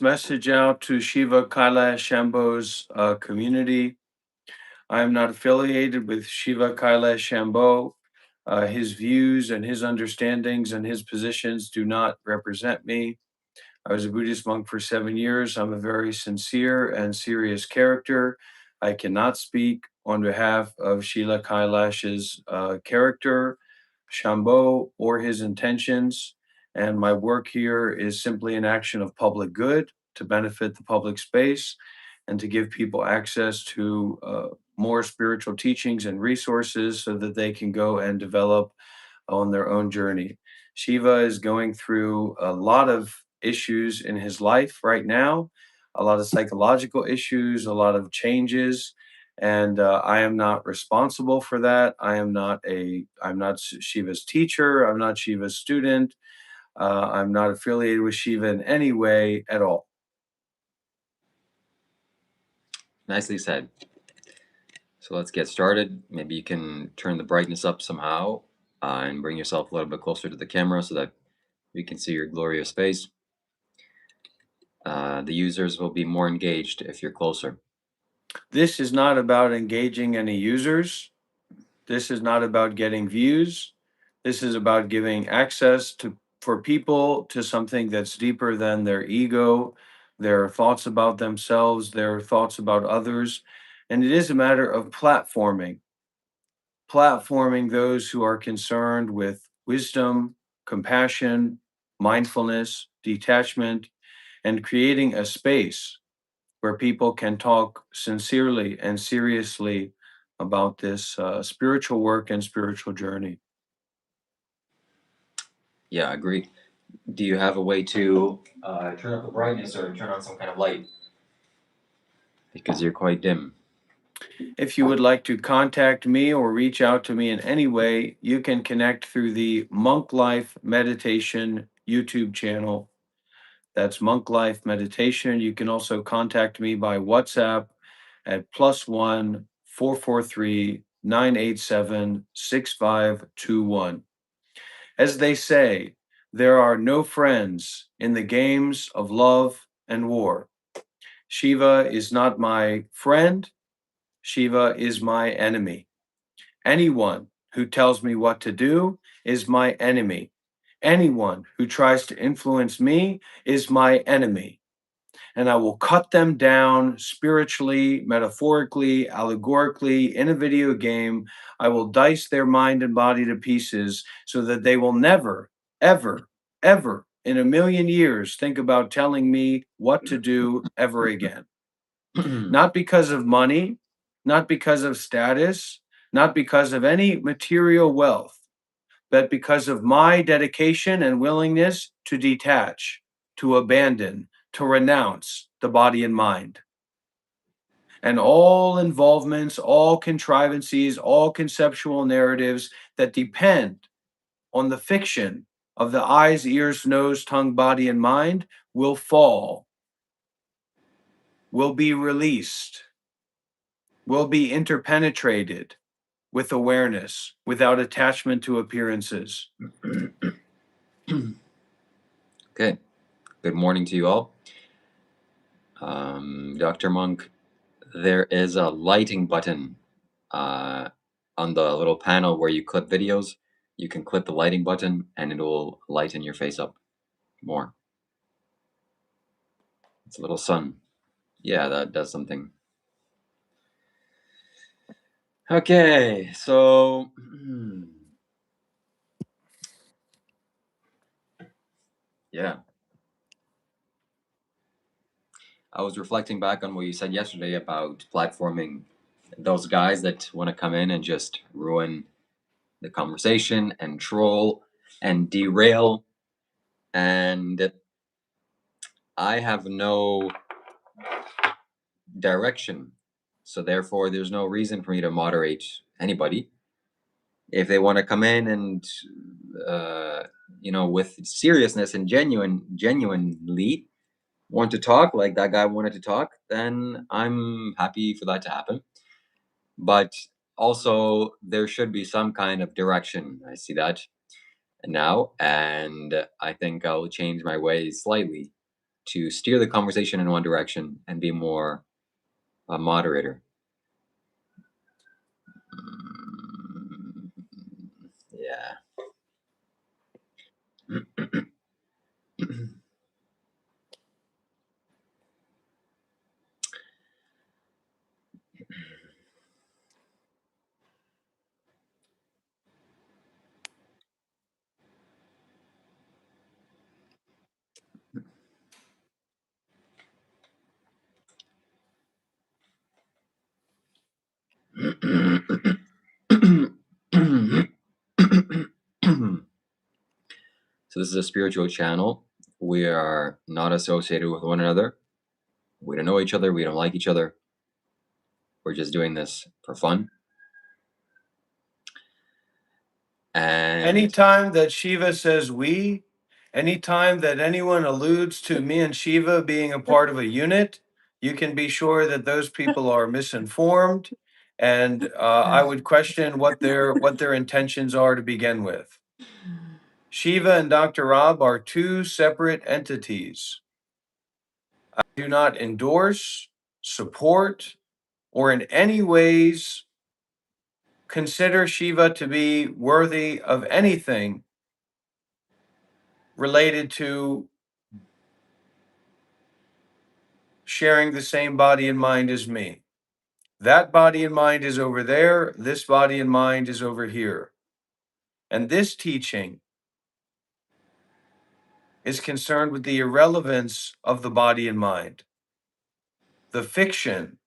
message out to Shiva Kailash Shambho's community. I am not affiliated with Shiva Kailash Shambho. His views and his understandings and his positions do not represent me. I was a Buddhist monk for 7 years. I'm a very sincere and serious character. I cannot speak on behalf of Sheila Kailash's character, Shambho, or his intentions. And my work here is simply an action of public good to benefit the public space and to give people access to more spiritual teachings and resources so that they can go and develop on their own journey. Shiva is going through a lot of issues in his life right now, a lot of psychological issues, a lot of changes, and I am not responsible for that. I'm not Shiva's teacher. I'm not Shiva's student. I'm not affiliated with Shiva in any way at all. Nicely said. So let's get started. Maybe you can turn the brightness up somehow and bring yourself a little bit closer to the camera so that we can see your glorious face. The users will be more engaged if you're closer. This is not about engaging any users. This is not about getting views. This is about giving access to for people to something that's deeper than their ego, their thoughts about themselves, their thoughts about others. And it is a matter of platforming those who are concerned with wisdom, compassion, mindfulness, detachment, and creating a space where people can talk sincerely and seriously about this spiritual work and spiritual journey. Yeah, agreed. Do you have a way to turn up the brightness or turn on some kind of light? Because you're quite dim. If you would like to contact me or reach out to me in any way, you can connect through the Monk Life Meditation YouTube channel. That's Monk Life Meditation. You can also contact me by WhatsApp at +1 443 987 6521. As they say, there are no friends in the games of love and war. Shiva is not my friend. Shiva is my enemy. Anyone who tells me what to do is my enemy. Anyone who tries to influence me is my enemy. And I will cut them down spiritually, metaphorically, allegorically in a video game. I will dice their mind and body to pieces so that they will never, ever, ever in a million years think about telling me what to do ever again. Not because of money, not because of status, not because of any material wealth, but because of my dedication and willingness to detach, to abandon, to renounce the body and mind. And all involvements, all contrivances, all conceptual narratives that depend on the fiction of the eyes, ears, nose, tongue, body, and mind will fall, will be released, will be interpenetrated with awareness without attachment to appearances. Okay. Good morning to you all. Dr. Monk, there is a lighting button on the little panel where you clip videos. You can click the lighting button and it will lighten your face up more. It's a little sun. Yeah, that does something. Okay, so yeah. I was reflecting back on what you said yesterday about platforming those guys that want to come in and just ruin the conversation and troll and derail. And I have no direction. So therefore, there's no reason for me to moderate anybody. If they want to come in and, with seriousness and genuinely want to talk like that guy wanted to talk, then I'm happy for that to happen. But also, there should be some kind of direction. I see that now, and I think I'll change my ways slightly to steer the conversation in one direction and be more a moderator. Mm, yeah. So this is a spiritual channel. We are not associated with one another. We don't know each other. We don't like each other. We're just doing this for fun. And Anytime that Shiva says we, anytime that anyone alludes to me and Shiva being a part of a unit, you can be sure that those people are misinformed, and I would question what their intentions are to begin with. Shiva and Dr. Rob are two separate entities. I do not endorse, support, or in any ways consider Shiva to be worthy of anything related to sharing the same body and mind as me. That body and mind is over there, this body and mind is over here. And this teaching is concerned with the irrelevance of the body and mind, the fiction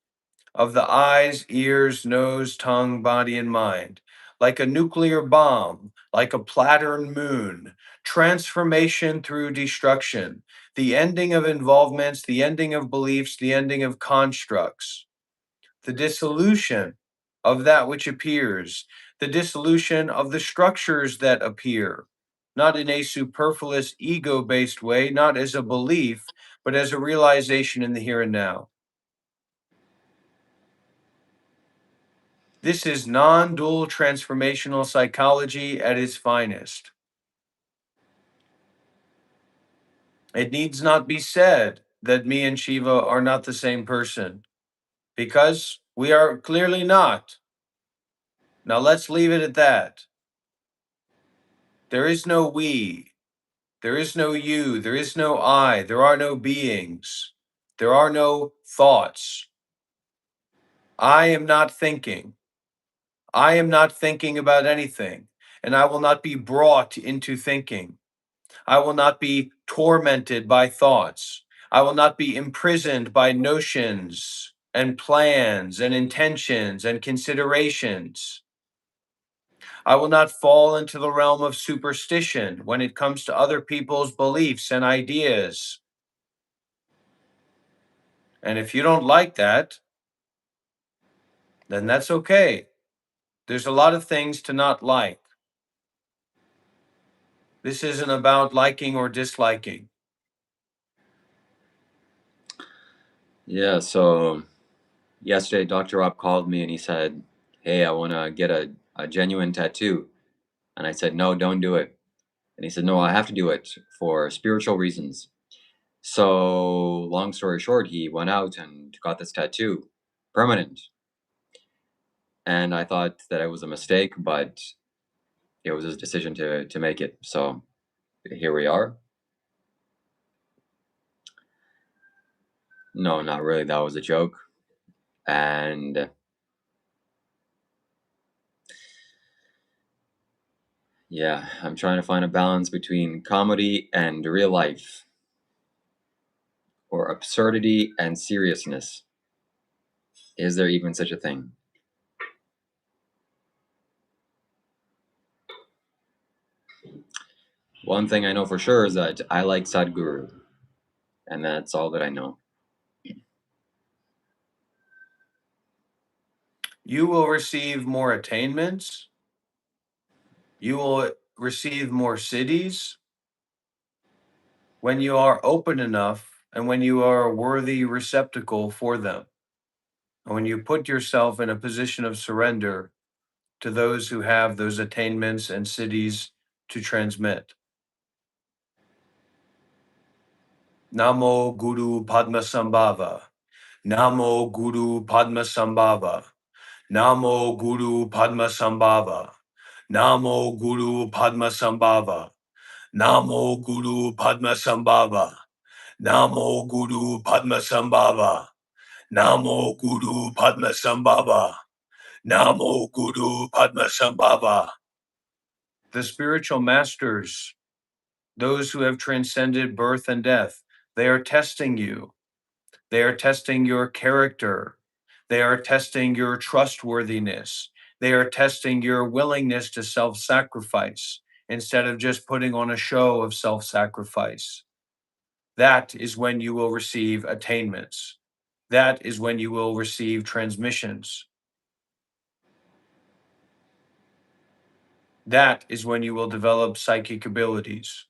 of the eyes, ears, nose, tongue, body, and mind, like a nuclear bomb, like a plattern moon, transformation through destruction, the ending of involvements, the ending of beliefs, the ending of constructs, the dissolution of that which appears, the dissolution of the structures that appear, not in a superfluous ego based way, not as a belief, but as a realization in the here and now. This is non dual transformational psychology at its finest. It needs not be said that me and Shiva are not the same person, because we are clearly not. Now let's leave it at that. There is no we, there is no you, there is no I, there are no beings, there are no thoughts. I am not thinking. I am not thinking about anything, and I will not be brought into thinking. I will not be tormented by thoughts. I will not be imprisoned by notions and plans and intentions and considerations. I will not fall into the realm of superstition when it comes to other people's beliefs and ideas. And if you don't like that, then that's okay. There's a lot of things to not like. This isn't about liking or disliking. yeah, so yesterday Dr. Rob called me and he said, "Hey, I want to get a genuine tattoo." And I said, "No, don't do it." And he said, "No, I have to do it for spiritual reasons." So, long story short, he went out and got this tattoo, permanent. And I thought that it was a mistake, but it was his decision to make it. So, here we are. No, not really. That was a joke. And yeah, I'm trying to find a balance between comedy and real life, or absurdity and seriousness. Is there even such a thing? One thing I know for sure is that I like Sadhguru, and that's all that I know. You will receive more attainments. You will receive more cities when you are open enough and when you are a worthy receptacle for them. And when you put yourself in a position of surrender to those who have those attainments and cities to transmit. Namo Guru Padmasambhava. Namo Guru Padmasambhava. Namo Guru Padmasambhava. Namo Guru Padmasambhava. Namo Guru Padmasambhava. Namo Guru Padmasambhava. Namo Guru Padmasambhava. Namo Guru Padmasambhava. The spiritual masters, those who have transcended birth and death, they are testing you. They are testing your character. They are testing your trustworthiness. They are testing your willingness to self sacrifice instead of just putting on a show of self sacrifice. That is when you will receive attainments. That is when you will receive transmissions. That is when you will develop psychic abilities.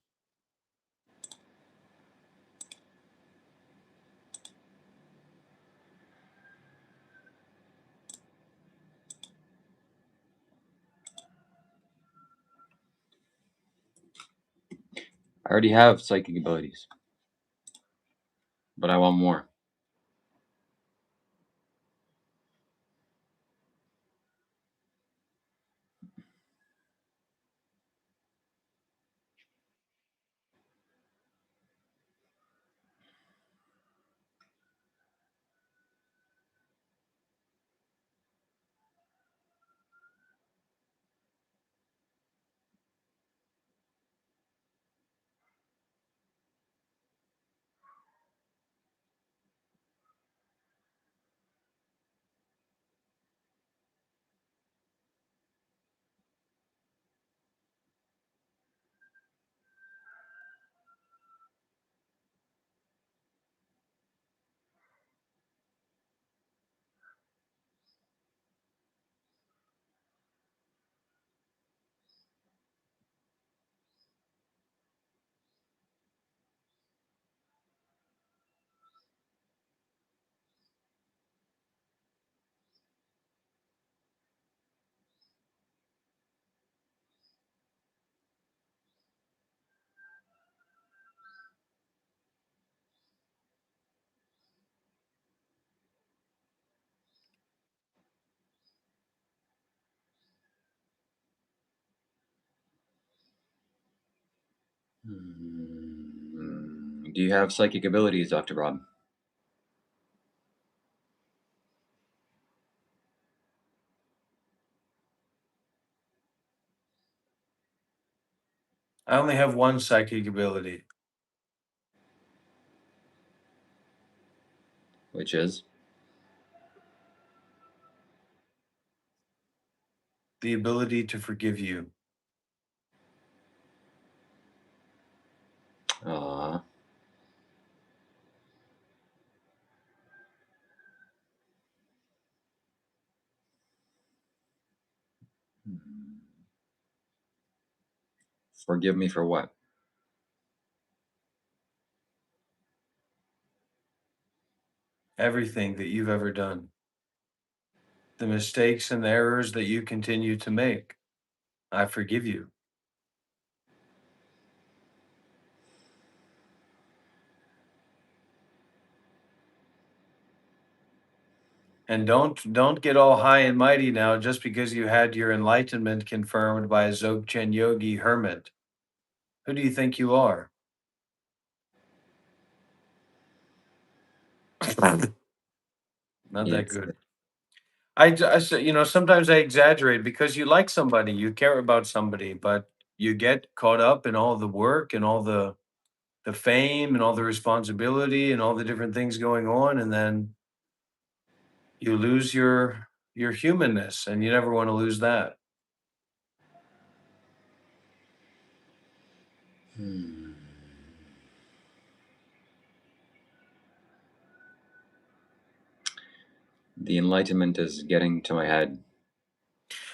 I already have psychic abilities, but I want more. Do you have psychic abilities, Dr. Rob? I only have one psychic ability, Which is? the ability to forgive you. Uh, Forgive me for what? Everything that you've ever done, the mistakes and the errors that you continue to make. I forgive you. And don't get all high and mighty now just because you had your enlightenment confirmed by a Dzogchen yogi hermit. Who do you think you are? Not that Yes. good. Sometimes I exaggerate because you like somebody, you care about somebody, but you get caught up in all the work and all the fame and all the responsibility and all the different things going on, and then you lose your humanness, and you never want to lose that. Hmm. The enlightenment is getting to my head.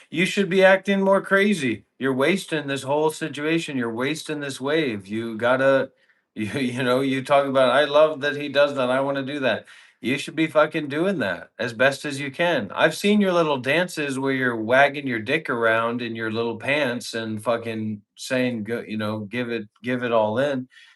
You should be acting more crazy. You're wasting this whole situation. You're wasting this wave. You gotta, you talk about, I love that he does that. I want to do that. You should be fucking doing that as best as you can. I've seen your little dances where you're wagging your dick around in your little pants and fucking saying, give it all in.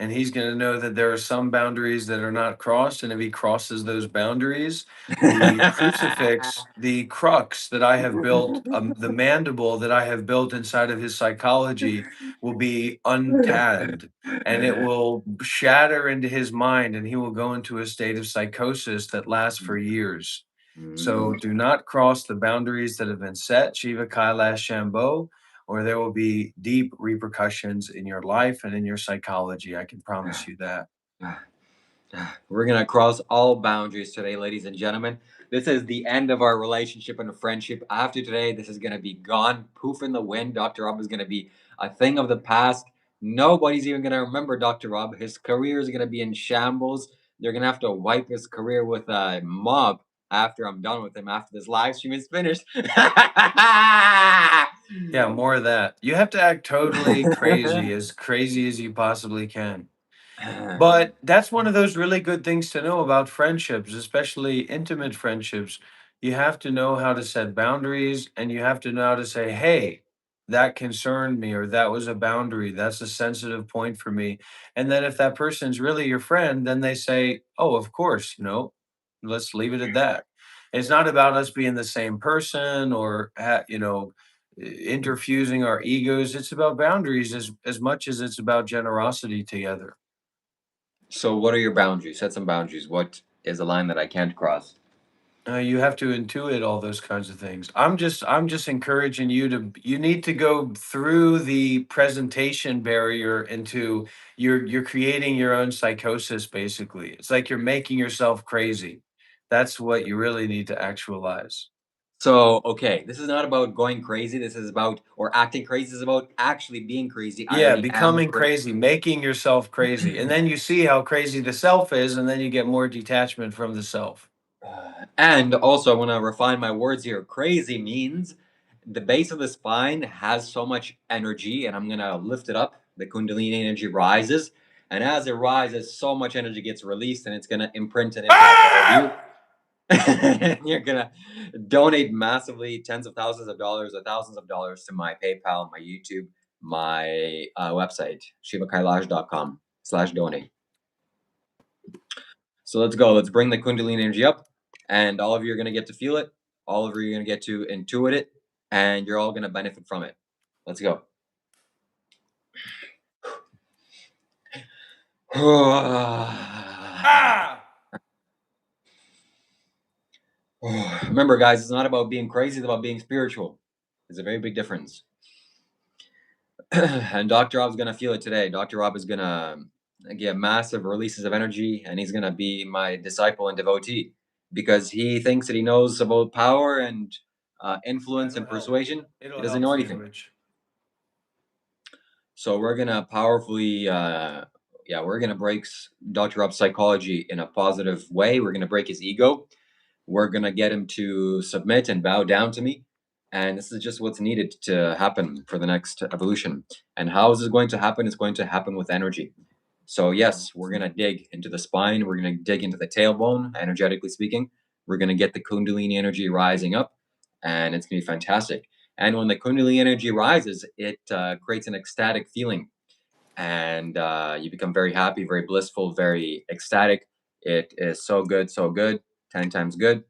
and he's going to know that there are some boundaries that are not crossed. And if he crosses those boundaries, the crucifix, the crux that I have built, the mandible that I have built inside of his psychology will be untanned, and it will shatter into his mind, and he will go into a state of psychosis that lasts for years. So do not cross the boundaries that have been set, Shiva, Kailash, Shambho, or there will be deep repercussions in your life and in your psychology. I can promise you that. We're gonna cross all boundaries today, ladies and gentlemen. This is the end of our relationship and friendship. After today, this is gonna be gone, poof in the wind. Dr. Rob is gonna be a thing of the past. Nobody's even gonna remember Dr. Rob. His career is gonna be in shambles. They're gonna have to wipe his career with a mop after I'm done with him. After this live stream is finished. Yeah, more of that. You have to act totally crazy as you possibly can. But that's one of those really good things to know about friendships, especially intimate friendships. You have to know how to set boundaries, and you have to know how to say, hey, that concerned me, or that was a boundary. That's a sensitive point for me. And then if that person's really your friend, then they say, oh, of course, let's leave it at that. It's not about us being the same person or, interfusing our egos. It's about boundaries as much as it's about generosity together. So, what are your boundaries? Set some boundaries. What is a line that I can't cross? You have to intuit all those kinds of things. I'm just encouraging you to you need to go through the presentation barrier into you're creating your own psychosis basically. It's like you're making yourself crazy. That's what you really need to actualize. So, okay, this is not about going crazy. This is about, or acting crazy. This is about actually being crazy. I Yeah, already am becoming crazy. crazy, making yourself crazy. And then you see how crazy the self is, and then you get more detachment from the self. And also, I want to refine my words here. Crazy means the base of the spine has so much energy, and I'm going to lift it up. The Kundalini energy rises. And as it rises, so much energy gets released, and it's going to imprint and impact all of you. Ah! And you're gonna donate massively, tens of thousands of dollars or thousands of dollars to my PayPal, my YouTube, my website, shivakailash.com/donate. So let's go. Let's bring the Kundalini energy up, and all of you are gonna get to feel it. All of you are gonna get to intuit it, and you're all gonna benefit from it. Let's go. Ah! Remember, guys, it's not about being crazy, it's about being spiritual. There's a very big difference. And Dr. Rob's gonna feel it today. Dr. Rob is gonna get massive releases of energy, and he's gonna be my disciple and devotee because he thinks that he knows about power and influence That'll and help. persuasion. He It'll doesn't help, know anything. sandwich. So we're gonna powerfully, we're gonna break Dr. Rob's psychology in a positive way. We're gonna break his ego. We're gonna get him to submit and bow down to me. And this is just what's needed to happen for the next evolution. And how is this going to happen? It's going to happen with energy. So yes, we're gonna dig into the spine. We're gonna dig into the tailbone, energetically speaking. We're gonna get the Kundalini energy rising up, and it's gonna be fantastic. And when the Kundalini energy rises, it creates an ecstatic feeling, and you become very happy, very blissful, very ecstatic. It is so good, 10 times good.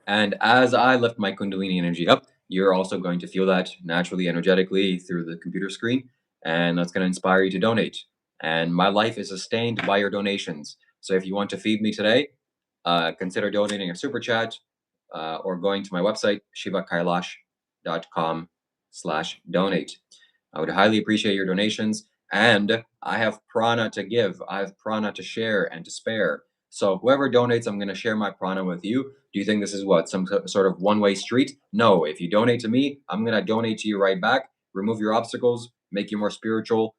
And as I lift my Kundalini energy up, you're also going to feel that naturally, energetically through the computer screen. And that's going to inspire you to donate. And my life is sustained by your donations. So if you want to feed me today, consider donating a super chat or going to my website, shivakailash.com/donate. I would highly appreciate your donations. And I have prana to give, I have prana to share and to spare. So whoever donates, I'm going to share my prana with you. Do you think this is what, some sort of one-way street? No, if you donate to me, I'm going to donate to you right back, remove your obstacles, make you more spiritual.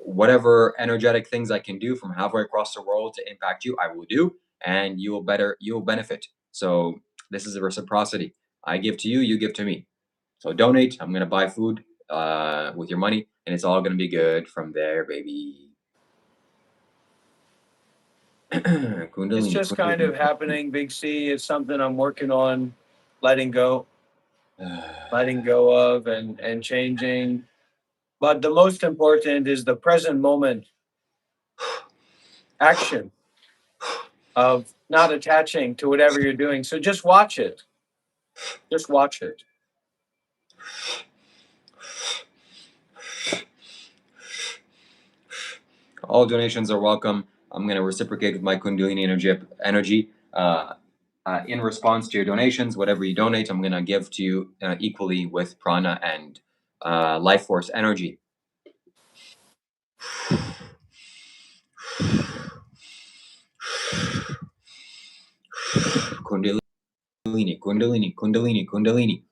Whatever energetic things I can do from halfway across the world to impact you, I will do, and you will benefit. So this is a reciprocity. I give to you, you give to me. So donate. I'm going to buy food with your money, and it's all going to be good from there, baby. It's Kundalini, just kind Kundalini. of happening, Big C. It's something I'm working on letting go, letting go of and changing. But the most important is the present moment. action of not attaching to whatever you're doing. So just watch it. Just watch it. All donations are welcome. I'm going to reciprocate with my Kundalini energy. In response to your donations, whatever you donate, I'm going to give to you equally with prana and life force energy. Kundalini, Kundalini, Kundalini, Kundalini.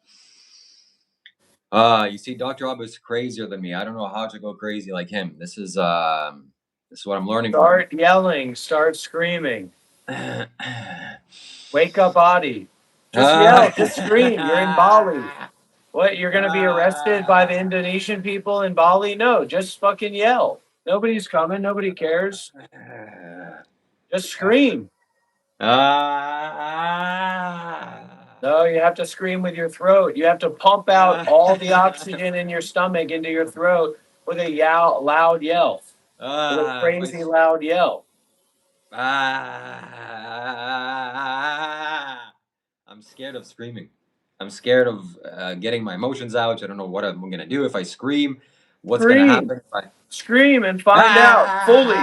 You see, Dr. Rob is crazier than me. I don't know how to go crazy like him. This is what I'm learning Start yelling, start screaming. Wake up, Adi. Just yell, just scream. You're in Bali. What, you're going to be arrested by the Indonesian people in Bali? No, just fucking yell. Nobody's coming. Nobody cares. Just scream. No, you have to scream with your throat. You have to pump out all the oxygen in your stomach into your throat with a loud yell. With a crazy loud yell. I'm scared of screaming. I'm scared of getting my emotions out. I don't know what I'm going to do if I scream. What's going to happen if I scream and find out fully,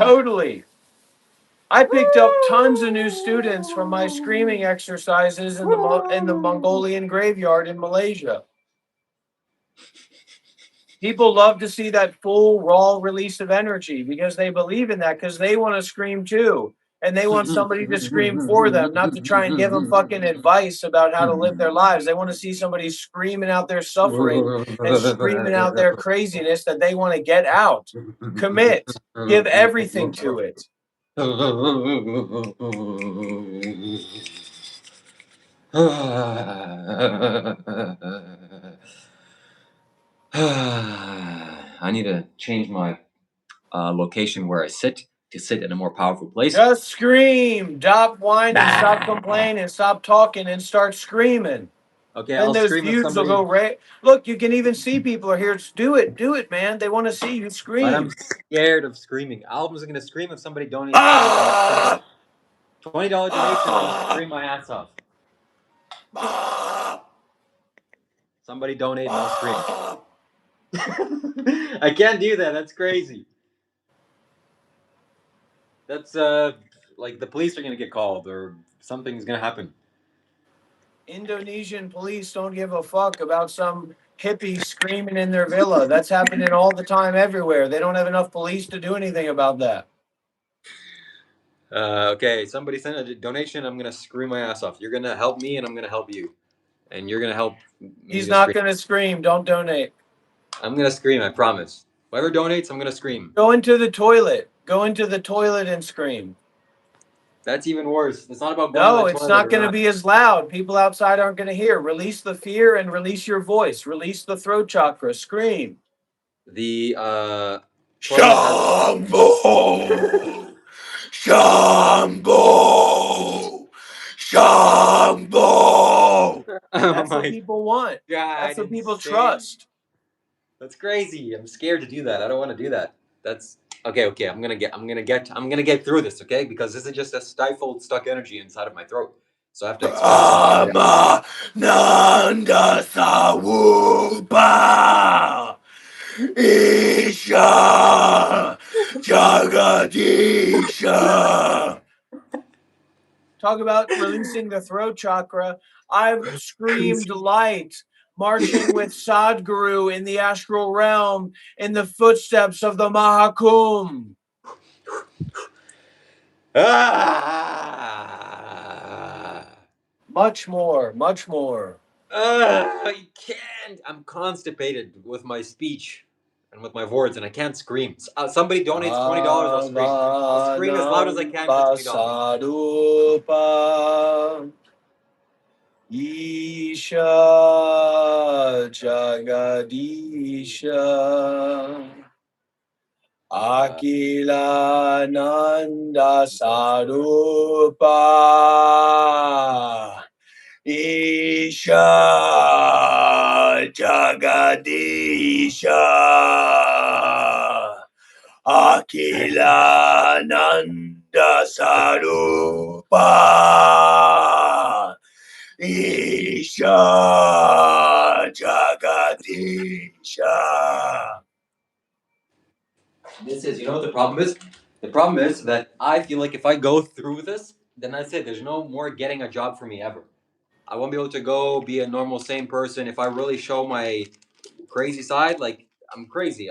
totally. I picked up tons of new students from my screaming exercises in the Mongolian graveyard in Malaysia. People love to see that full raw release of energy because they believe in that, because they want to scream too. And they want somebody to scream for them, not to try and give them fucking advice about how to live their lives. They want to see somebody screaming out their suffering and screaming out their craziness that they want to get out. Commit. Give everything to it. I need to change my location where I sit to sit in a more powerful place. Just scream. Stop whining, stop complaining, stop talking, and start screaming. Okay, then I'll those scream views at somebody. will go right. Look, you can even see people are here. Do it, man. They want to see you scream. But I'm scared of screaming. Album's gonna scream if somebody donates $20 donation. I'll scream my ass off. Somebody donate and I'll scream. I can't do that. That's crazy. That's like the police are gonna get called or something's gonna happen. Indonesian police don't give a fuck about some hippie screaming in their villa. That's happening all the time everywhere. They don't have enough police to do anything about that. Okay, somebody sent a donation. I'm gonna scream my ass off. You're gonna help me, and I'm gonna help you, and you're gonna help me. He's not gonna scream. Don't donate. I'm gonna scream. I promise. Whoever donates, I'm gonna scream. Go into the toilet. Go into the toilet and scream. That's even worse. It's not about going. No, it's not going to be as loud. People outside aren't going to hear. Release the fear and release your voice. Release the throat chakra. Scream. The Shambho! Shambho! Shambho! That's what people want. God, that's what people trust. That's crazy. I'm scared to do that. I don't want to do that. That's okay. I'm gonna get through this. Okay, because this is just a stifled, stuck energy inside of my throat. So I have to express it. Nanda Sawupa Isha Jagadisha. Talk about releasing the throat chakra. I've screamed light, marching with Sadhguru in the astral realm in the footsteps of the Mahakumbh. Much more, much more. I can't. I'm constipated with my speech and with my words, and I can't scream. Somebody donates $20. I'll scream. I'll scream as loud as I can for $20. Isha Jagadisha Akilananda Sarupa Isha Jagadisha Akilananda Sarupa Isha Jagatisha. This is, you know what the problem is? The problem is that I feel like if I go through this, then that's it. There's no more getting a job for me ever. I won't be able to go be a normal, sane person if I really show my crazy side. Like, I'm crazy,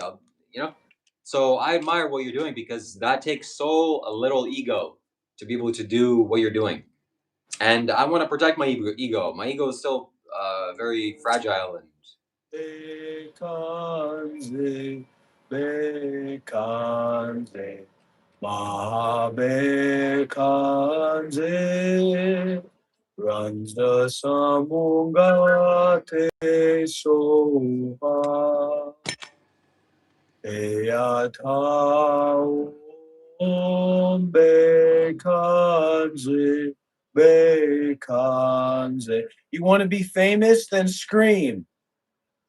you know? So I admire what you're doing because that takes so a little ego to be able to do what you're doing. And I want to protect my ego. My ego is still very fragile. And Bekanze, Bekanze, Mahabekanze, runs the Samungate Soha, Eyatao Bekanze, Bekanze. You want to be famous? Then scream.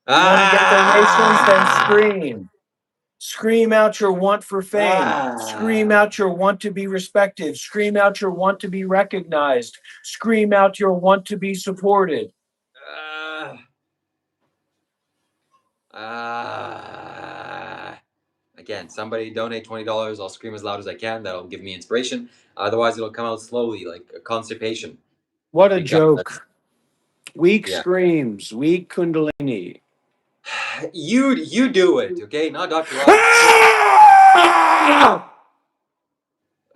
You want to get donations? Then scream. Scream out your want for fame. Scream out your want to be respected. Scream out your want to be recognized. Scream out your want to be supported. Again, somebody donate $20. I'll scream as loud as I can. That'll give me inspiration. Otherwise, it'll come out slowly, like a constipation. What a Because joke. Weak yeah. screams, weak Kundalini. You do it, okay? Not Dr. Rob.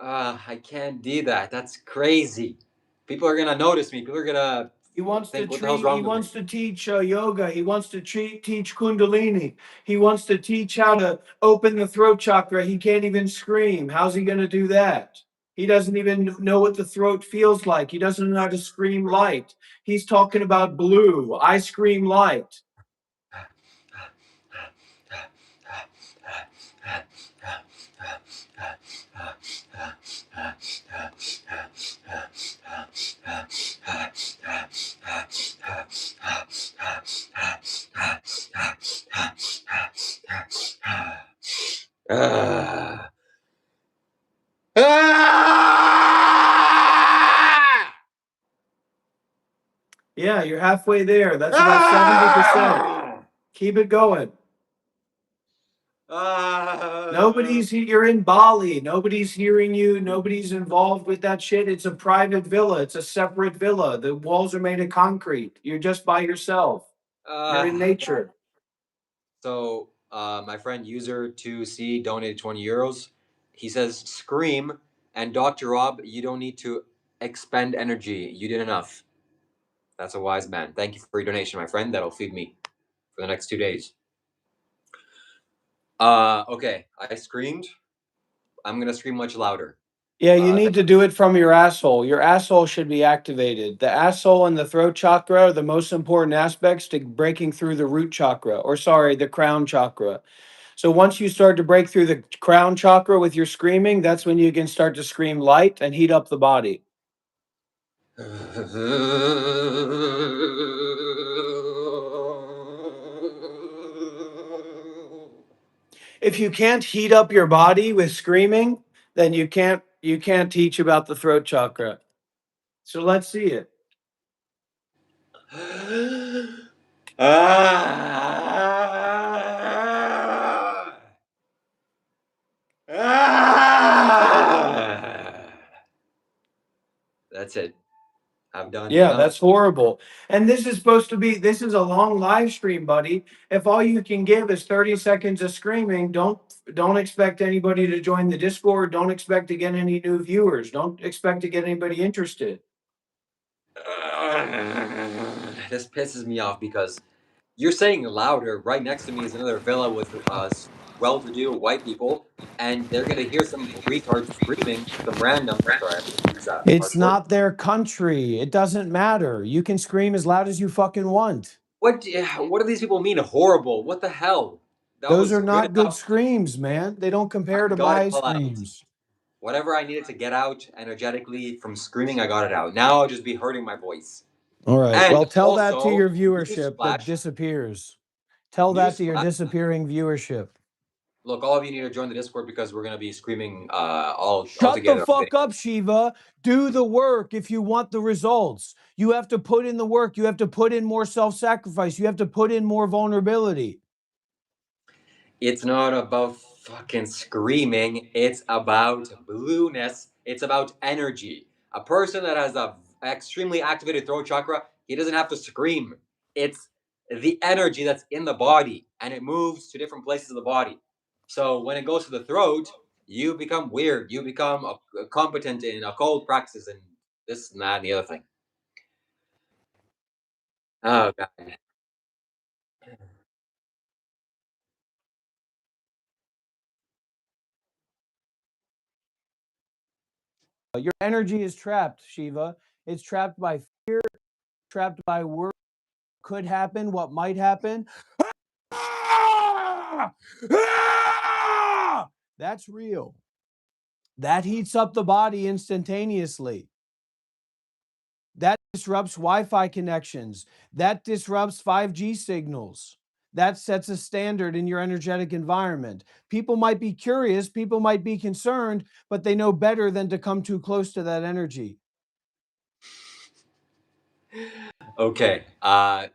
I can't do that. That's crazy. People are gonna notice me. People are gonna He wants think, to what the hell's treat. wrong He with wants me? to teach yoga. He wants to teach Kundalini. He wants to teach how to open the throat chakra. He can't even scream. How's he going to do that? He doesn't even know what the throat feels like. He doesn't know how to scream light. He's talking about blue. I scream light. Yeah, you're halfway there. That's about 70%. Keep it going. You're in Bali. Nobody's hearing you. Nobody's involved with that shit. It's a private villa. It's a separate villa. The walls are made of concrete. You're just by yourself. You're in nature. So, my friend user2c donated €20. He says, scream, and Dr. Rob, you don't need to expend energy. You did enough. That's a wise man. Thank you for your donation, my friend. That'll feed me for the next 2 days. Okay, I screamed. I'm gonna scream much louder. Yeah, you need to do it from your asshole. Your asshole should be activated. The asshole and the throat chakra are the most important aspects to breaking through the root chakra, or sorry, the crown chakra. So once you start to break through the crown chakra with your screaming, that's when you can start to scream light and heat up the body. If you can't heat up your body with screaming, then you can't teach about the throat chakra. So let's see it. That's it. I'm done. Yeah, that's horrible. And this is a long live stream, buddy. If all you can give is 30 seconds of screaming, don't expect anybody to join the Discord. Don't expect to get any new viewers. Don't expect to get anybody interested. This pisses me off because you're saying louder. Right next to me is another villa with well-to-do white people, and they're gonna hear some retard screaming, some random. Sorry, I'm gonna use that. It's not their country. It doesn't matter. You can scream as loud as you fucking want. What do these people mean? Horrible. What the hell? That Those was are good not good enough. screams, man. They don't compare to Got my it all out. screams. Whatever I needed to get out energetically from screaming, I got it out. Now I'll just be hurting my voice. All right. And Well, tell that to also, your viewership that newsflash, disappears. Tell that to your newsflash, disappearing viewership. Look, all of you need to join the Discord because we're gonna be screaming all Shut the together. fuck up, Shiva. Do the work if you want the results. You have to put in the work. You have to put in more self sacrifice. You have to put in more vulnerability. It's not about fucking screaming. It's about blueness. It's about energy. A person that has a extremely activated throat chakra, he doesn't have to scream. It's the energy that's in the body, and it moves to different places of the body. So when it goes to the throat, you become weird. You become competent in occult practices and this and that and the other thing. Oh god. Your energy is trapped, Shiva. It's trapped by fear, trapped by worry, could happen, what might happen. Ah! Ah! That's real. That heats up the body instantaneously. That disrupts Wi-Fi connections. That disrupts 5G signals. That sets a standard in your energetic environment. People might be curious, people might be concerned, but they know better than to come too close to that energy. Okay. A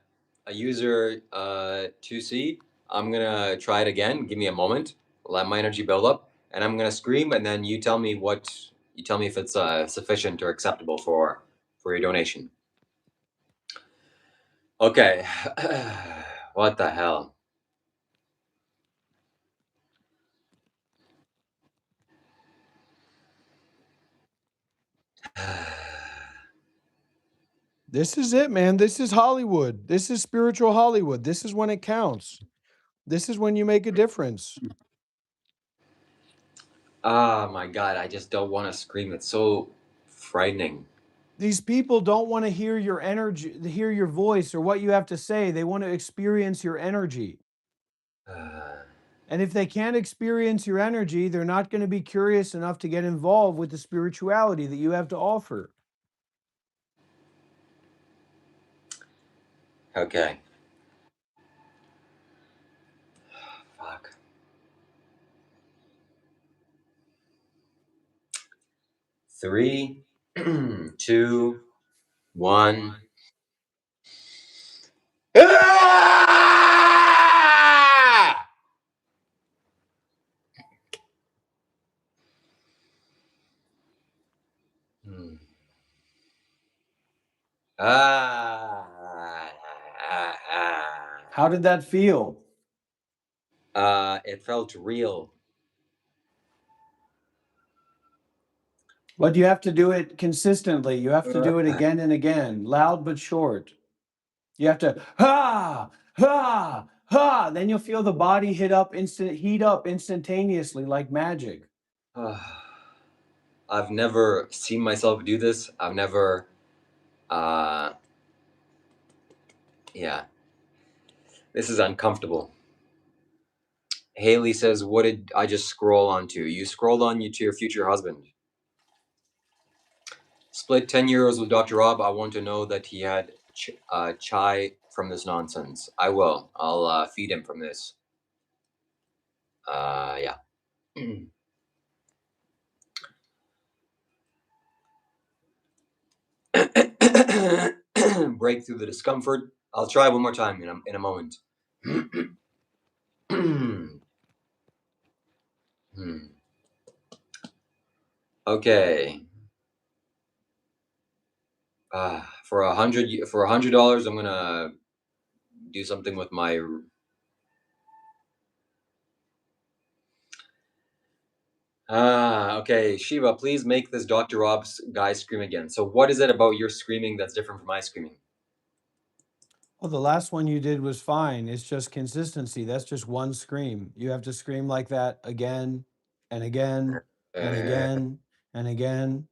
user 2C. I'm gonna try it again. Give me a moment. Let my energy build up, and I'm gonna scream, and then you tell me if it's sufficient or acceptable for your donation. Okay. What the hell? This is it, man. This is Hollywood. This is spiritual Hollywood. This is when it counts. This is when you make a difference. Oh my god! I just don't want to scream. It's so frightening. These people don't want to hear your energy, hear your voice or what you have to say. They want to experience your energy. And if they can't experience your energy, they're not going to be curious enough to get involved with the spirituality that you have to offer. Okay. Fuck. 3, 2, 1. Ah! Hmm. Ah. How did that feel? It felt real. But you have to do it consistently. You have to do it again and again, loud but short. You have to ha ha ha. Then you'll feel the body heat up instantaneously like magic. I've never seen myself do this. I've never, uh, yeah. This is uncomfortable. Haley says, "What did I just scroll onto?" You scrolled on to your future husband. Split 10 euros with Dr. Rob. I want to know that he had chai from this nonsense. I will. I'll feed him from this. Yeah. Break through the discomfort. I'll try one more time in a moment. Okay. For $100, I'm gonna do something with my. Okay, Shiva, please make this Dr. Rob's guy scream again. So, what is it about your screaming that's different from my screaming? Well, the last one you did was fine. It's just consistency. That's just one scream. You have to scream like that again and again and again and again.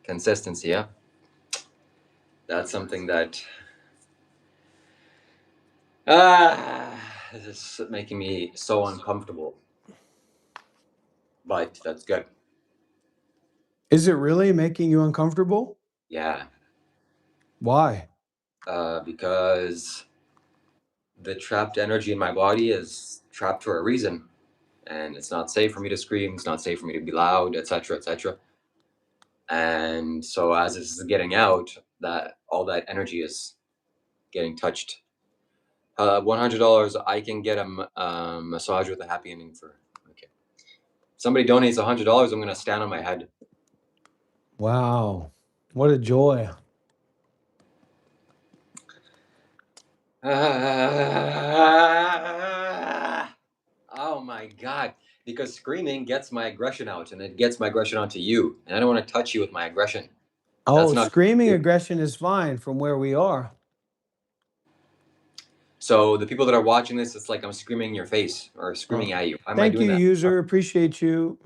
Consistency, yeah. That's something that. This is making me so uncomfortable. But that's good. Is it really making you uncomfortable? Yeah. Why? Because the trapped energy in my body is trapped for a reason, and it's not safe for me to scream. It's not safe for me to be loud, etc., etc. And so as this is getting out, that all that energy is getting touched. $100, I can get a massage with a happy ending for. Okay. Somebody donates $100, I'm gonna stand on my head. Wow. What a joy. Oh my God. Because screaming gets my aggression out, and it gets my aggression out to you. And I don't want to touch you with my aggression. Oh, That's not screaming good. aggression is fine from where we are. So the people that are watching this, it's like I'm screaming in your face or screaming at you. Why am I Thank doing you, that? user. Appreciate you.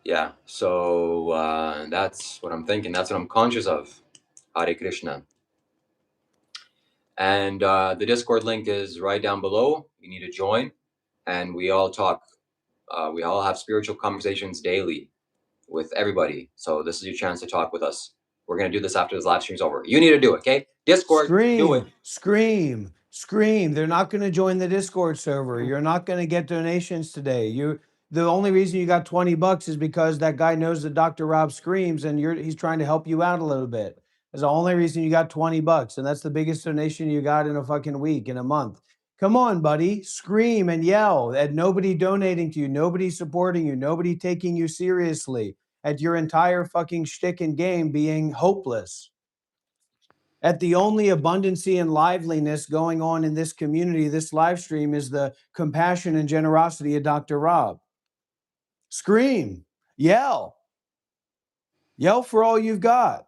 Yeah. So that's what I'm thinking. That's what I'm conscious of. Hare Krishna. And the Discord link is right down below. You need to join, and we all talk. We all have spiritual conversations daily with everybody. So this is your chance to talk with us. We're gonna do this after this live stream's over. You need to do it, okay? Discord, do it. Scream. They're not going to join the Discord server. You're not going to get donations today. The only reason you got $20 is because that guy knows that Dr. Rob screams and he's trying to help you out a little bit. That's the only reason you got $20, and that's the biggest donation you got in a fucking week, in a month. Come on, buddy, scream and yell at nobody donating to you, nobody supporting you, nobody taking you seriously, at your entire fucking shtick and game being hopeless, at the only abundancy and liveliness going on in this community. This live stream is the compassion and generosity of Dr. Rob. Scream, yell for all you've got.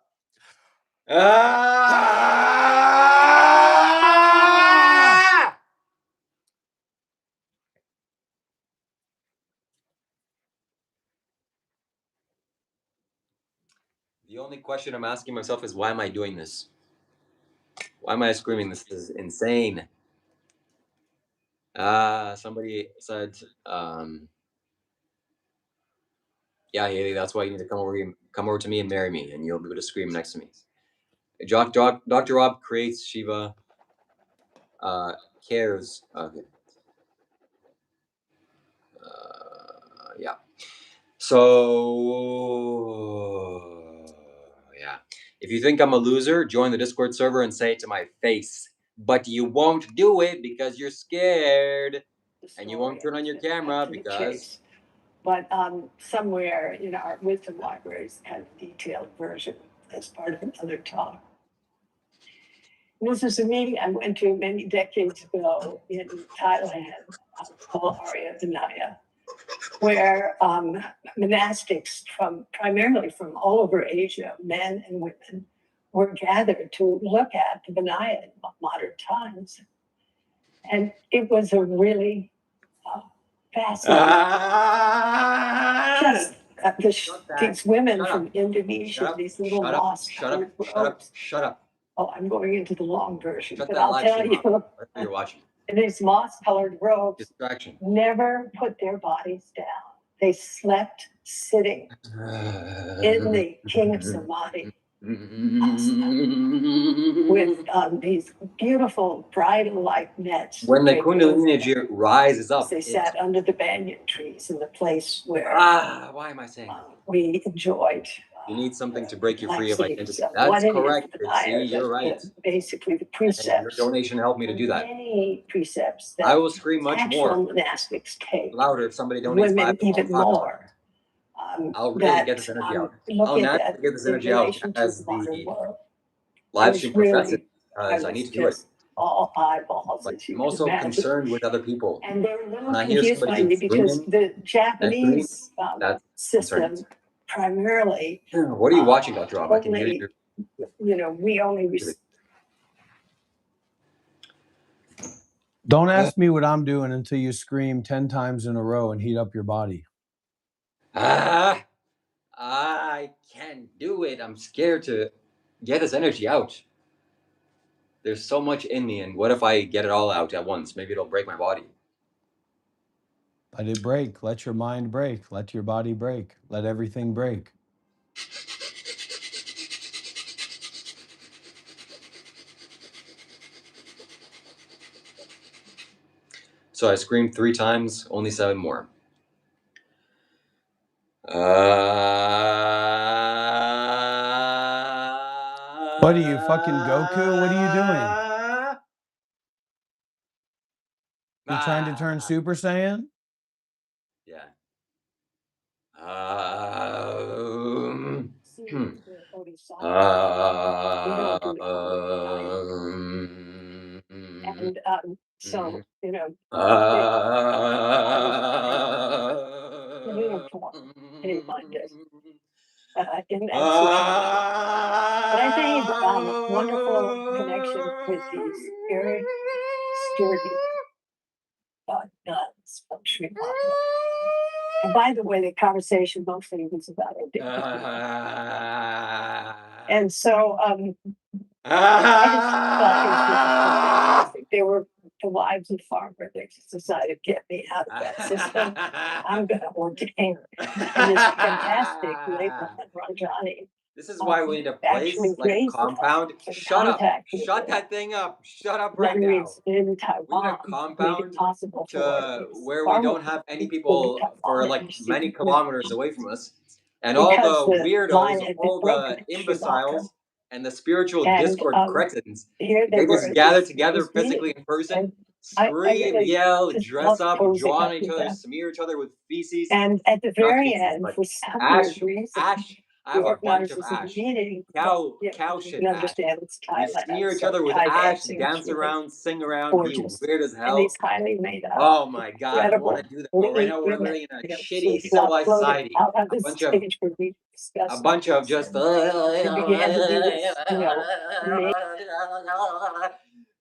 The only question I'm asking myself is, why am I doing this? Why am I screaming? This is insane. Somebody said, yeah, Haley, that's why you need to come over to me and marry me, and you'll be able to scream next to me. Dr. Rob creates Shiva, cares. Okay. Yeah. So, yeah. If you think I'm a loser, join the Discord server and say it to my face. But you won't do it because you're scared. And you won't turn on your camera because... But somewhere in our wisdom libraries had a detailed version as part of another talk. And this is a meeting I went to many decades ago in Thailand, called Arya Vinaya, where monastics primarily from all over Asia, men and women, were gathered to look at the Vinaya in modern times. And it was a really fascinating. These women from Indonesia, these little mosques. Shut up. Oh, I'm going into the long version, Shut but that I'll live tell stream you. off. Whatever you're watching. And these moss-colored robes Distraction. never put their bodies down. They slept sitting in the king of Samadhi with these beautiful bridal-like nets. When the Kundalini energy rises up, they sat under the banyan trees in the place where why am I saying we enjoyed. You need something to break you free of identity. That's correct. See, you're right. Basically, the precepts. And your donation helped me to do that. Many precepts that I will scream much more monastics take. Louder if somebody donates women even more. I'll really get this energy out. I'll naturally get this energy out as the live stream professor, because I need to do it. All eyeballs. But I'm also concerned with other people. And they're a little confused by me because the Japanese system primarily. What are you watching, Dr. Rob? I can hear you. We only. Don't ask me what I'm doing until you scream 10 times in a row and heat up your body. I can't do it. I'm scared to get this energy out. There's so much in me, and what if I get it all out at once? Maybe it'll break my body. Let it break. Let your mind break. Let your body break. Let everything break. So I screamed 3 times, only 7 more. What are you, fucking Goku? What are you doing? You trying to turn Super Saiyan? Yeah. And so, you know, anyone does in that situation. But I made wonderful connections with these very sturdy nuns from Sri Lanka. And by the way, the conversation mostly was about our daily and so I just thought these people were fantastic. They were the wives of farmers. They just decided to get me out of that system. I'm going to ordain. And this fantastic late Ranjani. This is why we need a place like a compound. Shut up. Shut that thing up. Shut up right now. In Taiwan, we need a compound possible to where we don't have any people for like many kilometers away from us. And all the weirdos, all the imbeciles, and the spiritual Discord cretins, they just gather together physically in person, scream, yell, dress up, draw on each other, smear each other with feces. And at the very end, for some ash, reason, I have a bunch of ash. Cow shit ash. We smear each other with ash, dance around, sing around, be weird as hell. Oh my god, I want to do that. But right now we're living in a shitty civilized society. A bunch of just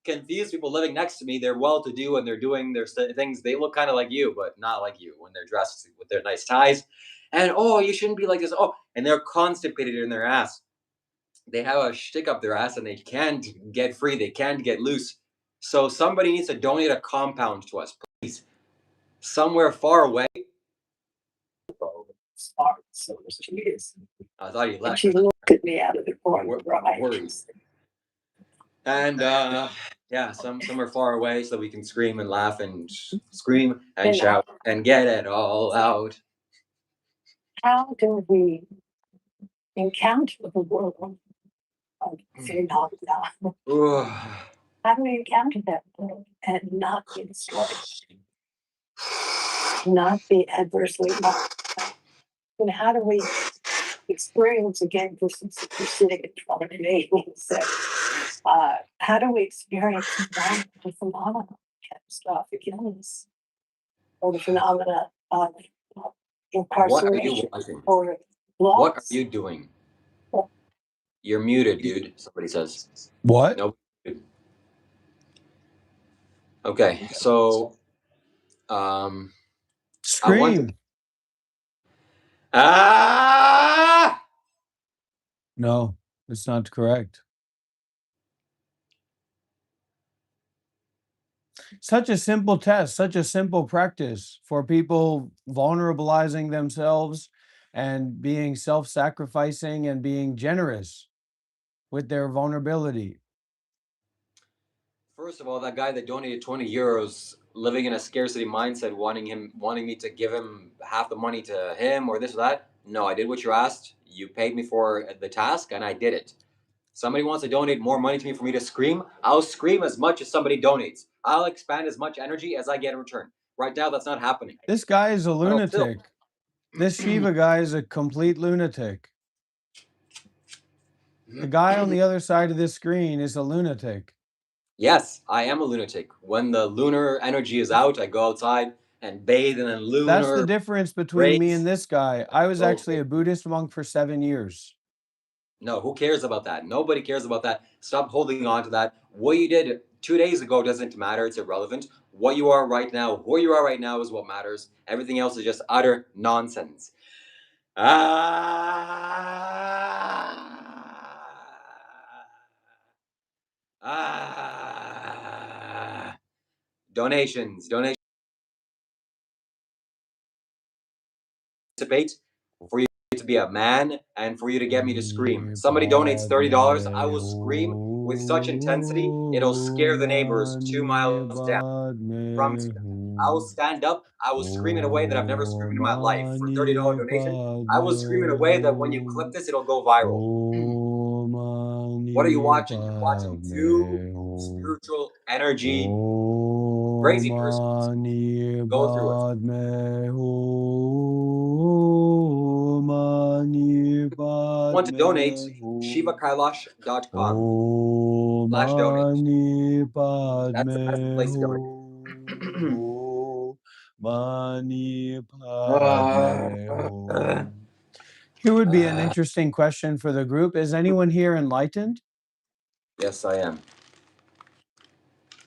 confused people living next to me. They're well-to-do and they're doing their things. They look kind of like you, but not like you when they're dressed with their nice ties. And oh, you shouldn't be like this. Oh, and they're constipated in their ass. They have a shtick up their ass and they can't get free. They can't get loose. So somebody needs to donate a compound to us, please. Somewhere far away. So she is. I thought you left. And she looked at me out of the corner of her eyes. And yeah, somewhere far away so we can scream and laugh and scream and shout and get it all out. How do we encounter the world of phenomena? How do we encounter that world and not be destroyed? Not be adversely modified? And how do we experience, again, for since you're sitting in front of me, how do we experience the phenomena of catastrophic illness or the phenomena of incarceration or loss? What are you doing? You're muted, dude. Somebody says. What? Nope. Okay, so scream. No, it's not correct. Such a simple test, such a simple practice for people vulnerabilizing themselves and being self-sacrificing and being generous with their vulnerability. First of all, that guy that donated 20 euros, living in a scarcity mindset, wanting me to give him half the money to him or this or that. No, I did what you asked. You paid me for the task and I did it. Somebody wants to donate more money to me for me to scream. I'll scream as much as somebody donates. I'll expand as much energy as I get in return. Right now, that's not happening. This guy is a lunatic. This Shiva guy is a complete lunatic. The guy on the other side of this screen is a lunatic. Yes, I am a lunatic. When the lunar energy is out, I go outside and bathe in a lunar. That's the difference between me and this guy. I was actually a Buddhist monk for 7 years. No, who cares about that? Nobody cares about that. Stop holding on to that. What you did 2 days ago doesn't matter. It's irrelevant. What you are right now, who you are right now is what matters. Everything else is just utter nonsense. Donations. For you to be a man and for you to get me to scream. Somebody donates $30, I will scream with such intensity, it'll scare the neighbors 2 miles down. From I will stand up. I will scream in a way that I've never screamed in my life. For $30 donation, I will scream in a way that when you clip this, it'll go viral. What are you watching? You're watching two spiritual energy crazy persons go through it. Want to donate? ShivaKailash.com/donate. That's the best place to go. Here would be an interesting question for the group. Is anyone here enlightened Yes, I am.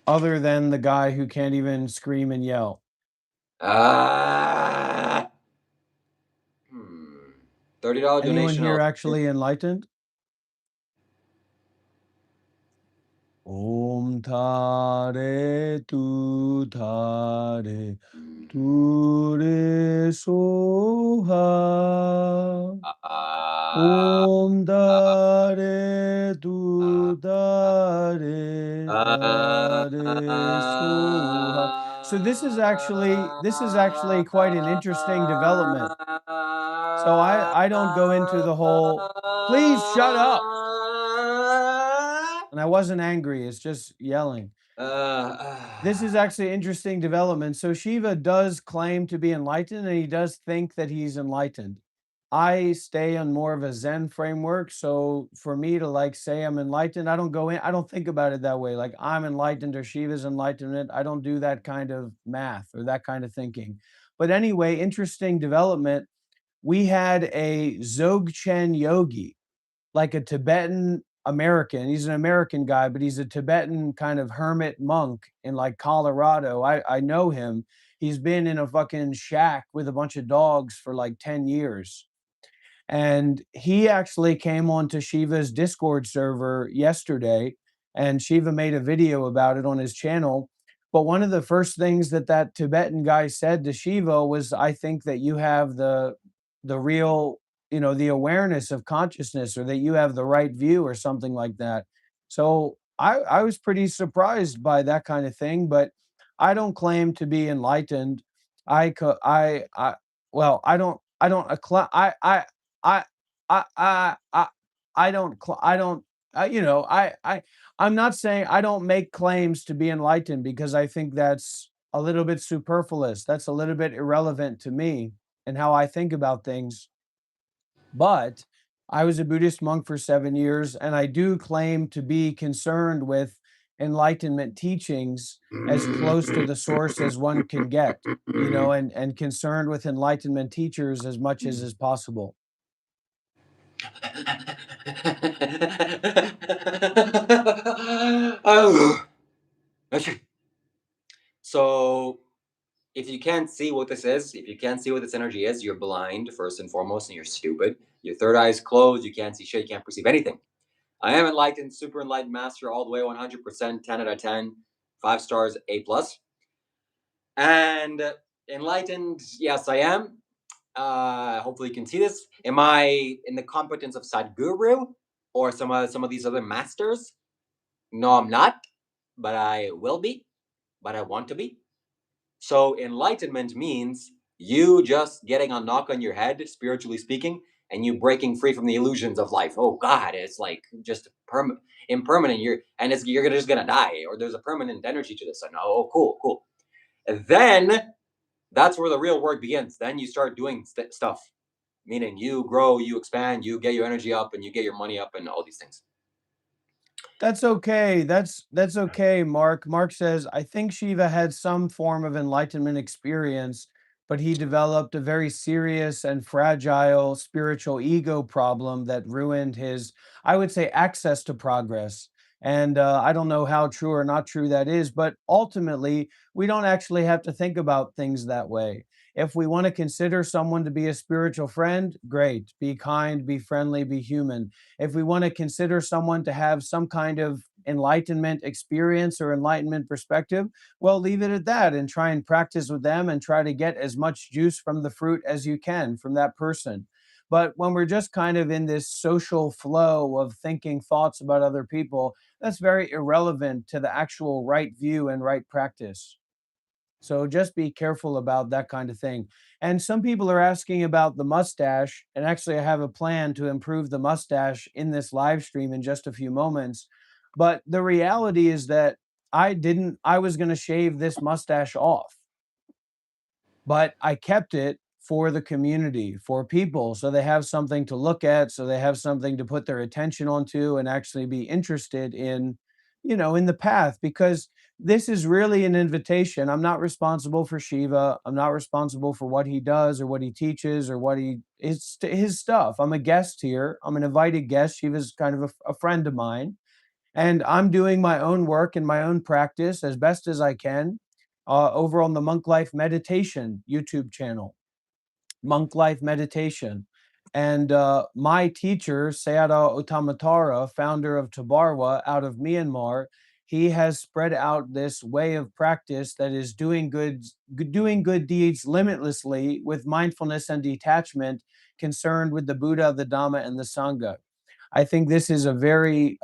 other than the guy who can't even scream and yell? $30 Anyone donation. here actually enlightened? Om Tare Tu Tare Tu Re Soha. Om Dare Tu Dare Dare Soha. So this is actually quite an interesting development. So I don't go into the whole, please shut up. And I wasn't angry, it's just yelling. This is actually an interesting development. So Shiva does claim to be enlightened, and he does think that he's enlightened. I stay on more of a Zen framework. So for me to like say I'm enlightened, I don't think about it that way. Like I'm enlightened or Shiva's enlightenment. I don't do that kind of math or that kind of thinking. But anyway, interesting development. We had a Dzogchen yogi, like a Tibetan American. He's an American guy, but he's a Tibetan kind of hermit monk in like Colorado. I know him. He's been in a fucking shack with a bunch of dogs for like 10 years. And he actually came onto Shiva's Discord server yesterday, and Shiva made a video about it on his channel. But one of the first things that that Tibetan guy said to Shiva was, "I think that you have the real, the awareness of consciousness, or that you have the right view, or something like that." So I was pretty surprised by that kind of thing, but I don't claim to be enlightened. I well, I don't I I I I I don't I'm not saying I don't make claims to be enlightened, because I think that's a little bit superfluous. That's a little bit irrelevant to me and how I think about things. But I was a Buddhist monk for 7 years, and I do claim to be concerned with enlightenment teachings as close to the source as one can get, and concerned with enlightenment teachers as much as is possible. So, if you can't see what this is, if you can't see what this energy is, you're blind, first and foremost, and you're stupid. Your third eye is closed, you can't see shit, you can't perceive anything. I am enlightened, super enlightened master, all the way 100%, 10 out of 10, 5 stars, A+. And enlightened, yes, I am. Hopefully you can see this. Am I in the competence of Sadhguru or some of these other masters? No, I'm not, but I will be, but I want to be. So enlightenment means you just getting a knock on your head, spiritually speaking, and you breaking free from the illusions of life. Oh God, it's like just impermanent. You're just gonna die, or there's a permanent energy to this. And oh, cool. And then that's where the real work begins. Then you start doing stuff, meaning you grow, you expand, you get your energy up, and you get your money up, and all these things. That's okay. That's okay, Mark. Mark says, I think Shiva had some form of enlightenment experience, but he developed a very serious and fragile spiritual ego problem that ruined his, I would say, access to progress. And I don't know how true or not true that is, but ultimately, we don't actually have to think about things that way. If we want to consider someone to be a spiritual friend, great. Be kind, be friendly, be human. If we want to consider someone to have some kind of enlightenment experience or enlightenment perspective, well, leave it at that and try and practice with them and try to get as much juice from the fruit as you can from that person. But when we're just kind of in this social flow of thinking thoughts about other people, that's very irrelevant to the actual right view and right practice. So just be careful about that kind of thing. And some people are asking about the mustache. And actually, I have a plan to improve the mustache in this live stream in just a few moments. But the reality is that I was going to shave this mustache off, but I kept it for the community, for people, so they have something to look at, so they have something to put their attention onto and actually be interested in, in the path, because this is really an invitation. I'm not responsible for Shiva. I'm not responsible for what he does or what he teaches or it's his stuff. I'm a guest here. I'm an invited guest. Shiva's kind of a friend of mine, and I'm doing my own work and my own practice as best as I can over on the Monk Life Meditation YouTube channel, Monk Life Meditation. And my teacher, Sayadaw Uttamatara, founder of Tabarwa out of Myanmar, he has spread out this way of practice that is doing good deeds limitlessly with mindfulness and detachment, concerned with the Buddha, the Dhamma, and the Sangha. I think this is a very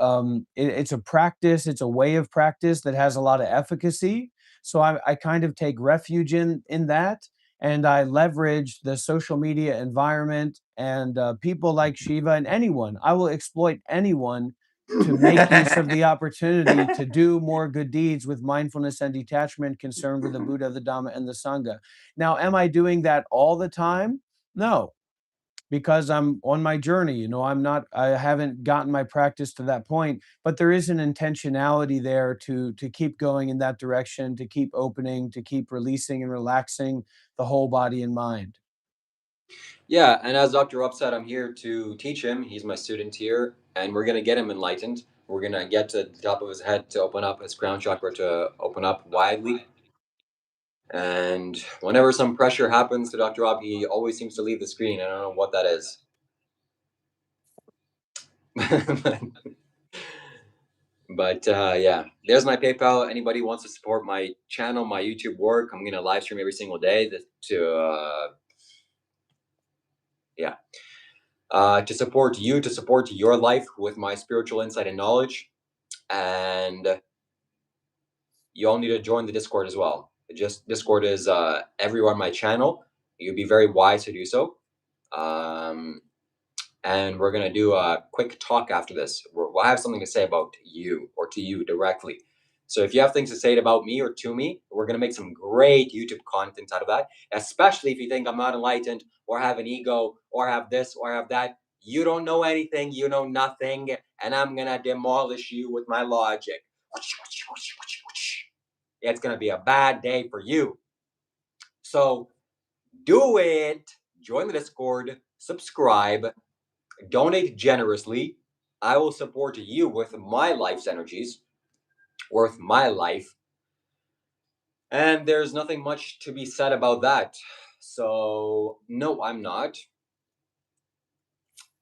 it's a practice, it's a way of practice that has a lot of efficacy. So I kind of take refuge in that, and I leverage the social media environment and people like Shiva and anyone. I will exploit anyone to make use of the opportunity to do more good deeds with mindfulness and detachment, concerned with the Buddha, the Dhamma, and the Sangha. Now, am I doing that all the time? No, because I'm on my journey. I haven't gotten my practice to that point, but there is an intentionality there to keep going in that direction, to keep opening, to keep releasing and relaxing the whole body and mind. Yeah, and as Dr. Rupp said, I'm here to teach him. He's my student here, and we're going to get him enlightened. We're going to get to the top of his head to open up his crown chakra to open up widely. And whenever some pressure happens to Dr. Rob, he always seems to leave the screen. I don't know what that is. But yeah, there's my PayPal. Anybody wants to support my channel, my YouTube work, I'm going to live stream every single day to support you, to support your life with my spiritual insight and knowledge. And you all need to join the Discord as well. Discord is everywhere on my channel. You'd be very wise to do so. And we're gonna do a quick talk after this. We'll have something to say about you or to you directly. So if you have things to say about me or to me, we're gonna make some great YouTube content out of that. Especially if you think I'm not enlightened or have an ego or have this or have that. You don't know anything. You know nothing, and I'm gonna demolish you with my logic. It's gonna be a bad day for you. So do it. Join the Discord. Subscribe. Donate generously. I will support you with my life's energies, worth my life. And there's nothing much to be said about that. So, no, I'm not.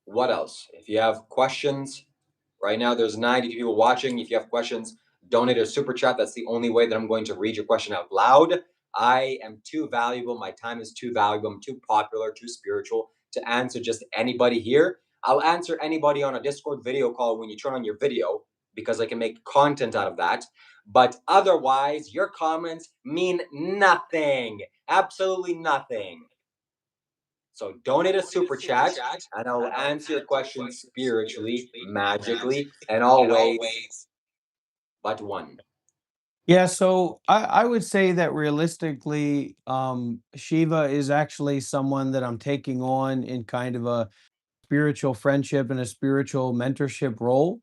What else? If you have questions, right now there's 90 people watching. If you have questions, donate a super chat. That's the only way that I'm going to read your question out loud. I am too valuable. My time is too valuable. I'm too popular, too spiritual to answer just anybody here. I'll answer anybody on a Discord video call when you turn on your video, because I can make content out of that. But otherwise, your comments mean nothing. Absolutely nothing. So donate a super chat, and I will answer your questions spiritually, magically, and always but one. Yeah, so I would say that realistically, Shiva is actually someone that I'm taking on in kind of a spiritual friendship and a spiritual mentorship role.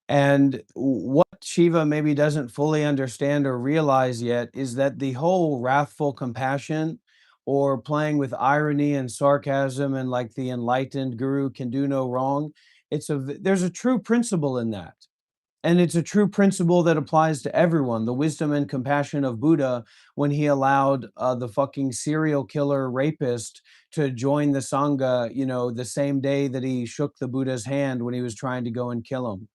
And what Shiva maybe doesn't fully understand or realize yet is that the whole wrathful compassion, or playing with irony and sarcasm, and like the enlightened guru can do no wrong, there's a true principle in that. And it's a true principle that applies to everyone. The wisdom and compassion of Buddha, when he allowed the fucking serial killer rapist to join the Sangha, the same day that he shook the Buddha's hand when he was trying to go and kill him.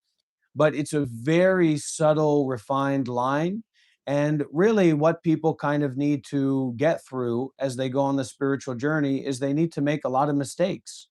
But it's a very subtle, refined line. And really, what people kind of need to get through as they go on the spiritual journey is they need to make a lot of mistakes.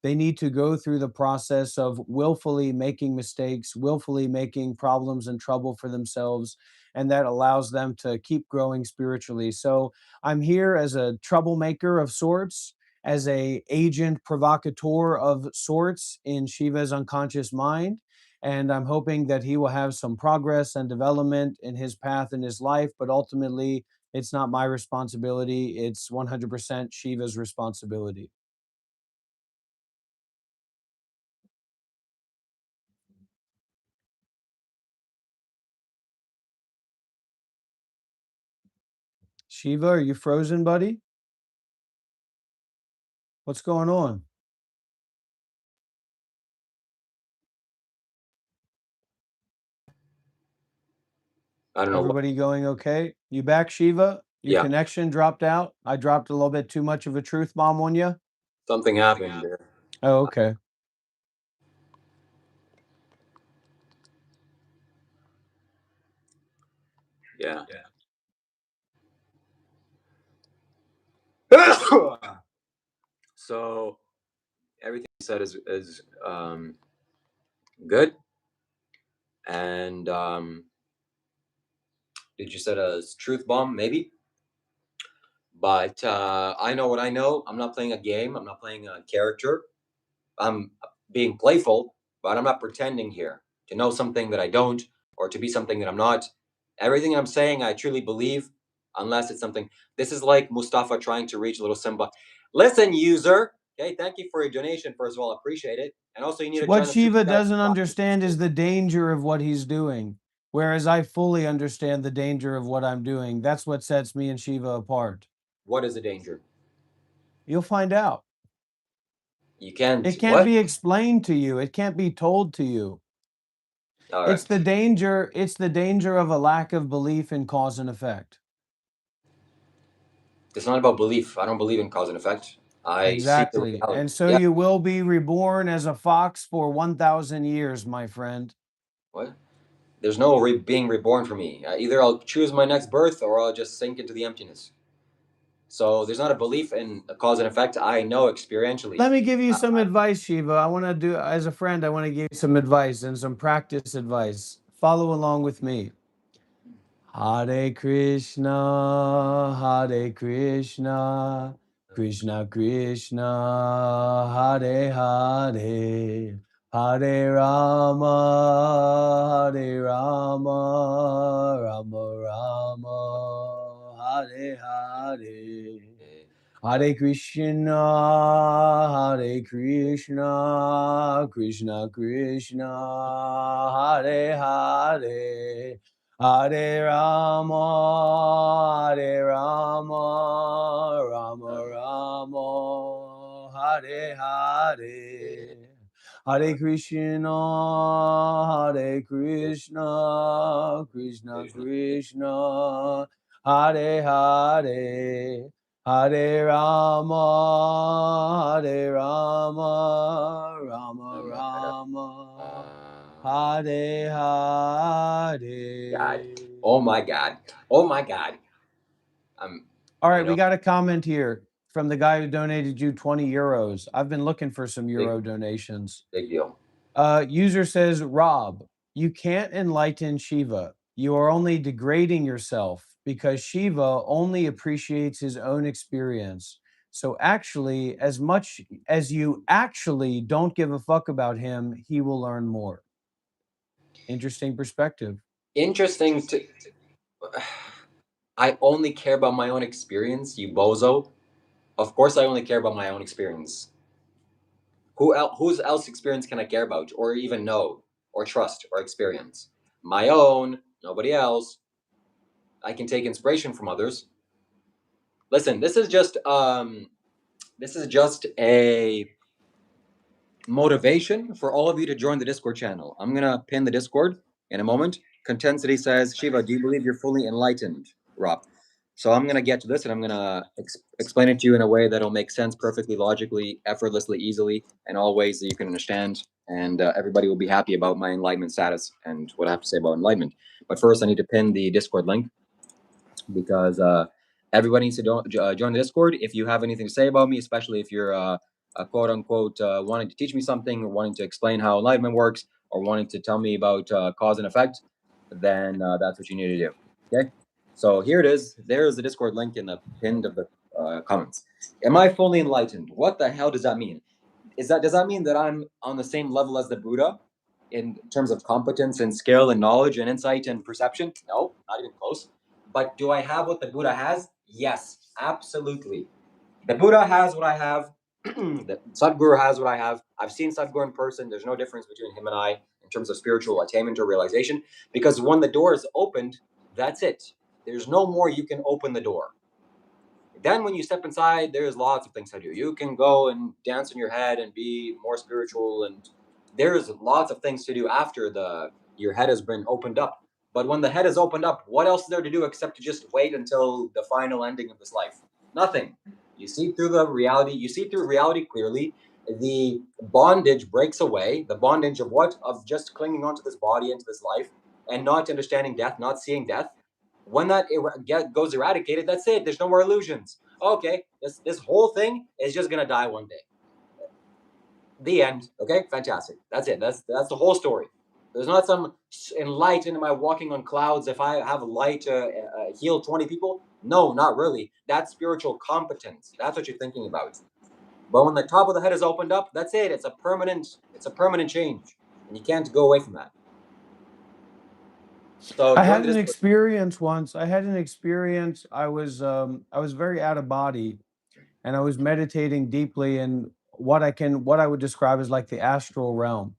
They need to go through the process of willfully making mistakes, willfully making problems and trouble for themselves, and that allows them to keep growing spiritually. So I'm here as a troublemaker of sorts, as a agent provocateur of sorts in Shiva's unconscious mind, and I'm hoping that he will have some progress and development in his path in his life, but ultimately it's not my responsibility. It's 100% Shiva's responsibility. Shiva, are you frozen, buddy? What's going on? I don't know. Everybody going okay? You back, Shiva? Your Yeah. connection dropped out. I dropped a little bit too much of a truth bomb on you. Something happened there. Oh, okay. Yeah. So everything you said is good. And did you set a truth bomb? Maybe. But I know what I know. I'm not playing a game. I'm not playing a character. I'm being playful, but I'm not pretending here to know something that I don't or to be something that I'm not. Everything I'm saying, I truly believe, unless it's something. This is like Mustafa trying to reach little Simba. Listen, user. Okay, thank you for your donation. First of all, appreciate it. And also, you need to What join the Super Shiva Chat doesn't Box. understand is the danger of what he's doing, whereas I fully understand the danger of what I'm doing. That's what sets me and Shiva apart. What is the danger? You'll find out. You can't. It can't What? be explained to you. It can't be told to you. All It's right. the danger. It's the danger of a lack of belief in cause and effect. It's not about belief. I don't believe in cause and effect. I see the Exactly. reality. And so Yeah. you will be reborn as a fox for 1,000 years, my friend. What? There's no being reborn for me. Either I'll choose my next birth or I'll just sink into the emptiness. So there's not a belief in a cause and effect. I know experientially. Let me give you some advice, Shiva. I want to do, as a friend, I want to give you some advice and some practice advice. Follow along with me. Hare Krishna, Hare Krishna, Krishna Krishna, Hare Hare, Hare Rama, Hare Rama, Rama Rama, Hare Hare. Hare Krishna, Hare Krishna, Krishna Krishna, Hare Hare, Hare Rama, Hare Rama, Rama Rama, Hare Hare. Hare Krishna, Hare Krishna, Krishna Krishna, Hare Hare, Hare Rama, Hare Rama, Rama Rama, Hare Hare. God. Oh my God. Oh my God. All right, we got a comment here from the guy who donated you 20 euros. I've been looking for some euro donations. Big deal. User says, Rob, you can't enlighten Shiva. You are only degrading yourself because Shiva only appreciates his own experience. So actually, as much as you actually don't give a fuck about him, he will learn more. Interesting perspective. Interesting to. I only care about my own experience, you bozo. Of course, I only care about my own experience. Whose else experience can I care about, or even know, or trust, or experience? My own. Nobody else. I can take inspiration from others. Listen, this is just a motivation for all of you to join the Discord channel. I'm gonna pin the Discord in a moment. Contensity says, Shiva, do you believe you're fully enlightened, Rob? So I'm gonna get to this, and I'm gonna explain it to you in a way that'll make sense perfectly, logically, effortlessly, easily, and all ways that you can understand. And everybody will be happy about my enlightenment status and what I have to say about enlightenment. But first, I need to pin the Discord link because everybody needs to join the Discord. If you have anything to say about me, especially if you're quote unquote wanting to teach me something, or wanting to explain how enlightenment works, or wanting to tell me about cause and effect, then that's what you need to do. Okay. So here it is. There's the Discord link in the pinned of the comments. Am I fully enlightened? What the hell does that mean? Does that mean that I'm on the same level as the Buddha in terms of competence and skill and knowledge and insight and perception? No, not even close. But do I have what the Buddha has? Yes, absolutely. The Buddha has what I have. The Sadhguru has what I have. I've seen Sadhguru in person. There's no difference between him and I in terms of spiritual attainment or realization, because when the door is opened, that's it. There's no more you can open the door. Then when you step inside, there's lots of things to do. You can go and dance in your head and be more spiritual, and there's lots of things to do after your head has been opened up. But when the head is opened up, what else is there to do except to just wait until the final ending of this life? Nothing. You see through reality clearly. The bondage breaks away. The bondage of what? Of just clinging onto this body, into this life, and not understanding death, not seeing death. When that goes eradicated, that's it. There's no more illusions. Okay, this whole thing is just gonna die one day. The end. Okay, fantastic. That's it. That's the whole story. There's not some enlightened, am I walking on clouds if I have a light to heal 20 people? No, not really. That's spiritual competence. That's what you're thinking about. But when the top of the head is opened up, that's it. It's a permanent change, and you can't go away from that. So I had an experience once. I had an experience. I was very out of body, and I was meditating deeply in what I would describe as like the astral realm,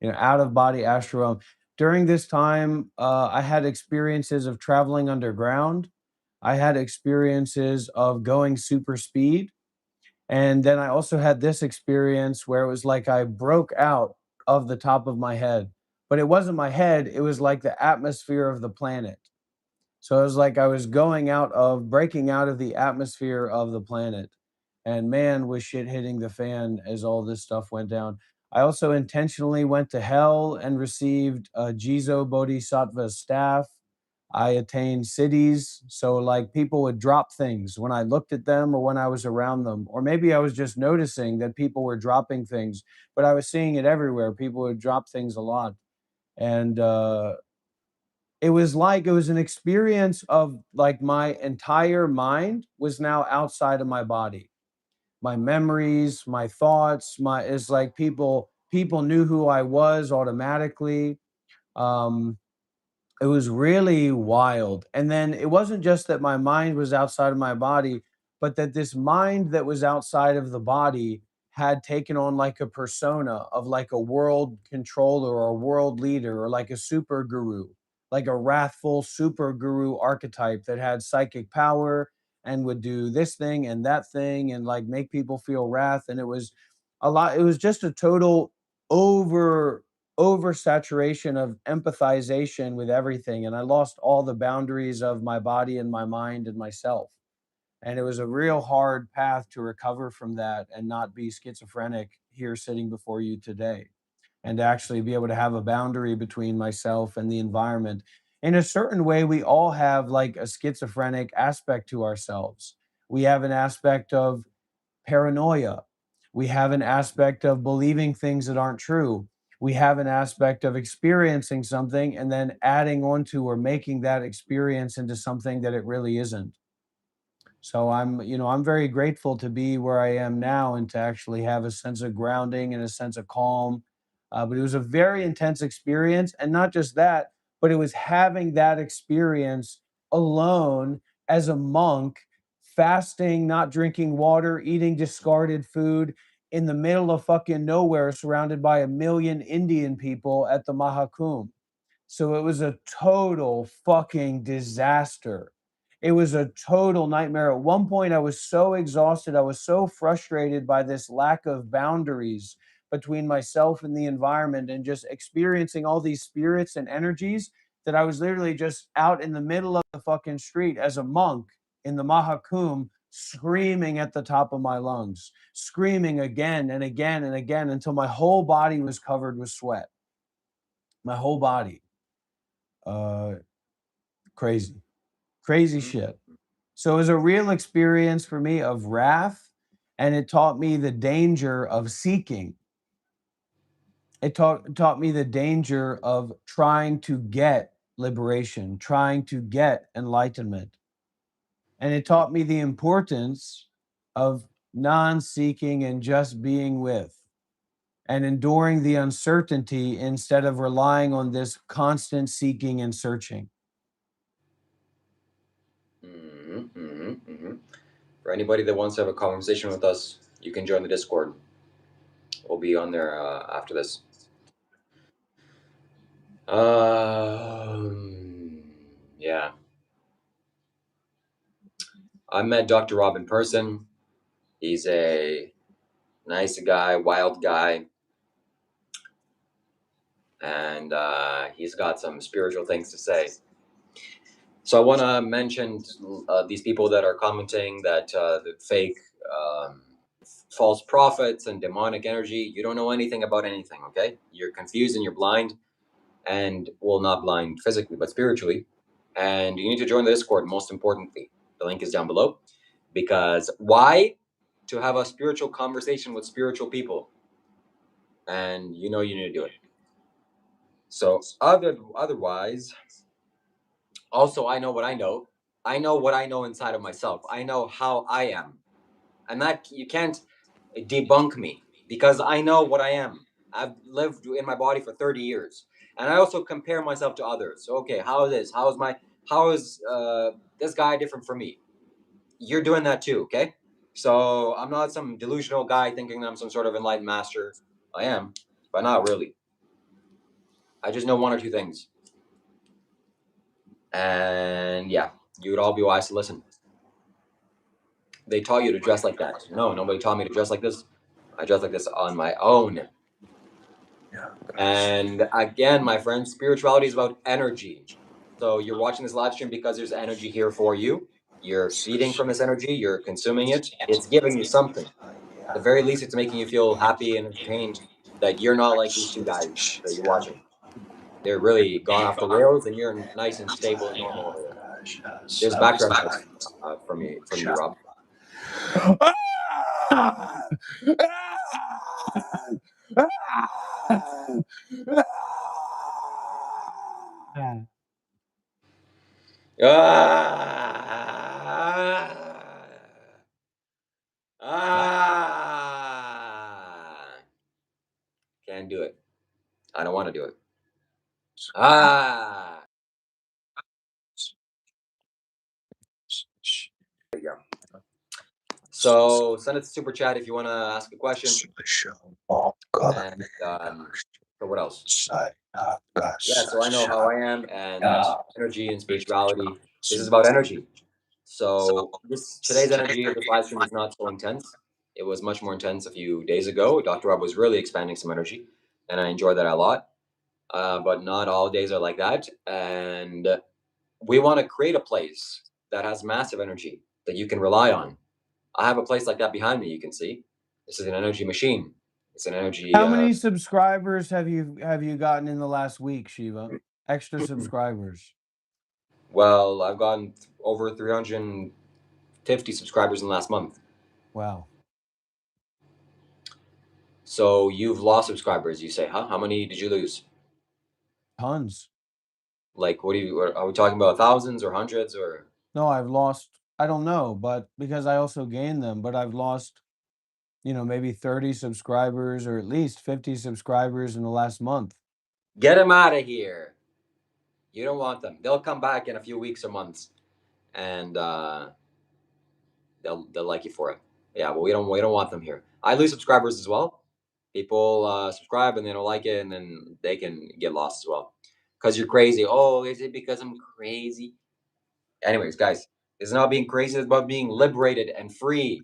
out of body astral realm. During this time, I had experiences of traveling underground. I had experiences of going super speed. And then I also had this experience where it was like I broke out of the top of my head, but it wasn't my head. It was like the atmosphere of the planet. So it was like I was breaking out of the atmosphere of the planet. And man, was shit hitting the fan as all this stuff went down. I also intentionally went to hell and received a Jizo Bodhisattva's staff. I attained cities. So, like, people would drop things when I looked at them or when I was around them. Or maybe I was just noticing that people were dropping things, but I was seeing it everywhere. People would drop things a lot. And it was an experience of like my entire mind was now outside of my body. My memories, my thoughts, it's like people knew who I was automatically. Um, it was really wild. And then it wasn't just that my mind was outside of my body, but that this mind that was outside of the body had taken on like a persona of like a world controller or a world leader or like a super guru, like a wrathful super guru archetype that had psychic power and would do this thing and that thing and like make people feel wrath. And it was just a total over oversaturation of empathization with everything, and I lost all the boundaries of my body and my mind and myself. And it was a real hard path to recover from that and not be schizophrenic here sitting before you today, and to actually be able to have a boundary between myself and the environment. In a certain way, we all have like a schizophrenic aspect to ourselves. We have an aspect of paranoia. We have an aspect of believing things that aren't true. We have an aspect of experiencing something and then adding on to or making that experience into something that it really isn't. So I'm very grateful to be where I am now and to actually have a sense of grounding and a sense of calm. But it was a very intense experience. And not just that, but it was having that experience alone as a monk, fasting, not drinking water, eating discarded food in the middle of fucking nowhere, surrounded by a million Indian people at the Mahakumbh. So it was a total fucking disaster. It was a total nightmare. At one point, I was so exhausted. I was so frustrated by this lack of boundaries between myself and the environment and just experiencing all these spirits and energies that I was literally just out in the middle of the fucking street as a monk in the Mahakumbh, screaming at the top of my lungs, screaming again and again and again until my whole body was covered with sweat. My whole body. Uh, crazy Mm-hmm. shit. So it was a real experience for me of wrath And it taught me the danger of seeking. It taught me the danger of trying to get liberation, trying to get enlightenment. And it taught me the importance of non-seeking and just being with, and enduring the uncertainty instead of relying on this constant seeking and searching. For anybody that wants to have a conversation with us, you can join the Discord. We'll be on there after this. Yeah. I met Dr. Rob in person. He's a nice guy, wild guy. And he's got some spiritual things to say. So I want to mention these people that are commenting that the fake false prophets and demonic energy. You don't know anything about anything, okay? You're confused and you're blind, and well, not blind physically, but spiritually. And you need to join the Discord, most importantly. The link is down below. Because why? To have a spiritual conversation with spiritual people. And you know you need to do it. So otherwise, also I know what I know. I know what I know inside of myself. I know how I am. And that you can't debunk me because I know what I am. I've lived in my body for 30 years. And I also compare myself to others. Okay, how is this guy different from me? You're doing that too, okay? So I'm not some delusional guy thinking I'm some sort of enlightened master. I am, but not really. I just know one or two things. And yeah, you would all be wise to listen. They taught you to dress like that. No, nobody taught me to dress like this. I dress like this on my own. And again, my friends, spirituality is about energy. So you're watching this live stream because there's energy here for you. You're feeding from this energy. You're consuming it. It's giving you something. At the very least, it's making you feel happy and entertained that you're not like these two guys that you're watching. They're really gone off the rails, and you're nice and stable and normal over there. There's background noise from you, Rob. Can't do it. I don't want to do it. There you go. So send it to Super Chat if you want to ask a question. And so what else? Yeah, so I know how I am, and energy and spirituality. This is about energy. So today's energy of this live stream is not so intense. It was much more intense a few days ago. Dr. Rob was really expanding some energy, and I enjoyed that a lot. But not all days are like that. And we want to create a place that has massive energy that you can rely on. I have a place like that behind me, you can see. This is an energy machine. It's an energy. How many subscribers have you gotten in the last week, Shiva? Extra subscribers. Well, I've gotten over 350 subscribers in the last month. Wow. So you've lost subscribers, you say, huh? How many did you lose? Tons. Like, are we talking about thousands or hundreds or? No, I've lost, I don't know, but because I also gained them, but I've lost, maybe 30 subscribers or at least 50 subscribers in the last month. Get them out of here. You don't want them. They'll come back in a few weeks or months, and they'll like you for it. Yeah, but we don't want them here. I lose subscribers as well. People subscribe and they don't like it, and then they can get lost as well. Because you're crazy. Oh, is it because I'm crazy? Anyways, guys, it's not being crazy. It's about being liberated and free.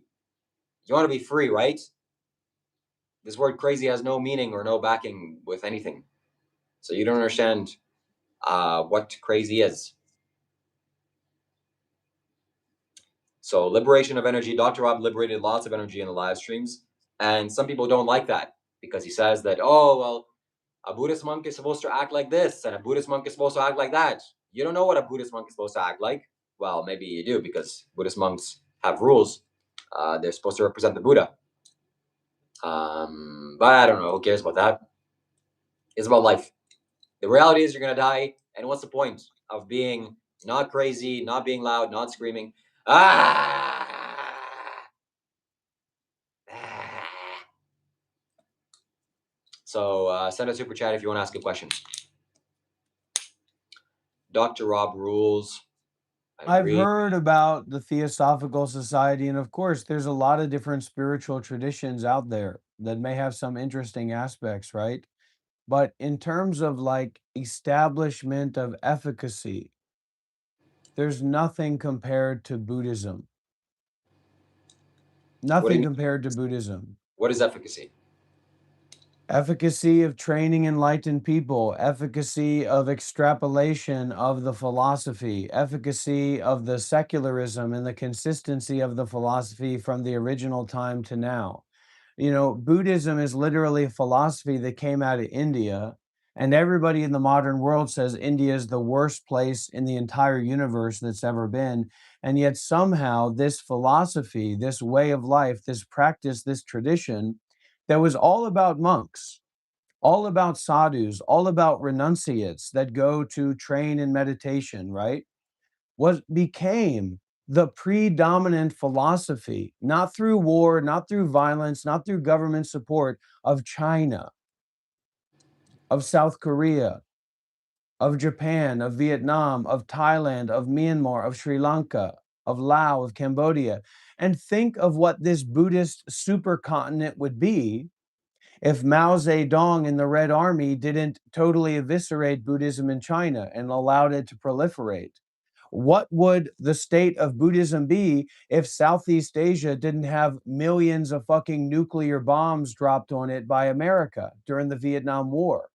You want to be free, right? This word crazy has no meaning or no backing with anything. So you don't understand what crazy is. So liberation of energy. Dr. Rob liberated lots of energy in the live streams. And some people don't like that because he says that, oh, well, a Buddhist monk is supposed to act like this and a Buddhist monk is supposed to act like that. You don't know what a Buddhist monk is supposed to act like. Well, maybe you do because Buddhist monks have rules. They're supposed to represent the Buddha. But I don't know. Who cares about that? It's about life. The reality is you're going to die. And what's the point of being not crazy, not being loud, not screaming? Ah! So send a super chat if you want to ask a question. Dr. Rob rules. I've heard about the Theosophical Society, and of course, there's a lot of different spiritual traditions out there that may have some interesting aspects, right? But in terms of like establishment of efficacy, there's nothing compared to Buddhism. Nothing compared to Buddhism. What is efficacy? Efficacy of training enlightened people, efficacy of extrapolation of the philosophy, efficacy of the secularism and the consistency of the philosophy from the original time to now. You know, Buddhism is literally a philosophy that came out of India, and everybody in the modern world says India is the worst place in the entire universe that's ever been. And yet, somehow, this philosophy, this way of life, this practice, this tradition that was all about monks, all about sadhus, all about renunciates that go to train in meditation, right? Was became the predominant philosophy, not through war, not through violence, not through government support, of China, of South Korea, of Japan, of Vietnam, of Thailand, of Myanmar, of Sri Lanka, of Laos, of Cambodia. And think of what this Buddhist supercontinent would be if Mao Zedong and the Red Army didn't totally eviscerate Buddhism in China and allowed it to proliferate. What would the state of Buddhism be if Southeast Asia didn't have millions of fucking nuclear bombs dropped on it by America during the Vietnam War?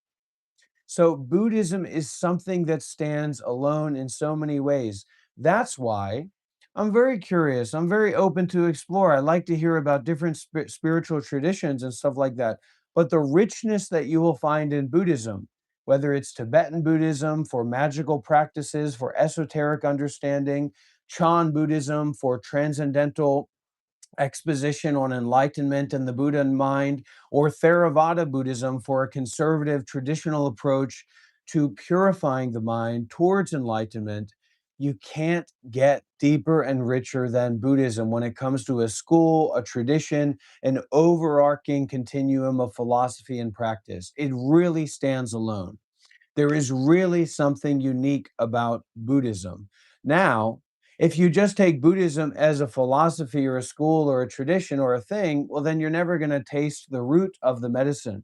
So Buddhism is something that stands alone in so many ways. That's why I'm very curious. I'm very open to explore. I like to hear about different spiritual traditions and stuff like that. But the richness that you will find in Buddhism, whether it's Tibetan Buddhism for magical practices, for esoteric understanding, Chan Buddhism for transcendental exposition on enlightenment and the Buddha in mind, or Theravada Buddhism for a conservative traditional approach to purifying the mind towards enlightenment, you can't get deeper and richer than Buddhism when it comes to a school, a tradition, an overarching continuum of philosophy and practice. It really stands alone. There is really something unique about Buddhism. Now, if you just take Buddhism as a philosophy or a school or a tradition or a thing, well, then you're never going to taste the root of the medicine,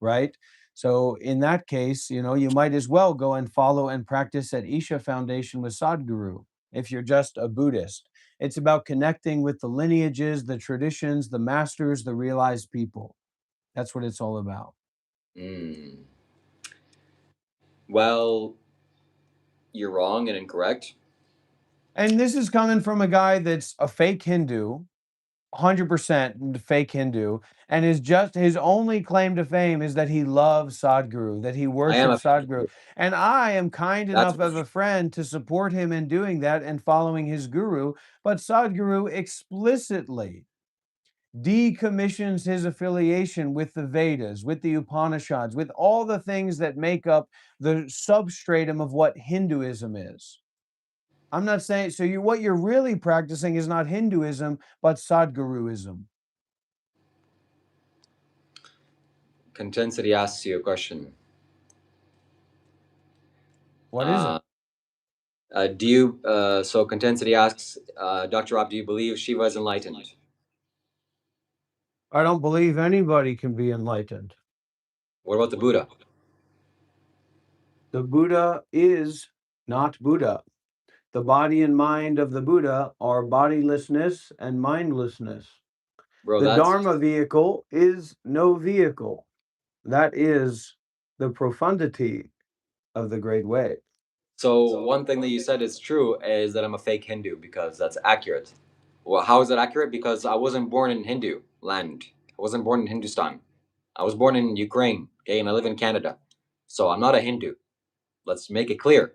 right? So in that case, you know, you might as well go and follow and practice at Isha Foundation with Sadhguru if you're just a Buddhist. It's about connecting with the lineages, the traditions, the masters, the realized people. That's what it's all about. Well, you're wrong and incorrect. And this is coming from a guy that's a fake Hindu, 100% fake Hindu, and is just his only claim to fame is that he loves Sadhguru, that he worships Sadhguru. And I am kind enough of a friend to support him in doing that and following his guru, but Sadhguru explicitly decommissions his affiliation with the Vedas, with the Upanishads, with all the things that make up the substratum of what Hinduism is. I'm not saying so. What you're really practicing is not Hinduism, but Sadhguruism. Contensity asks you a question. What is it? So Contensity asks, Dr. Rob, do you believe Shiva is enlightened? I don't believe anybody can be enlightened. What about the Buddha? The Buddha is not Buddha. The body and mind of the Buddha are bodilessness and mindlessness. Bro, the Dharma vehicle is no vehicle. That is the profundity of the Great Way. So one thing that you said is true is that I'm a fake Hindu because that's accurate. Well, how is that accurate? Because I wasn't born in Hindu land. I wasn't born in Hindustan. I was born in Ukraine, okay, and I live in Canada. So I'm not a Hindu. Let's make it clear.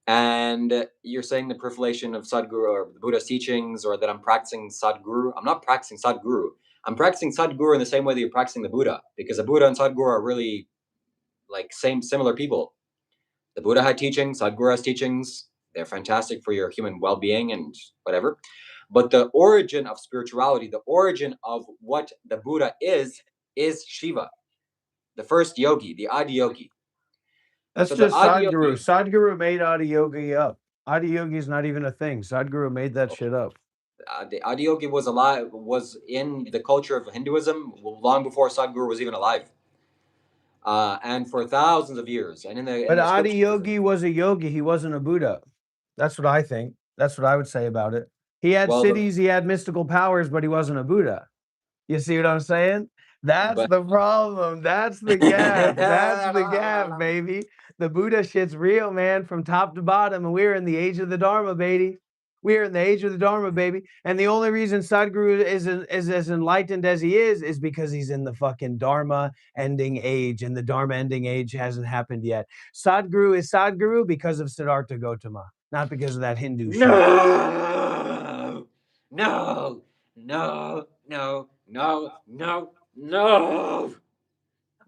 And you're saying the proliferation of Sadhguru or the Buddha's teachings, or that I'm practicing Sadhguru. I'm not practicing Sadhguru. I'm practicing Sadhguru in the same way that you're practicing the Buddha, because the Buddha and Sadhguru are really like similar people. The Buddha had teachings, Sadhguru has teachings. They're fantastic for your human well-being and whatever. But the origin of spirituality, the origin of what the Buddha is Shiva, the first yogi, the Adi Yogi. That's So the just Adi Sadhguru. Yogi, Sadhguru made Adi Yogi up. Adi Yogi is not even a thing. Sadhguru made that shit up. the Adi Yogi was in the culture of Hinduism long before Sadhguru was even alive. And for thousands of years. And But Adi Yogi was a yogi. He wasn't a Buddha. That's what I think. That's what I would say about it. He had cities, he had mystical powers, but he wasn't a Buddha. You see what I'm saying? That's the problem. That's the gap. That's the gap, baby. The Buddha shit's real, man, from top to bottom. And we're in the age of the Dharma, baby. We're in the age of the Dharma, baby. And the only reason Sadhguru is as enlightened as he is because he's in the fucking Dharma ending age. And the Dharma ending age hasn't happened yet. Sadhguru is Sadhguru because of Siddhartha Gautama, not because of that Hindu shit. No, no, no, no, no, no, no.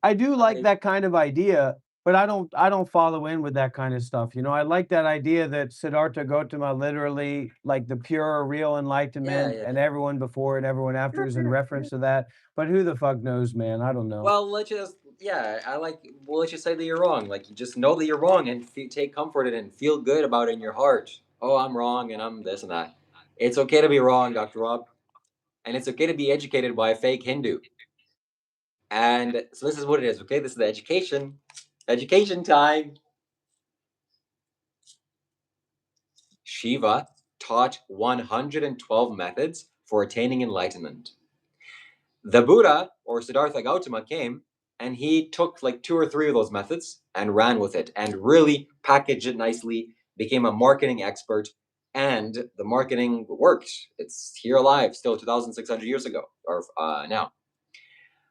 I do like that kind of idea, but I don't follow in with that kind of stuff. You know, I like that idea that Siddhartha Gautama literally, like the pure, real enlightenment, and everyone before and everyone after is in reference to that. But who the fuck knows, man? I don't know. Well, let's just say that you're wrong. Like, you just know that you're wrong and take comfort in it and feel good about it in your heart. Oh, I'm wrong and I'm this and that. It's okay to be wrong, Dr. Rob. And it's okay to be educated by a fake Hindu. And so this is what it is, okay? This is the education time. Shiva taught 112 methods for attaining enlightenment. The Buddha, or Siddhartha Gautama, came and he took like 2 or 3 of those methods and ran with it and really packaged it nicely, became a marketing expert, and the marketing worked. It's here alive still 2,600 years ago, or now.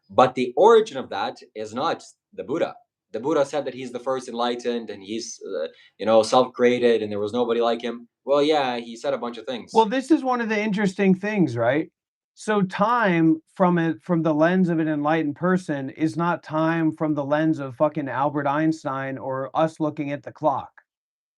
But the origin of that is not the Buddha. The Buddha said that he's the first enlightened and he's, self-created and there was nobody like him. Well, yeah, he said a bunch of things. Well, this is one of the interesting things, right? So time from the lens of an enlightened person is not time from the lens of fucking Albert Einstein or us looking at the clock,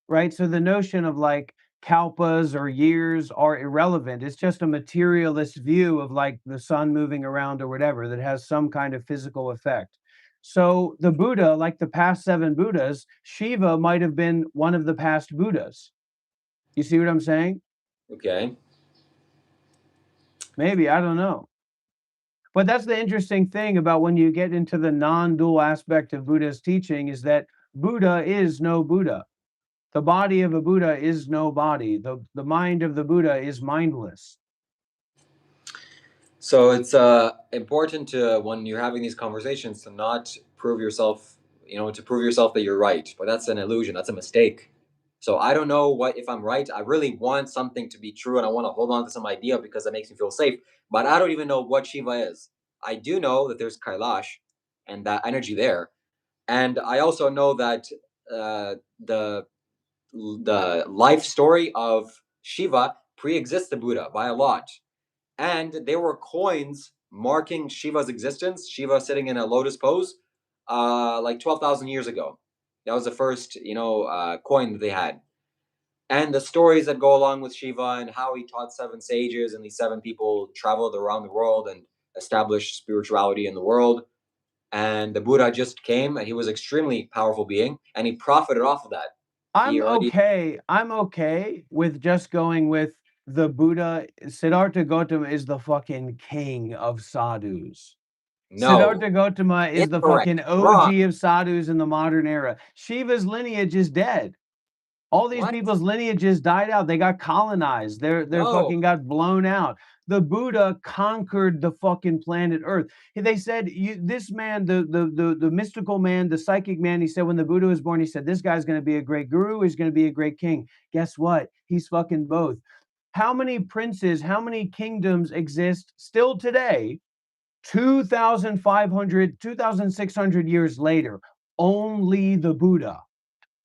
right? So the notion of like kalpas or years are irrelevant. It's just a materialist view of like the sun moving around or whatever that has some kind of physical effect. So the Buddha, like the past 7 Buddhas, Shiva might have been one of the past Buddhas. You see what I'm saying? Okay. Maybe, I don't know. But that's the interesting thing about when you get into the non-dual aspect of Buddha's teaching is that Buddha is no Buddha. The body of a Buddha is no body. The mind of the Buddha is mindless. So it's important to, when you're having these conversations, to not prove yourself, to prove yourself that you're right. But that's an illusion. That's a mistake. So I don't know if I'm right. I really want something to be true and I want to hold on to some idea because it makes me feel safe. But I don't even know what Shiva is. I do know that there's Kailash and that energy there. And I also know that the life story of Shiva pre-exists the Buddha by a lot. And there were coins marking Shiva's existence, Shiva sitting in a lotus pose, like 12,000 years ago. That was the first, coin that they had. And the stories that go along with Shiva and how he taught 7 sages and these 7 people traveled around the world and established spirituality in the world. And the Buddha just came and he was an extremely powerful being and he profited off of that. I'm okay with just going with the Buddha. Siddhartha Gautama is the fucking king of sadhus. No. Siddhartha Gautama is the fucking OG of sadhus in the modern era. Shiva's lineage is dead. All these people's lineages died out. They got colonized. They're fucking got blown out. The Buddha conquered the fucking planet Earth. They said, this man, the mystical man, the psychic man, he said when the Buddha was born, he said, this guy's going to be a great guru, he's going to be a great king. Guess what? He's fucking both. How many princes, how many kingdoms exist still today, 2,500, 2,600 years later? Only the Buddha.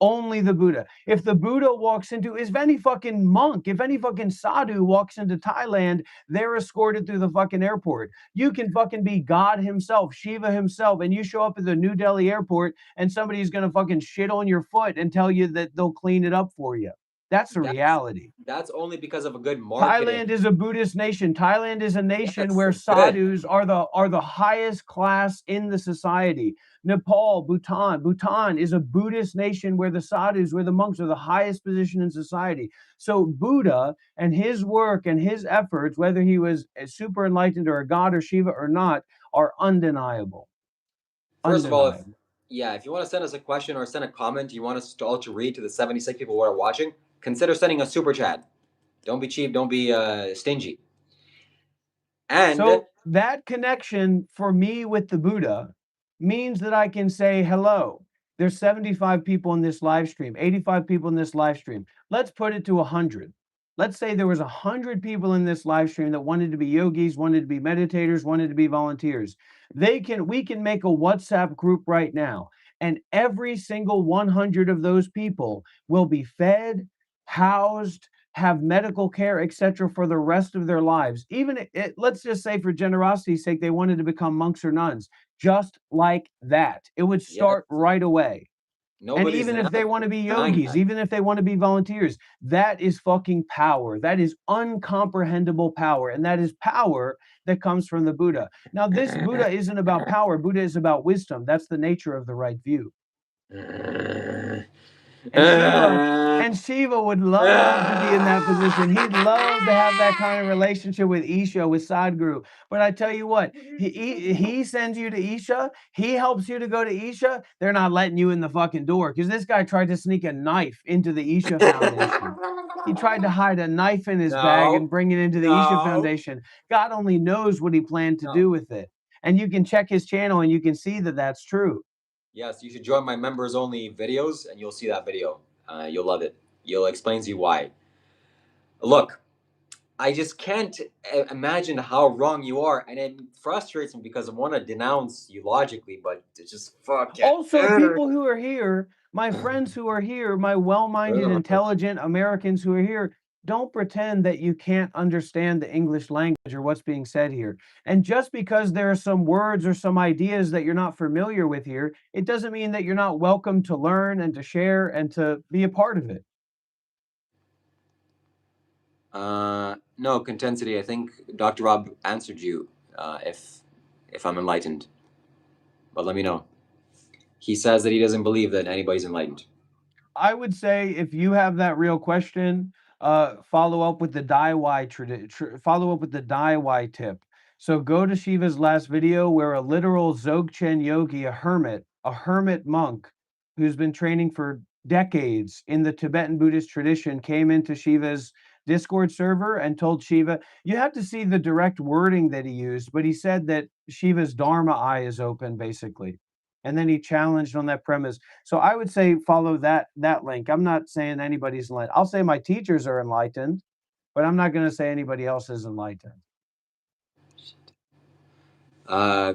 Only the Buddha. If the Buddha walks into, if any fucking monk, if any fucking sadhu walks into Thailand, they're escorted through the fucking airport. You can fucking be God himself, Shiva himself, and you show up at the New Delhi airport and somebody's gonna fucking shit on your foot and tell you that they'll clean it up for you. That's the reality. That's only because of a good marketing. Thailand is a Buddhist nation. Thailand is a nation Yes, where good. sadhus are the highest class in the society. Nepal, Bhutan is a Buddhist nation where the sadhus, where the monks are the highest position in society. So Buddha and his work and his efforts, whether he was a super enlightened or a god or Shiva or not, are undeniable. First of all, if you want to send us a question or send a comment you want us to all to read to the 76 people who are watching, consider sending a super chat. Don't be cheap. Don't be stingy. And so that connection for me with the Buddha means that I can say hello. There's 75 people in this live stream, 85 people in this live stream. Let's put it to 100. Let's say there was 100 people in this live stream that wanted to be yogis, wanted to be meditators, wanted to be volunteers. We can make a WhatsApp group right now, and every single 100 of those people will be fed, housed, have medical care, etc., for the rest of their lives. Even let's just say, for generosity's sake, they wanted to become monks or nuns, just like that. It would start right away. And even if they want to be yogis, even if they want to be volunteers, that is fucking power. That is uncomprehendable power. And that is power that comes from the Buddha. Now, this Buddha isn't about power. Buddha is about wisdom. That's the nature of the right view. And Shiva would love to be in that position. He'd love to have that kind of relationship with Isha, with Sadhguru. But I tell you what, he sends you to Isha. He helps you to go to Isha. They're not letting you in the fucking door, because this guy tried to sneak a knife into the Isha Foundation. He tried to hide a knife in his bag and bring it into the Isha Foundation. God only knows what he planned to do with it. And you can check his channel and you can see that that's true. Yes, you should join my members only videos and you'll see that video. You'll love it. You'll explain to you why. Look, I just can't imagine how wrong you are, and it frustrates me because I want to denounce you logically, but it's just fuck. Also, people who are here, my friends who are here, my well-minded, intelligent Americans who are here, don't pretend that you can't understand the English language or what's being said here. And just because there are some words or some ideas that you're not familiar with here, it doesn't mean that you're not welcome to learn and to share and to be a part of it. No, Contensity, I think Dr. Rob answered you, if I'm enlightened. But let me know. He says that he doesn't believe that anybody's enlightened. I would say, if you have that real question, follow up with the DIY tip. So go to Shiva's last video, where a literal Dzogchen yogi, a hermit monk who's been training for decades in the Tibetan Buddhist tradition, came into Shiva's Discord server and told Shiva, you have to see the direct wording that he used, but he said that Shiva's Dharma eye is open, basically. And then he challenged on that premise. So I would say follow that link. I'm not saying anybody's enlightened. I'll say my teachers are enlightened, but I'm not going to say anybody else is enlightened. Yeah,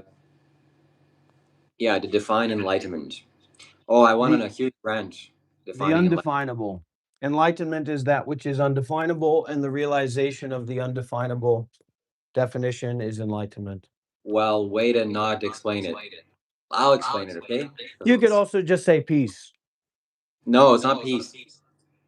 to define enlightenment. Oh, I went on a huge rant. The undefinable. Enlightenment is that which is undefinable, and the realization of the undefinable definition is enlightenment. Well, way to not explain it. I'll explain it, okay? You could also just say peace. No, it's not peace.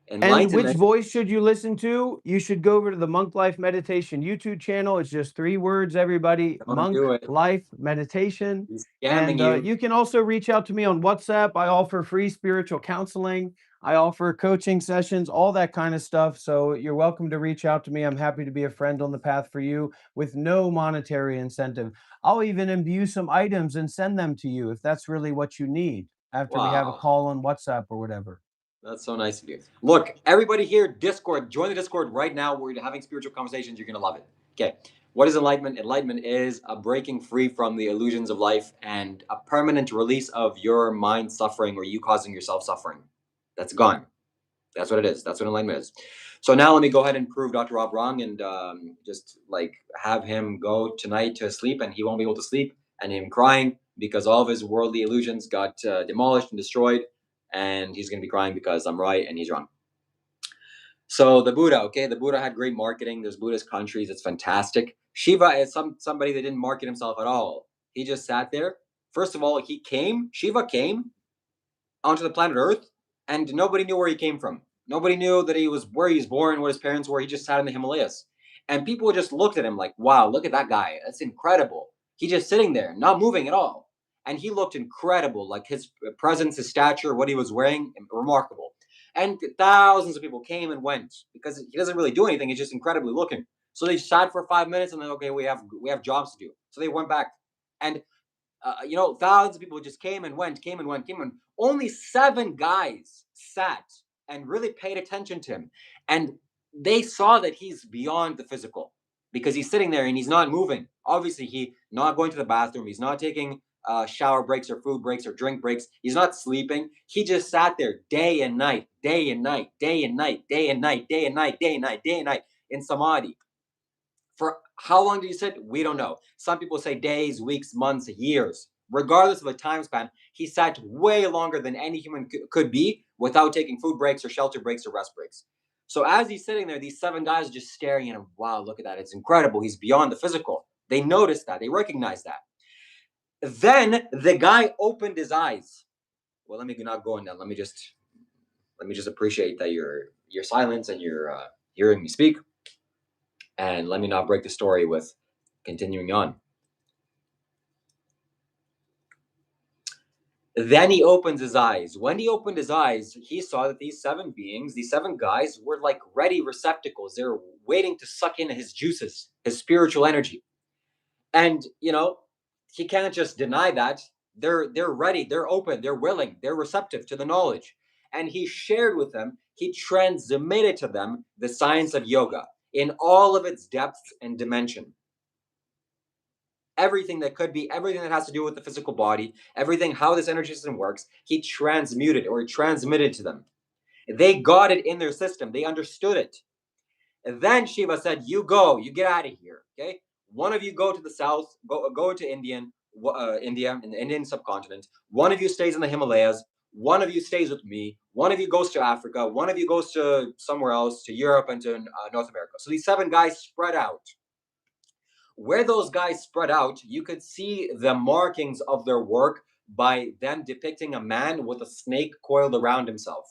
And which voice should you listen to? You should go over to the Monk Life Meditation YouTube channel. It's just 3 words, everybody. Monk Life Meditation. And you can also reach out to me on WhatsApp. I offer free spiritual counseling. I offer coaching sessions, all that kind of stuff. So you're welcome to reach out to me. I'm happy to be a friend on the path for you with no monetary incentive. I'll even imbue some items and send them to you if that's really what you need after we have a call on WhatsApp or whatever. That's so nice of you. Look, everybody here, Discord, join the Discord right now. We're having spiritual conversations. You're going to love it. Okay. What is enlightenment? Enlightenment is a breaking free from the illusions of life and a permanent release of your mind suffering or you causing yourself suffering. That's gone. That's what it is. That's what enlightenment is. So now let me go ahead and prove Dr. Rob wrong and just like have him go tonight to sleep, and he won't be able to sleep, and him crying because all of his worldly illusions got demolished and destroyed. and he's going to be crying because I'm right and he's wrong. So the Buddha, okay, the Buddha had great marketing. There's Buddhist countries. It's fantastic. Shiva is somebody that didn't market himself at all. He just sat there. First of all, Shiva came onto the planet Earth, and nobody knew where he came from. Nobody knew that where he was born, what his parents were. He just sat in the Himalayas. And people just looked at him like, wow, look at that guy. That's incredible. He's just sitting there, not moving at all. And he looked incredible, like his presence, his stature, what he was wearing, remarkable. And thousands of people came and went because he doesn't really do anything. He's just incredibly looking. So they sat for 5 minutes and then, okay, we have jobs to do. So they went back. And thousands of people just came and went. Only 7 guys sat and really paid attention to him. And they saw that he's beyond the physical because he's sitting there and he's not moving. Obviously, he's not going to the bathroom. He's not taking shower breaks or food breaks or drink breaks. He's not sleeping. He just sat there day and night, day and night, day and night, day and night, day and night, day and night, day and night in samadhi. For how long did he sit? We don't know. Some people say days, weeks, months, years. Regardless of the time span, he sat way longer than any human could be without taking food breaks or shelter breaks or rest breaks. So as he's sitting there, these 7 guys are just staring at him. Wow, look at that. It's incredible. He's beyond the physical. They noticed that. They recognized that. Then the guy opened his eyes. Well, let me not go on now. Let me just appreciate that your silence and you're hearing me speak. And let me not break the story with continuing on. Then he opens his eyes. When he opened his eyes, he saw that these 7 beings, these 7 guys, were like ready receptacles. They were waiting to suck in his juices, his spiritual energy. And, he can't just deny that. They're ready, they're open, they're willing, they're receptive to the knowledge. And he shared with them, he transmitted to them the science of yoga in all of its depth and dimension. Everything that could be, everything that has to do with the physical body, everything, how this energy system works, he transmitted to them. They got it in their system. They understood it. And then Shiva said, you get out of here. Okay. One of you go to the south, go to India, in the Indian subcontinent. One of you stays in the Himalayas. One of you stays with me. One of you goes to Africa. One of you goes to somewhere else, to Europe and to North America. So these 7 guys spread out. Where those guys spread out, you could see the markings of their work by them depicting a man with a snake coiled around himself.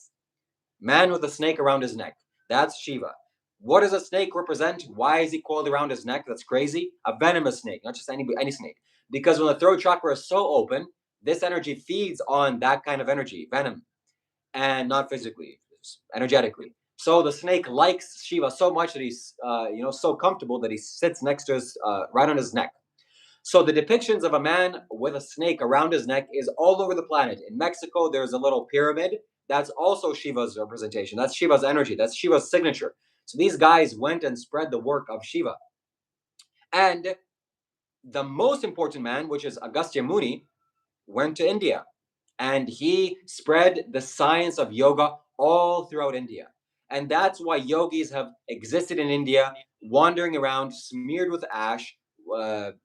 Man with a snake around his neck. That's Shiva. What does a snake represent? Why is he coiled around his neck? That's crazy. A venomous snake, not just any snake. Because when the throat chakra is so open, this energy feeds on that kind of energy, venom, and not physically, energetically. So the snake likes Shiva so much that he's, so comfortable that he sits next to his, right on his neck. So the depictions of a man with a snake around his neck is all over the planet. In Mexico, there's a little pyramid. That's also Shiva's representation. That's Shiva's energy. That's Shiva's signature. So these guys went and spread the work of Shiva. And the most important man, which is Agastya Muni, went to India. And he spread the science of yoga all throughout India. And that's why yogis have existed in India, wandering around, smeared with ash,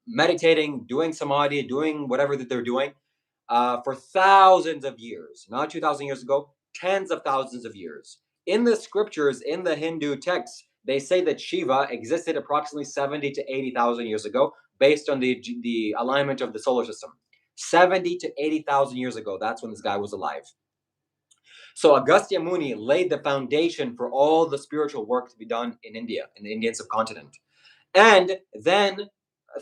meditating, doing samadhi, doing whatever that they're doing for thousands of years. Not 2,000 years ago, tens of thousands of years. In the scriptures, in the Hindu texts, they say that Shiva existed approximately 70 to 80,000 years ago, based on the alignment of the solar system. 70 to 80,000 years ago, that's when this guy was alive. So Agastya Muni laid the foundation for all the spiritual work to be done in India, in the Indian subcontinent. And then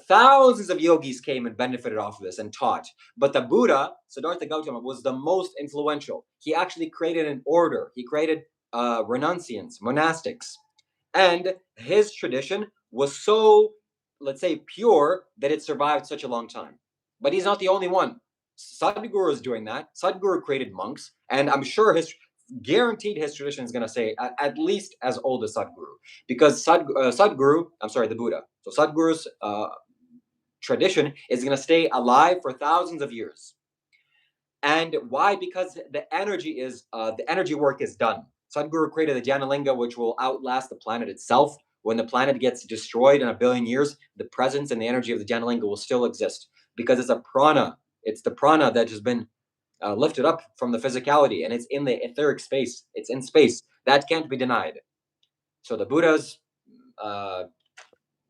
thousands of yogis came and benefited off of this and taught. But the Buddha, Siddhartha Gautama, was the most influential. He actually created an order. He created renunciants, monastics. And his tradition was so, let's say, pure that it survived such a long time. But he's not the only one. Sadhguru is doing that. Sadhguru created monks. And I'm sure guaranteed his tradition is going to say at least as old as Sadhguru. Because the Buddha. So Sadhguru's tradition is going to stay alive for thousands of years. And why? Because the energy work is done. Sadhguru created the Jnanalinga, which will outlast the planet itself. When the planet gets destroyed in 1 billion years, the presence and the energy of the Jnanalinga will still exist because it's a prana. It's the prana that has been lifted up from the physicality, and it's in the etheric space. It's in space. That can't be denied. So the Buddha's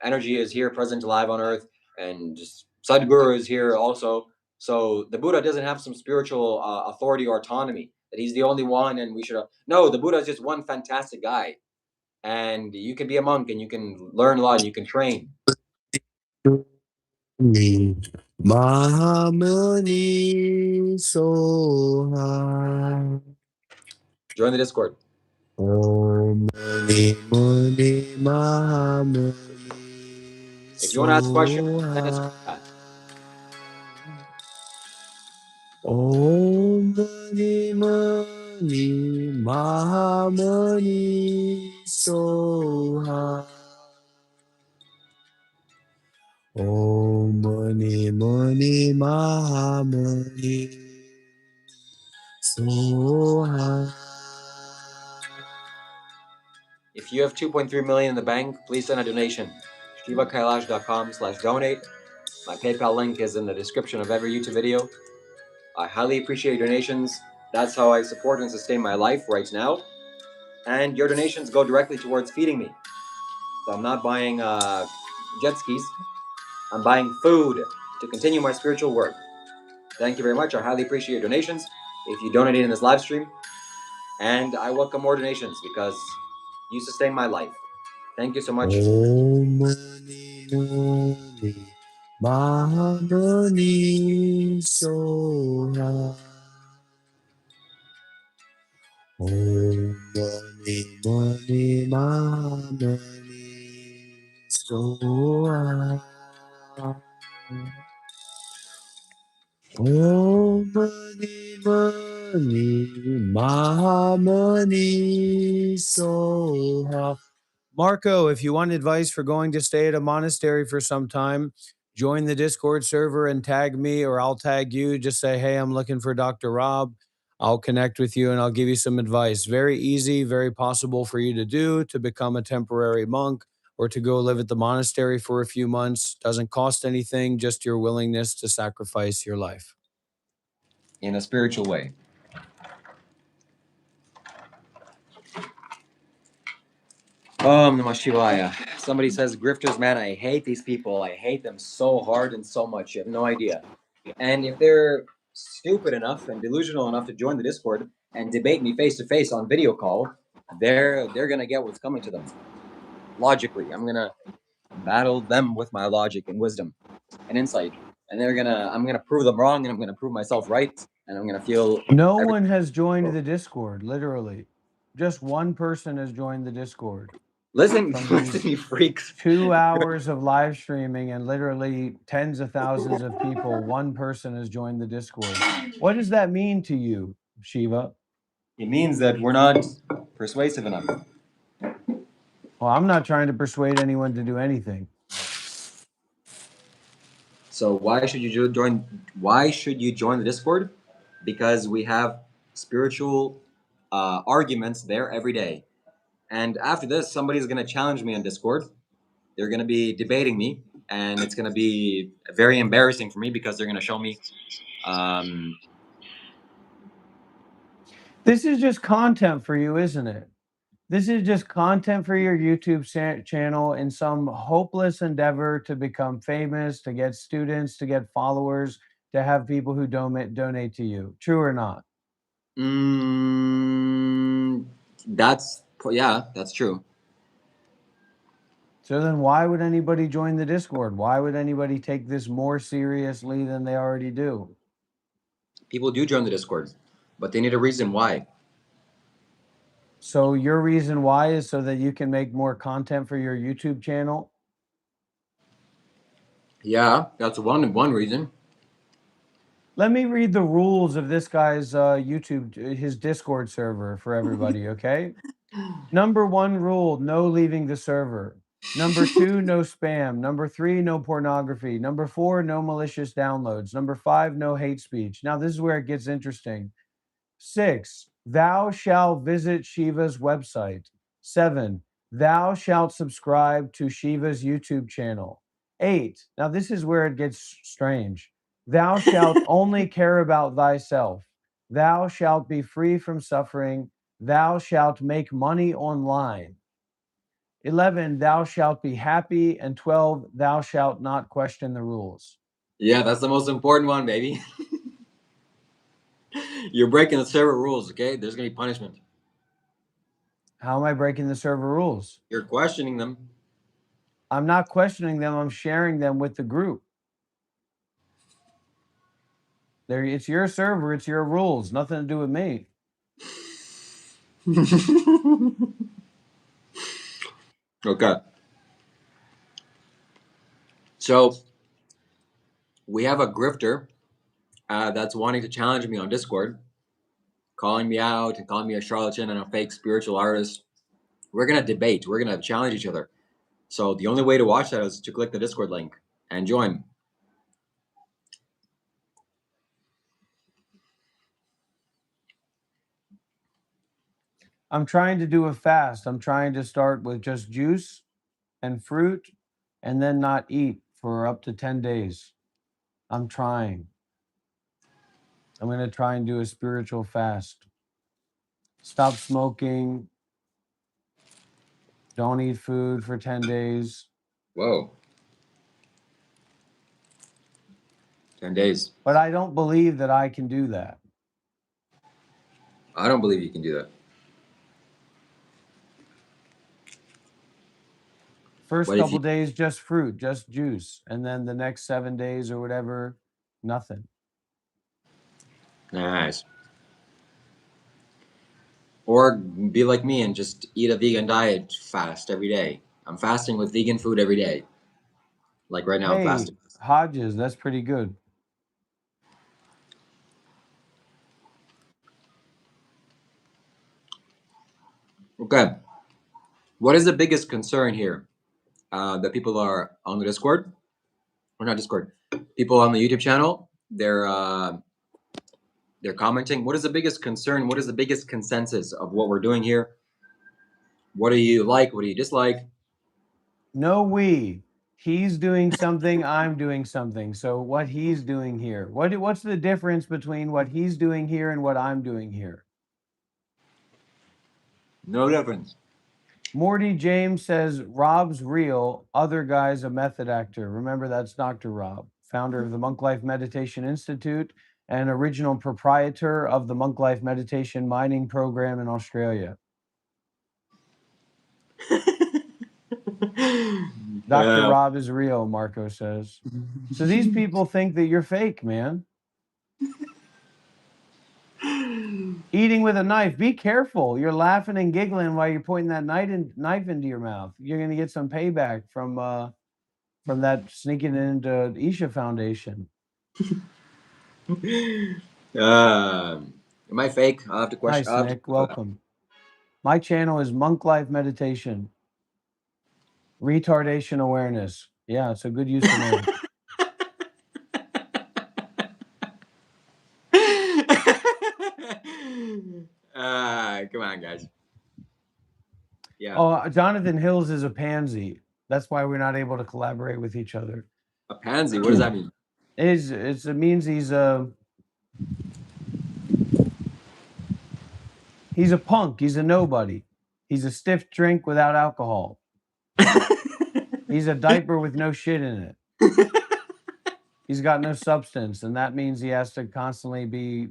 energy is here, present, alive on earth, and just Sadhguru is here also. So the Buddha doesn't have some spiritual authority or autonomy, that he's the only one and we should... No, the Buddha is just one fantastic guy. And you can be a monk and you can learn a lot and you can train. Mahamani Soha. Join the Discord. Om Mani Mani Mahamani. If you want to ask questions, send us that. Om Mani Mani Mahamani Soha. Om Mani Mani Mahamani Soha. If you have 2.3 million in the bank, please send a donation. ShivaKailash.com/donate. My PayPal link is in the description of every YouTube video. I highly appreciate your donations. That's how I support and sustain my life right now. And your donations go directly towards feeding me. So I'm not buying jet skis. I'm buying food to continue my spiritual work. Thank you very much. I highly appreciate your donations. If you donated in this live stream, and I welcome more donations because you sustain my life. Thank you so much. Om Mani Mani Mahamani Soha. Om Mani Mani Mahamani Soha. Om Mani Mani Mahamani Soha. Marco, if you want advice for going to stay at a monastery for some time, join the Discord server and tag me, or I'll tag you. Just say, hey, I'm looking for Dr. Rob. I'll connect with you and I'll give you some advice. Very easy, very possible for you to do, to become a temporary monk or to go live at the monastery for a few months. Doesn't cost anything, just your willingness to sacrifice your life. In a spiritual way. Namah Shivaya. Somebody says, grifters, man, I hate these people. I hate them so hard and so much. You have no idea. And if they're stupid enough and delusional enough to join the Discord and debate me face to face on video call, they're gonna get what's coming to them. Logically, I'm gonna battle them with my logic and wisdom and insight. And I'm gonna prove them wrong, and I'm gonna prove myself right, and I'm gonna feel... No one has joined the Discord, literally. Just one person has joined the Discord. Listen, you freaks. 2 hours of live streaming and literally tens of thousands of people. One person has joined the Discord. What does that mean to you, Shiva? It means that we're not persuasive enough. Well, I'm not trying to persuade anyone to do anything. So why should you join? Why should you join the Discord? Because we have spiritual arguments there every day. And after this, somebody's going to challenge me on Discord. They're going to be debating me, and it's going to be very embarrassing for me because they're going to show me. This is just content for you, isn't it? This is just content for your YouTube channel in some hopeless endeavor to become famous, to get students, to get followers, to have people who donate to you. True or not? That's true. So then why would anybody join the Discord? Why would anybody take this more seriously than they already do? People do join the Discord, but they need a reason why. So your reason why is so that you can make more content for your YouTube channel? Yeah, that's one reason. Let me read the rules of this guy's his Discord server for everybody, okay? Number 1 rule, no leaving the server. Number 2, no spam. Number 3, no pornography. Number 4, no malicious downloads. Number 5, no hate speech. Now, this is where it gets interesting. 6, thou shalt visit Shiva's website. 7, thou shalt subscribe to Shiva's YouTube channel. 8, now this is where it gets strange. Thou shalt only care about thyself. Thou shalt be free from suffering. Thou shalt make money online. 11, thou shalt be happy. And 12, thou shalt not question the rules. Yeah, that's the most important one, baby. You're breaking the server rules, okay? There's gonna be punishment. How am I breaking the server rules? You're questioning them. I'm not questioning them. I'm sharing them with the group. It's your server. It's your rules. Nothing to do with me. Okay. So we have a grifter that's wanting to challenge me on Discord, calling me out and calling me a charlatan and a fake spiritual artist. We're gonna debate. We're gonna challenge each other. So the only way to watch that is to click the Discord link and join. I'm trying to do a fast. I'm trying to start with just juice and fruit and then not eat for up to 10 days. I'm trying. I'm going to try and do a spiritual fast. Stop smoking. Don't eat food for 10 days. Whoa. 10 days. But I don't believe that I can do that. I don't believe you can do that. First What if couple you- days, just fruit, just juice. And then the next 7 days or whatever, nothing. Nice. Or be like me and just eat a vegan diet fast every day. I'm fasting with vegan food every day. Like right now, I'm Hey, fasting. Hodges, that's pretty good. Okay. What is the biggest concern here? That people are on the Discord, or not Discord, people on the YouTube channel, they're commenting. What is the biggest concern? What is the biggest consensus of what we're doing here? What do you like? What do you dislike? No, he's doing something, I'm doing something. So what he's doing here, what's the difference between what he's doing here and what I'm doing here? No difference. Morty James says Rob's real, other guy's a method actor. Remember, that's Dr. Rob, founder of the Monk Life Meditation Institute and original proprietor of the Monk Life Meditation mining program in Australia. Dr. Rob is real, Marco says. So these people think that you're fake, man. Eating with a knife. Be careful. You're laughing and giggling while you're pointing that knife into your mouth. You're going to get some payback from that sneaking into Isha Foundation. Am I fake? I'll have to question. Nice, Nick. Welcome. My channel is Monk Life Meditation. Retardation awareness. Yeah, it's a good username. Come on, guys. Yeah. Oh, Jonathan Hills is a pansy. That's why we're not able to collaborate with each other. A pansy. What does that mean? It means he's a punk. He's a nobody. He's a stiff drink without alcohol. He's a diaper with no shit in it. He's got no substance, and that means he has to constantly be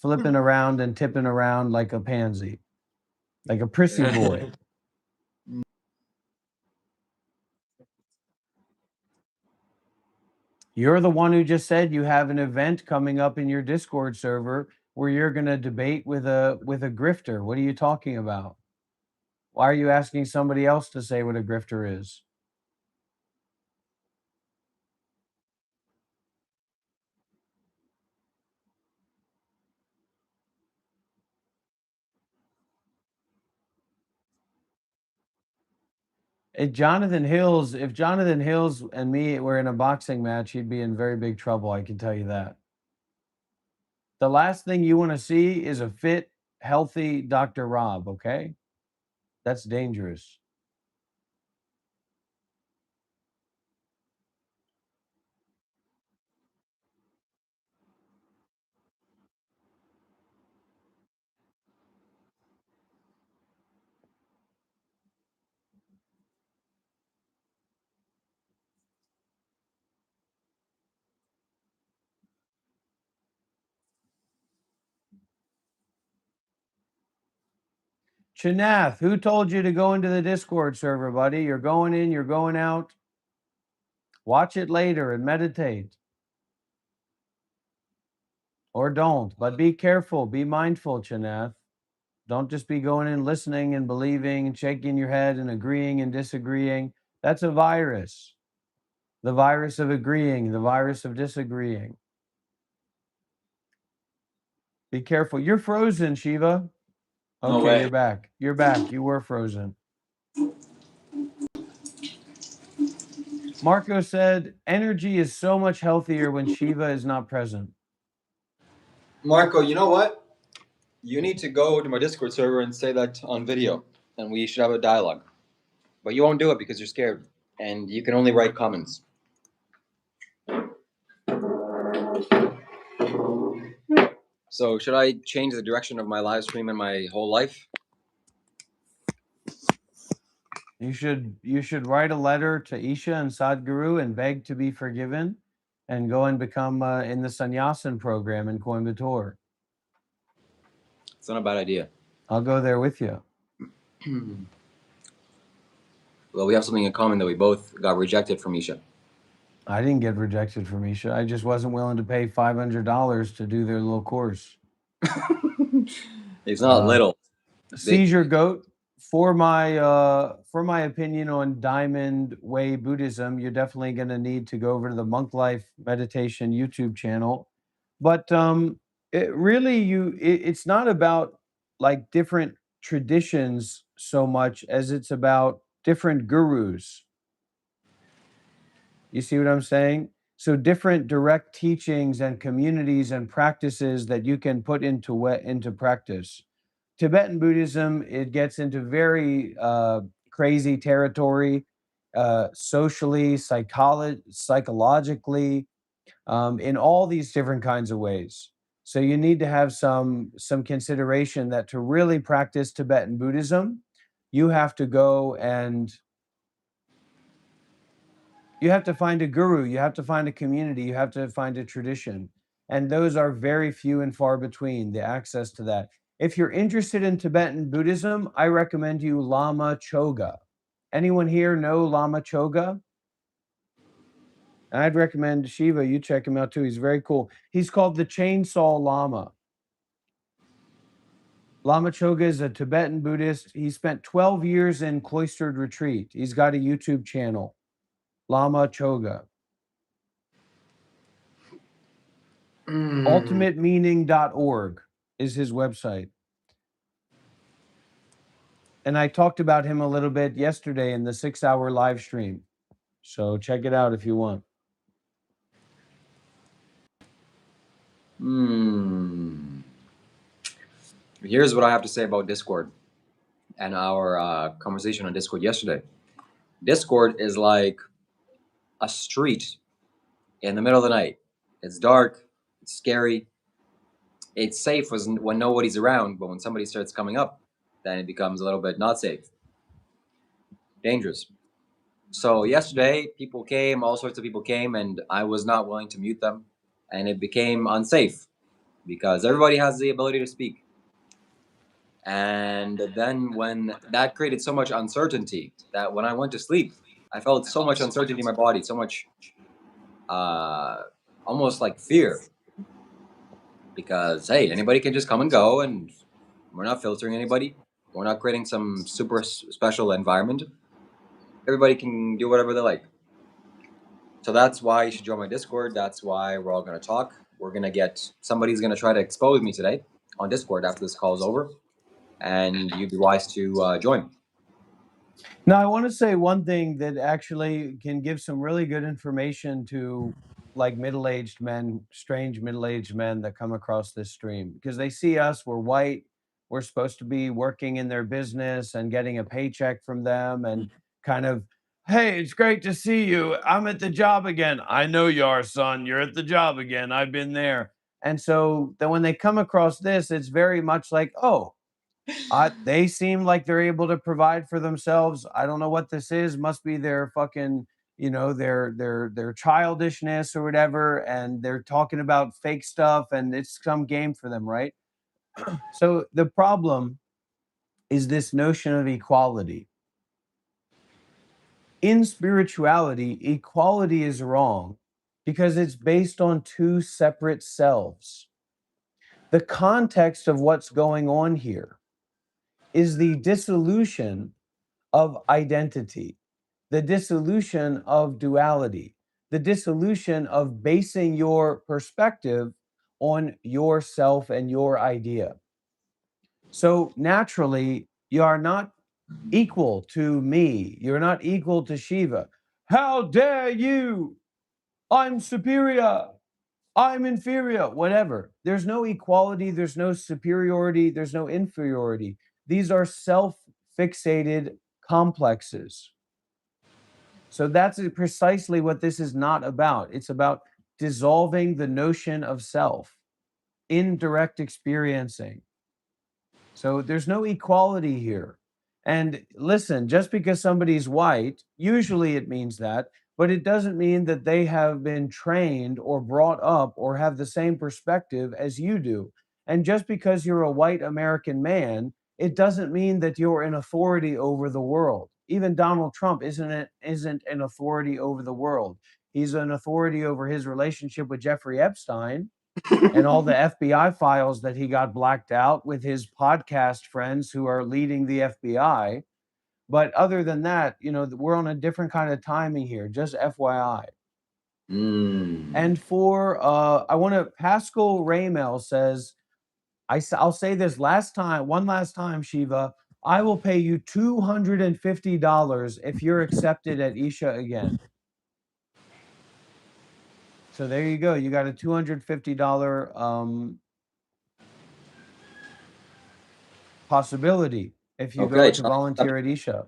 flipping around and tipping around like a pansy, like a prissy boy. You're the one who just said you have an event coming up in your Discord server where you're going to debate with a grifter. What are you talking about? Why are you asking somebody else to say what a grifter is? If Jonathan Hills and me were in a boxing match, he'd be in very big trouble, I can tell you that. The last thing you want to see is a fit, healthy Dr. Rob, okay? That's dangerous. Chanath, who told you to go into the Discord server, buddy? You're going in, you're going out. Watch it later and meditate. Or don't, but be careful, be mindful, Chanath. Don't just be going in, listening and believing and shaking your head and agreeing and disagreeing. That's a virus. The virus of agreeing, the virus of disagreeing. Be careful. You're frozen, Shiva. No Okay, way. you're back. You're back. You were frozen. Marco said, energy is so much healthier when Shiva is not present. Marco, you know what? You need to go to my Discord server and say that on video, and we should have a dialogue. But you won't do it because you're scared, and you can only write comments. So should I change the direction of my live stream and my whole life? You should write a letter to Isha and Sadhguru and beg to be forgiven and go and become in the sannyasin program in Coimbatore. It's not a bad idea. I'll go there with you. Well, we have something in common that we both got rejected from Isha. I didn't get rejected from Isha. I just wasn't willing to pay $500 to do their little course. It's not little. Seizure Goat, for my opinion on Diamond Way Buddhism, you're definitely going to need to go over to the Monk Life Meditation YouTube channel. But it's not about like different traditions so much as it's about different gurus. You see what I'm saying? So different direct teachings and communities and practices that you can put into practice. Tibetan Buddhism, it gets into very crazy territory, socially, psychologically, in all these different kinds of ways. So you need to have some consideration that to really practice Tibetan Buddhism, you have to go and you have to find a guru, you have to find a community, you have to find a tradition. And those are very few and far between, the access to that. If you're interested in Tibetan Buddhism, I recommend you Lama Choga. Anyone here know Lama Choga? I'd recommend Shiva, you check him out too. He's very cool. He's called the Chainsaw Lama. Lama Choga is a Tibetan Buddhist. He spent 12 years in cloistered retreat. He's got a YouTube channel, Lama Choga. Ultimatemeaning.org is his website. And I talked about him a little bit yesterday in the 6-hour live stream. So check it out if you want. Here's what I have to say about Discord and our conversation on Discord yesterday. Discord is like a street in the middle of the night. It's dark, it's scary. It's safe when nobody's around, but when somebody starts coming up, then it becomes a little bit not safe. Dangerous. So yesterday, people came, all sorts of people came, and I was not willing to mute them. And it became unsafe because everybody has the ability to speak. And then when that created so much uncertainty that when I went to sleep, I felt so much uncertainty in my body, so much almost like fear. Because, hey, anybody can just come and go, and we're not filtering anybody. We're not creating some super special environment. Everybody can do whatever they like. So that's why you should join my Discord. That's why we're all going to talk. Somebody's going to try to expose me today on Discord after this call is over. And you'd be wise to join. Now, I want to say one thing that actually can give some really good information to like middle-aged men, strange middle-aged men that come across this stream, because they see us, we're white, we're supposed to be working in their business and getting a paycheck from them and kind of, hey, it's great to see you. I'm at the job again. I know you are, son. You're at the job again. I've been there. And so then when they come across this, it's very much like, oh, they seem like they're able to provide for themselves. I don't know what this is. Must be their fucking, their childishness or whatever. And they're talking about fake stuff and it's some game for them, right? So the problem is this notion of equality. In spirituality, equality is wrong because it's based on two separate selves. The context of what's going on here is the dissolution of identity, the dissolution of duality, the dissolution of basing your perspective on yourself and your idea. So naturally, you are not equal to me. You're not equal to Shiva. How dare you? I'm superior. I'm inferior. Whatever. There's no equality. There's no superiority. There's no inferiority. These are self fixated complexes. So that's precisely what this is not about. It's about dissolving the notion of self in direct experiencing. So there's no equality here. And listen, just because somebody's white, usually it means that, but it doesn't mean that they have been trained or brought up or have the same perspective as you do. And just because you're a white American man, it doesn't mean that you're an authority over the world. Even Donald Trump isn't an authority over the world. He's an authority over his relationship with Jeffrey Epstein and all the FBI files that he got blacked out with his podcast friends who are leading the FBI. But other than that, we're on a different kind of timing here, just FYI. And for, Pascal Raymel says, I'll say this one last time, Shiva, I will pay you $250 if you're accepted at Isha again. So there you go. You got a $250 possibility if you go to volunteer at Isha.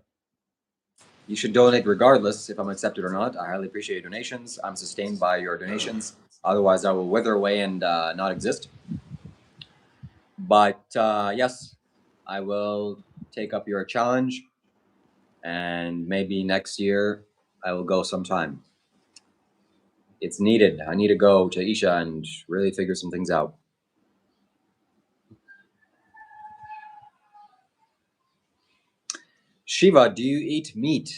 You should donate regardless if I'm accepted or not. I highly appreciate your donations. I'm sustained by your donations. Otherwise, I will wither away and not exist. But yes, I will take up your challenge. And maybe next year I will go sometime. It's needed. I need to go to Isha and really figure some things out. Shiva, do you eat meat?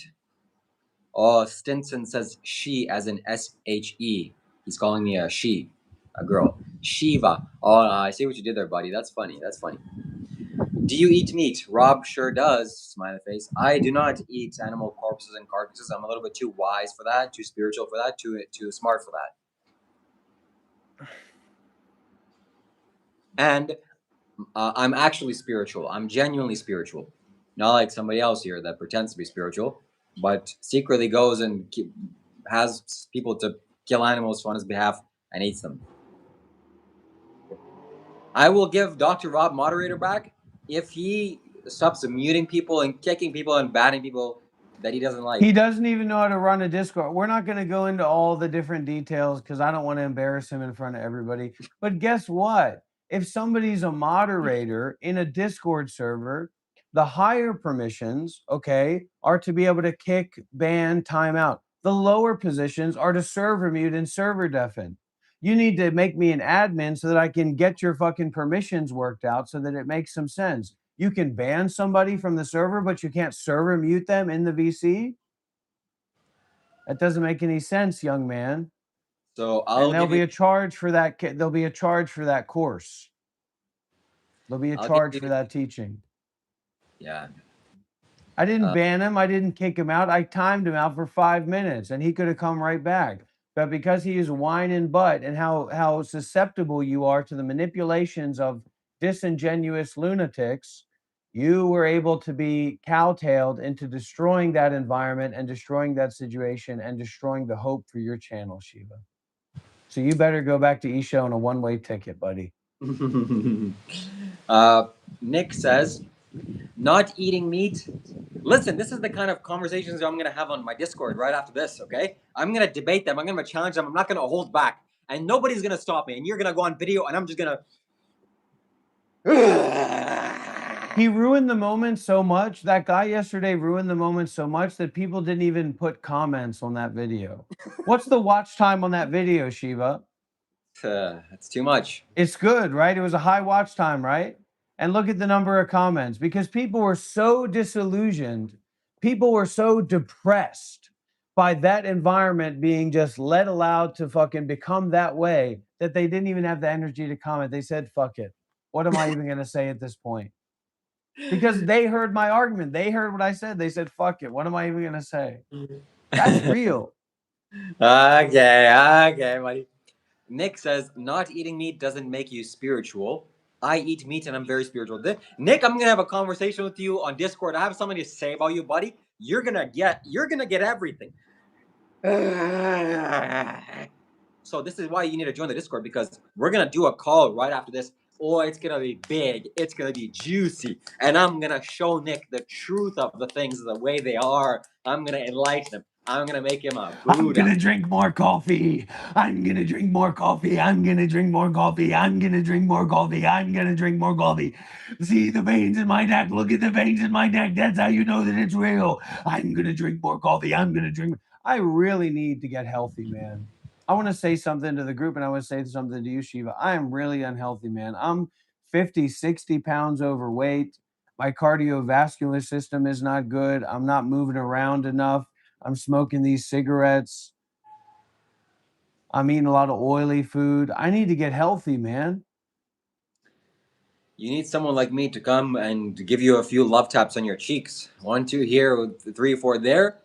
Oh, Stinson says she as in S-H-E. He's calling me a she, a girl. Shiva. Oh, I see what you did there, buddy. That's funny. That's funny. Do you eat meat? Rob sure does. Smiley face. I do not eat animal corpses and carcasses. I'm a little bit too wise for that, too spiritual for that, too smart for that. And I'm actually spiritual. I'm genuinely spiritual. Not like somebody else here that pretends to be spiritual, but secretly goes and has people to kill animals on his behalf and eats them. I will give Dr. Rob moderator back if he stops muting people and kicking people and banning people that he doesn't like. He doesn't even know how to run a Discord. We're not going to go into all the different details because I don't want to embarrass him in front of everybody. But guess what? If somebody's a moderator in a Discord server, the higher permissions, are to be able to kick, ban, time out. The lower positions are to server mute and server deafen. You need to make me an admin so that I can get your fucking permissions worked out so that it makes some sense. You can ban somebody from the server, but you can't server mute them in the VC? That doesn't make any sense, young man. So there'll be a charge for that. There'll be a charge for that course. There'll be a charge for that teaching. Yeah. I didn't ban him. I didn't kick him out. I timed him out for 5 minutes, and he could have come right back. But because he is whining butt and how susceptible you are to the manipulations of disingenuous lunatics, you were able to be cowtailed into destroying that environment and destroying that situation and destroying the hope for your channel, Shiva. So you better go back to Isha on a one-way ticket, buddy. Nick says, not eating meat. Listen, this is the kind of conversations I'm going to have on my Discord right after this, okay? I'm going to debate them. I'm going to challenge them. I'm not going to hold back. And nobody's going to stop me. And you're going to go on video, and I'm just going to... He ruined the moment so much. That guy yesterday ruined the moment so much that people didn't even put comments on that video. What's the watch time on that video, Shiva? That's too much. It's good, right? It was a high watch time, right? and look at the number of comments because people were so disillusioned. People were so depressed by that environment being just let allowed to fucking become that way that they didn't even have the energy to comment. They said, fuck it. What am I even going to say at this point? Because they heard my argument. They heard what I said. They said, fuck it. What am I even going to say? That's real. Okay, buddy. Nick says, not eating meat doesn't make you spiritual. I eat meat and I'm very spiritual. Nick, I'm gonna have a conversation with you on Discord. I have something to say about you, buddy. You're gonna get everything. So this is why you need to join the Discord, because we're gonna do a call right after this. Oh, it's gonna be big. It's gonna be juicy, and I'm gonna show Nick the truth of the things the way they are. I'm gonna enlighten him. I'm gonna make him a Buddha. I'm gonna drink more coffee. I'm gonna drink more coffee. I'm gonna drink more coffee. I'm gonna drink more coffee. I'm gonna drink more coffee. See the veins in my neck. Look at the veins in my neck. That's how you know that it's real. I'm gonna drink more coffee. I'm gonna drink. I really need to get healthy, man. I want to say something to the group, and I want to say something to you, Shiva. I am really unhealthy, man. I'm 50, 60 pounds overweight. My cardiovascular system is not good. I'm not moving around enough. I'm smoking these cigarettes. I'm eating a lot of oily food. I need to get healthy, man. You need someone like me to come and give you a few love taps on your cheeks. 1, 2 here, 3, 4 there.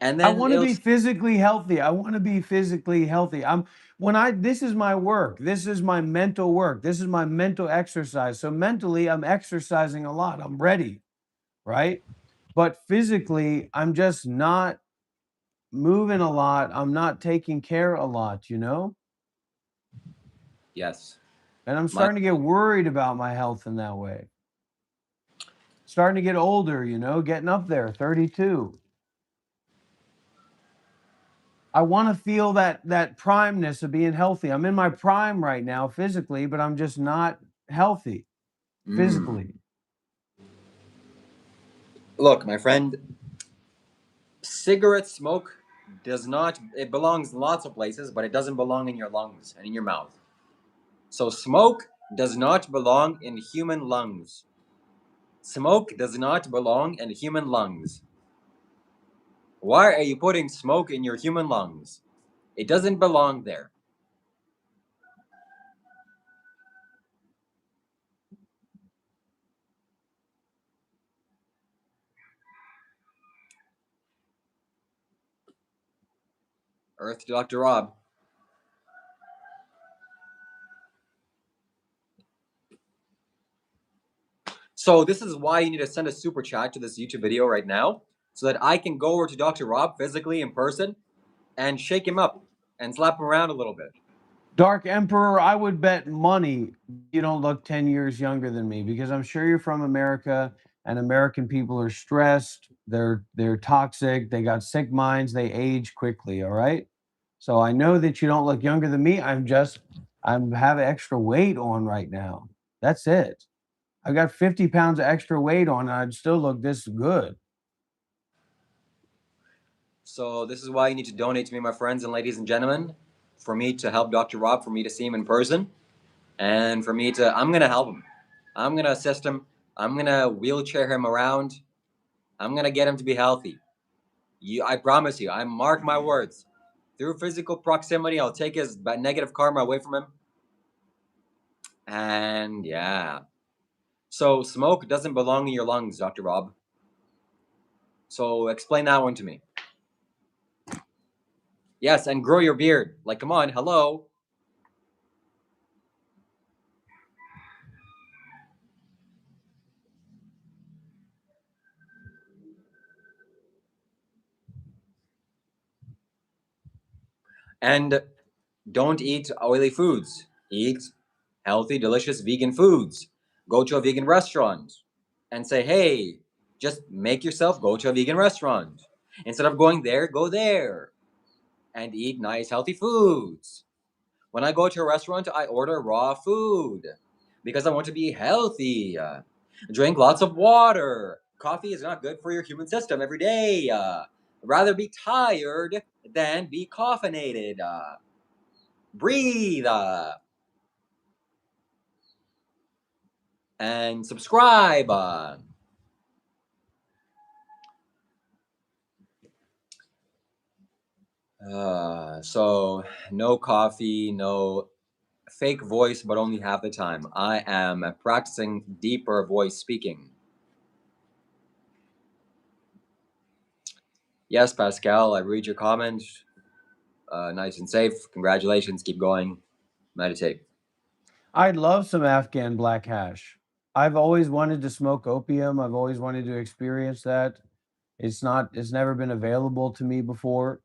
And then I want to be physically healthy. I want to be physically healthy. This is my work. This is my mental work. This is my mental exercise. So mentally, I'm exercising a lot. I'm ready, right? But physically, I'm just not moving a lot. I'm not taking care a lot, you know? Yes. And I'm starting to get worried about my health in that way. Starting to get older, you know, getting up there, 32. I want to feel that primeness of being healthy. I'm in my prime right now physically, but I'm just not healthy physically. Look, my friend, cigarette smoke it belongs in lots of places, but it doesn't belong in your lungs and in your mouth. So smoke does not belong in human lungs. Smoke does not belong in human lungs. Why are you putting smoke in your human lungs? It doesn't belong there. Earth to Dr. Rob. So this is why you need to send a super chat to this YouTube video right now, so that I can go over to Dr. Rob physically in person and shake him up and slap him around a little bit. Dark Emperor, I would bet money you don't look 10 years younger than me, because I'm sure you're from America and American people are stressed. They're toxic. They got sick minds. They age quickly. All right. So I know that you don't look younger than me. I'm have extra weight on right now. That's it. I got 50 pounds of extra weight on and I'd still look this good. So this is why you need to donate to me, my friends and ladies and gentlemen, for me to help Dr. Rob, for me to see him in person, and for me to, I'm going to help him. I'm going to assist him. I'm going to wheelchair him around. I'm going to get him to be healthy. I promise you, I mark my words. Through physical proximity, I'll take his negative karma away from him. And yeah. So smoke doesn't belong in your lungs, Dr. Rob. So explain that one to me. Yes, and grow your beard. Like, come on, hello. And don't eat oily foods. Eat healthy, delicious vegan foods. Go to a vegan restaurant and say, hey, just make yourself go to a vegan restaurant. Instead of going there, go there and eat nice, healthy foods. When I go to a restaurant, I order raw food because I want to be healthy. Drink lots of water. Coffee is not good for your human system every day. Rather be tired than be caffeinated. Breathe. and subscribe. So no coffee, no fake voice, but only half the time. I am practicing deeper voice speaking. Yes, Pascal, I read your comment. Nice and safe. Congratulations. Keep going. Meditate. I'd love some Afghan black hash. I've always wanted to smoke opium. I've always wanted to experience that. It's never been available to me before.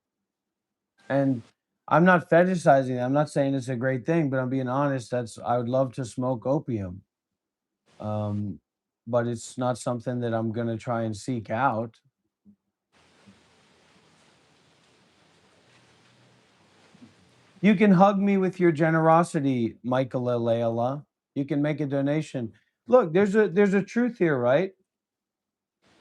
And I'm not fetishizing it. I'm not saying it's a great thing, but I'm being honest. I would love to smoke opium. Um, but it's not something that I'm going to try and seek out. You can hug me with your generosity, Michaela Leila. You can make a donation. Look, there's a truth here, right?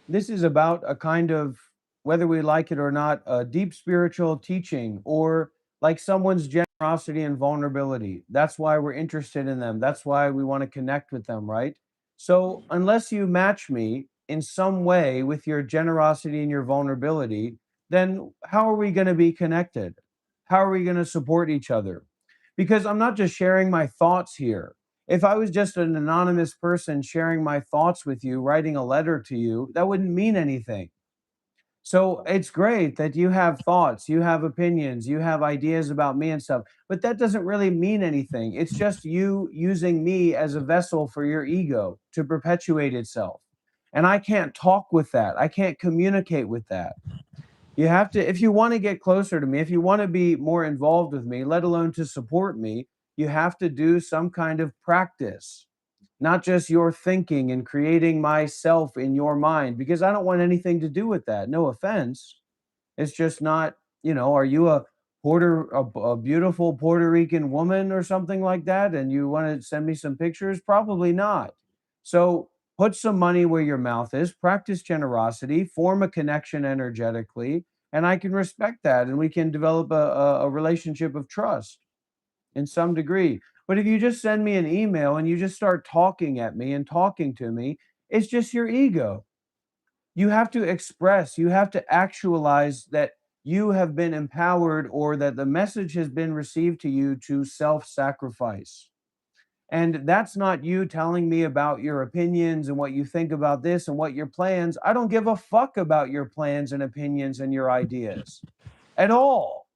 This is about a kind of, whether we like it or not, a deep spiritual teaching, or like someone's generosity and vulnerability. That's why we're interested in them. That's why we want to connect with them, right? So unless you match me in some way with your generosity and your vulnerability, then how are we going to be connected? How are we going to support each other? Because I'm not just sharing my thoughts here. If I was just an anonymous person sharing my thoughts with you, writing a letter to you, that wouldn't mean anything. So it's great that you have thoughts, you have opinions, you have ideas about me and stuff, but that doesn't really mean anything. It's just you using me as a vessel for your ego to perpetuate itself. And I can't talk with that. I can't communicate with that. You have to, if you want to get closer to me, if you want to be more involved with me, let alone to support me, you have to do some kind of practice, not just your thinking and creating myself in your mind, because I don't want anything to do with that. No offense. It's just not, are you a beautiful Puerto Rican woman or something like that, and you want to send me some pictures? Probably not. So put some money where your mouth is, practice generosity, form a connection energetically, and I can respect that, and we can develop a relationship of trust in some degree. But if you just send me an email and you just start talking at me and talking to me, it's just your ego. You have to express, you have to actualize that you have been empowered, or that the message has been received to you to self sacrifice. And that's not you telling me about your opinions and what you think about this and what your plans. I don't give a fuck about your plans and opinions and your ideas at all.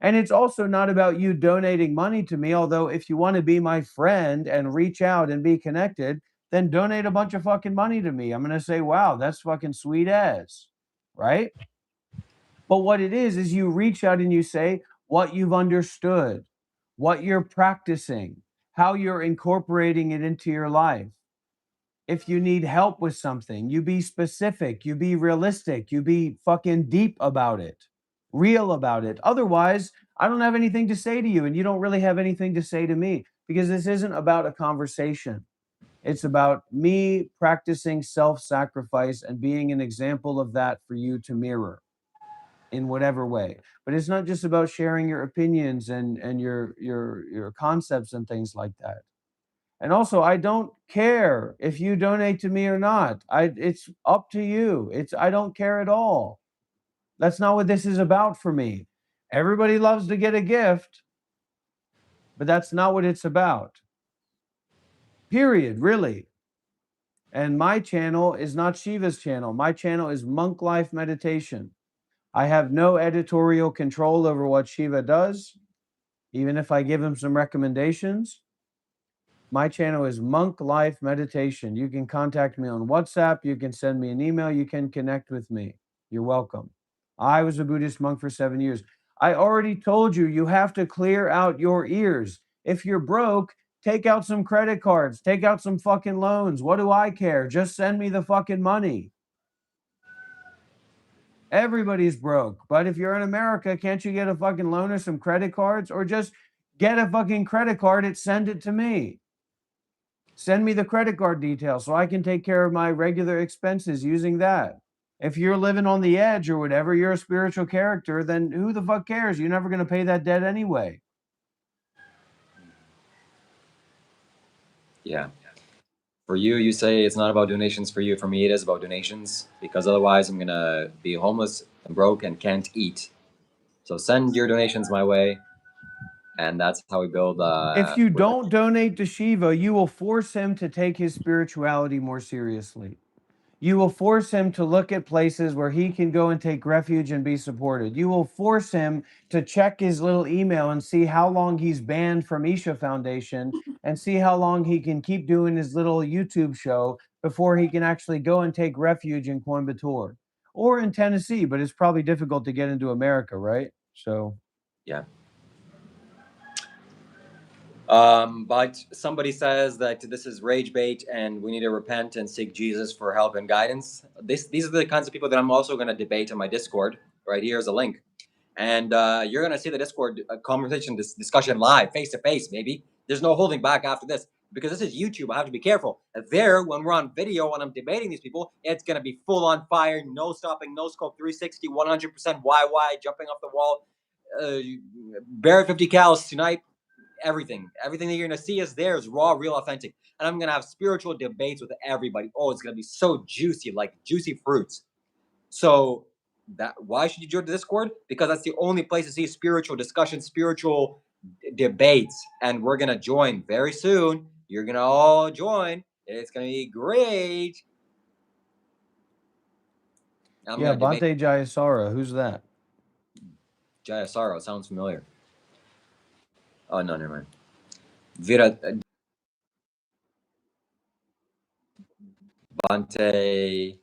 And it's also not about you donating money to me, although if you want to be my friend and reach out and be connected, then donate a bunch of fucking money to me. I'm going to say, wow, that's fucking sweet as, right? But what it is you reach out and you say what you've understood, what you're practicing, how you're incorporating it into your life. If you need help with something, you be specific, you be realistic, you be fucking deep about it, real about it. Otherwise, I don't have anything to say to you, and you don't really have anything to say to me, because this isn't about a conversation. It's about me practicing self sacrifice and being an example of that for you to mirror in whatever way. But it's not just about sharing your opinions and your concepts and things like that. And also, I don't care if you donate to me or not. It's up to you. I don't care at all. That's not what this is about for me. Everybody loves to get a gift, but that's not what it's about. Period, really. And my channel is not Shiva's channel. My channel is Monk Life Meditation. I have no editorial control over what Shiva does, even if I give him some recommendations. My channel is Monk Life Meditation. You can contact me on WhatsApp. You can send me an email. You can connect with me. You're welcome. I was a Buddhist monk for 7 years. I already told you, you have to clear out your ears. If you're broke, take out some credit cards, take out some fucking loans. What do I care? Just send me the fucking money. Everybody's broke. But if you're in America, can't you get a fucking loan or some credit cards? Or just get a fucking credit card and send it to me. Send me the credit card details so I can take care of my regular expenses using that. If you're living on the edge or whatever, you're a spiritual character, then who the fuck cares? You're never going to pay that debt anyway. Yeah. For you, you say it's not about donations. For you, for me, it is about donations, because otherwise I'm gonna be homeless and broke and can't eat. So send your donations my way, and that's how we build. If you With don't donate to Shiva, you will force him to take his spirituality more seriously. You will force him to look at places where he can go and take refuge and be supported. You will force him to check his little email and see how long he's banned from Isha Foundation and see how long he can keep doing his little YouTube show before he can actually go and take refuge in Coimbatore or in Tennessee. But it's probably difficult to get into America, right? So, yeah. But somebody says that this is rage bait and we need to repent and seek Jesus for help and guidance. These are the kinds of people that I'm also going to debate on my Discord. Right here's a link. And you're going to see the Discord conversation, discussion live, face to face, maybe. There's no holding back after this, because this is YouTube. I have to be careful. There, when we're on video and I'm debating these people, it's going to be full on fire, no stopping, no scope, 360, 100% YY, jumping off the wall, bare 50 cals tonight. Everything that you're gonna see is there is raw, real, authentic, and I'm gonna have spiritual debates with everybody. Oh, it's gonna be so juicy, like juicy fruits. So that why should you join the Discord? Because that's the only place to see spiritual discussion, spiritual debates, and we're gonna join very soon. You're gonna all join. It's gonna be great. I'm yeah, gonna debate. Bante Jayasara, who's that? Jayasaro sounds familiar. Oh no, never mind. Vira Bante.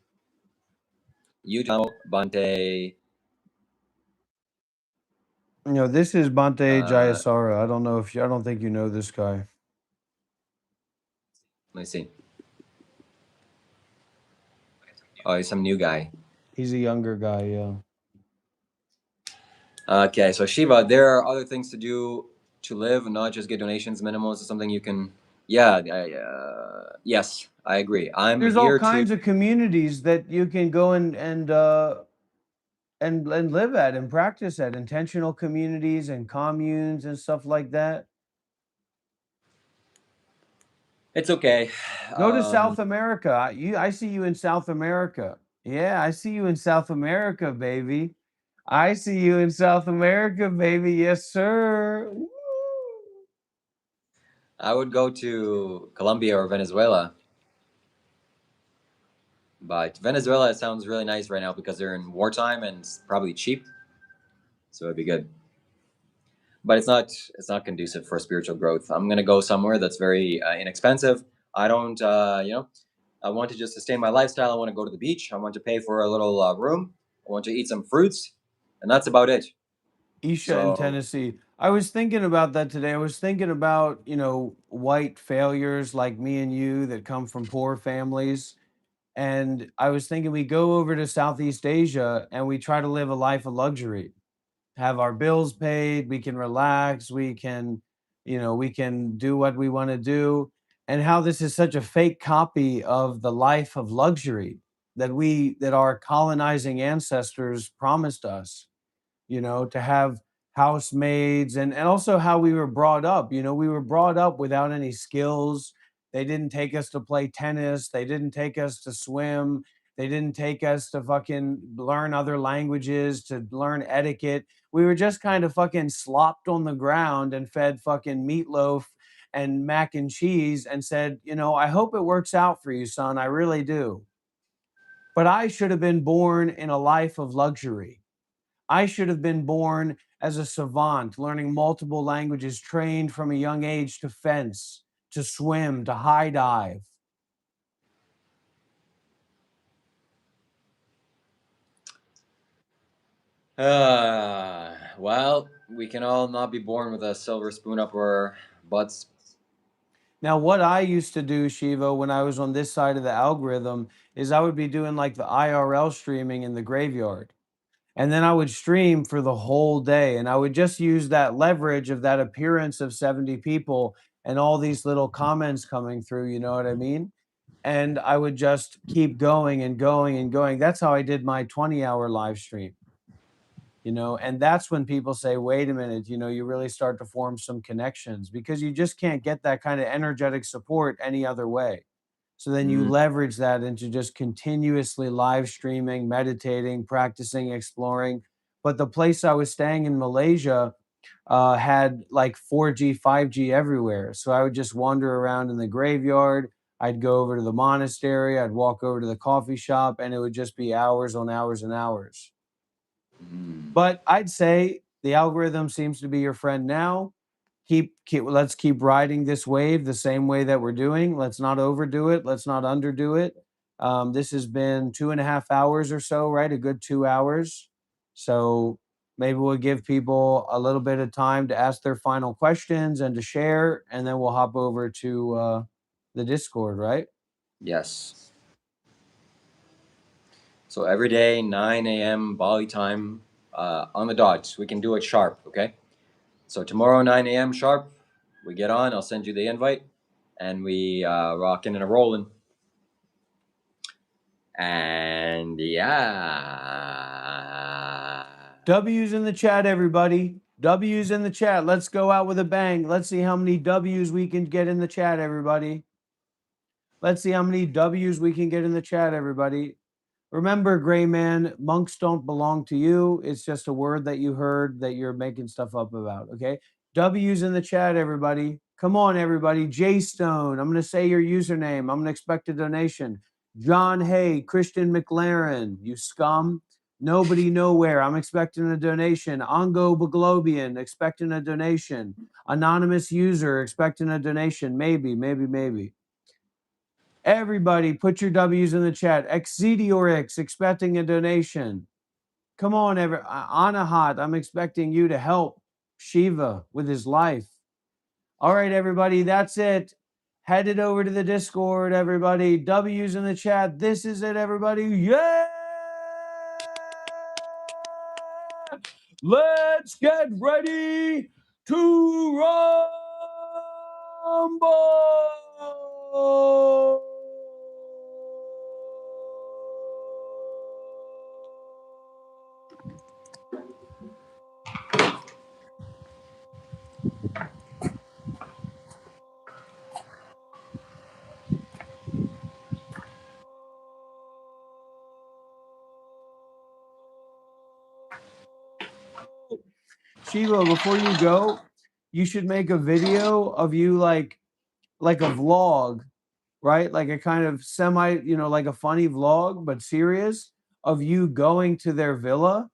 You know Bante. This is Bante Uh, Jayasara. I don't think you know this guy. Let me see. Oh, he's some new guy. He's a younger guy, yeah. Okay, so Shiva, there are other things to do to live, and not just get donations. Minimals is something you can. Yeah, yes, I agree. I'm There's all here to. kinds of communities that you can go and live at and practice at, intentional communities and communes and stuff like that. It's okay. Go to South America. I see you in South America. Yeah, I see you in South America, baby. I see you in South America, baby. Yes, sir. Woo. I would go to Colombia or Venezuela, but Venezuela sounds really nice right now because they're in wartime and it's probably cheap, so it'd be good. But it's not. It's not conducive for spiritual growth. I'm gonna go somewhere that's very inexpensive. I don't. I want to just sustain my lifestyle. I want to go to the beach. I want to pay for a little room. I want to eat some fruits, and that's about it. Isha in So Tennessee. I was thinking about that today. I was thinking about, white failures like me and you that come from poor families. And I was thinking we go over to Southeast Asia and we try to live a life of luxury, have our bills paid, we can relax, we can do what we want to do. And how this is such a fake copy of the life of luxury that our colonizing ancestors promised us, to have housemaids and also how we were brought up. We were brought up without any skills. They didn't take us to play tennis. They didn't take us to swim. They didn't take us to fucking learn other languages, to learn etiquette. We were just kind of fucking slopped on the ground and fed fucking meatloaf and mac and cheese and said, I hope it works out for you, son. I really do. But I should have been born in a life of luxury. I should have been born as a savant, learning multiple languages, trained from a young age to fence, to swim, to high dive. well, we can all not be born with a silver spoon up our butts. Now, what I used to do, Shiva, when I was on this side of the algorithm, is I would be doing like the IRL streaming in the graveyard. And then I would stream for the whole day. And I would just use that leverage of that appearance of 70 people and all these little comments coming through. You know what I mean? And I would just keep going and going and going. That's how I did my 20-hour live stream. And that's when people say, wait a minute, you really start to form some connections because you just can't get that kind of energetic support any other way. So then you leverage that into just continuously live streaming, meditating, practicing, exploring. But the place I was staying in Malaysia had like 4G, 5G everywhere. So I would just wander around in the graveyard. I'd go over to the monastery. I'd walk over to the coffee shop, and it would just be hours on hours and hours. But I'd say the algorithm seems to be your friend now. Let's keep riding this wave the same way that we're doing. Let's not overdo it. Let's not underdo it. This has been 2.5 hours or so, right? A good 2 hours. So maybe we'll give people a little bit of time to ask their final questions and to share, and then we'll hop over to the Discord, right? Yes. So every day, 9 a.m. Bali time, on the dot. We can do it sharp, okay? So tomorrow, 9 a.m. sharp, we get on. I'll send you the invite, and we rocking and a rolling. And yeah. W's in the chat, everybody. W's in the chat. Let's go out with a bang. Let's see how many W's we can get in the chat, everybody. Let's see how many W's we can get in the chat, everybody. Remember, Gray Man, monks don't belong to you. It's just a word that you heard that you're making stuff up about, okay? W's in the chat, everybody. Come on, everybody. J Stone, I'm going to say your username. I'm going to expect a donation. John Hay, Christian McLaren, you scum. Nobody nowhere, I'm expecting a donation. Ongo Baglobian, expecting a donation. Anonymous user, expecting a donation. Maybe. Everybody, put your W's in the chat. Exediorix, expecting a donation. Come on, Anahat, I'm expecting you to help Shiva with his life. All right, everybody, that's it. Headed over to the Discord, everybody. W's in the chat. This is it, everybody. Yeah! Let's get ready to rumble! Shiva, before you go, you should make a video of you like a vlog, right? Like a kind of semi, like a funny vlog, but serious, of you going to their villa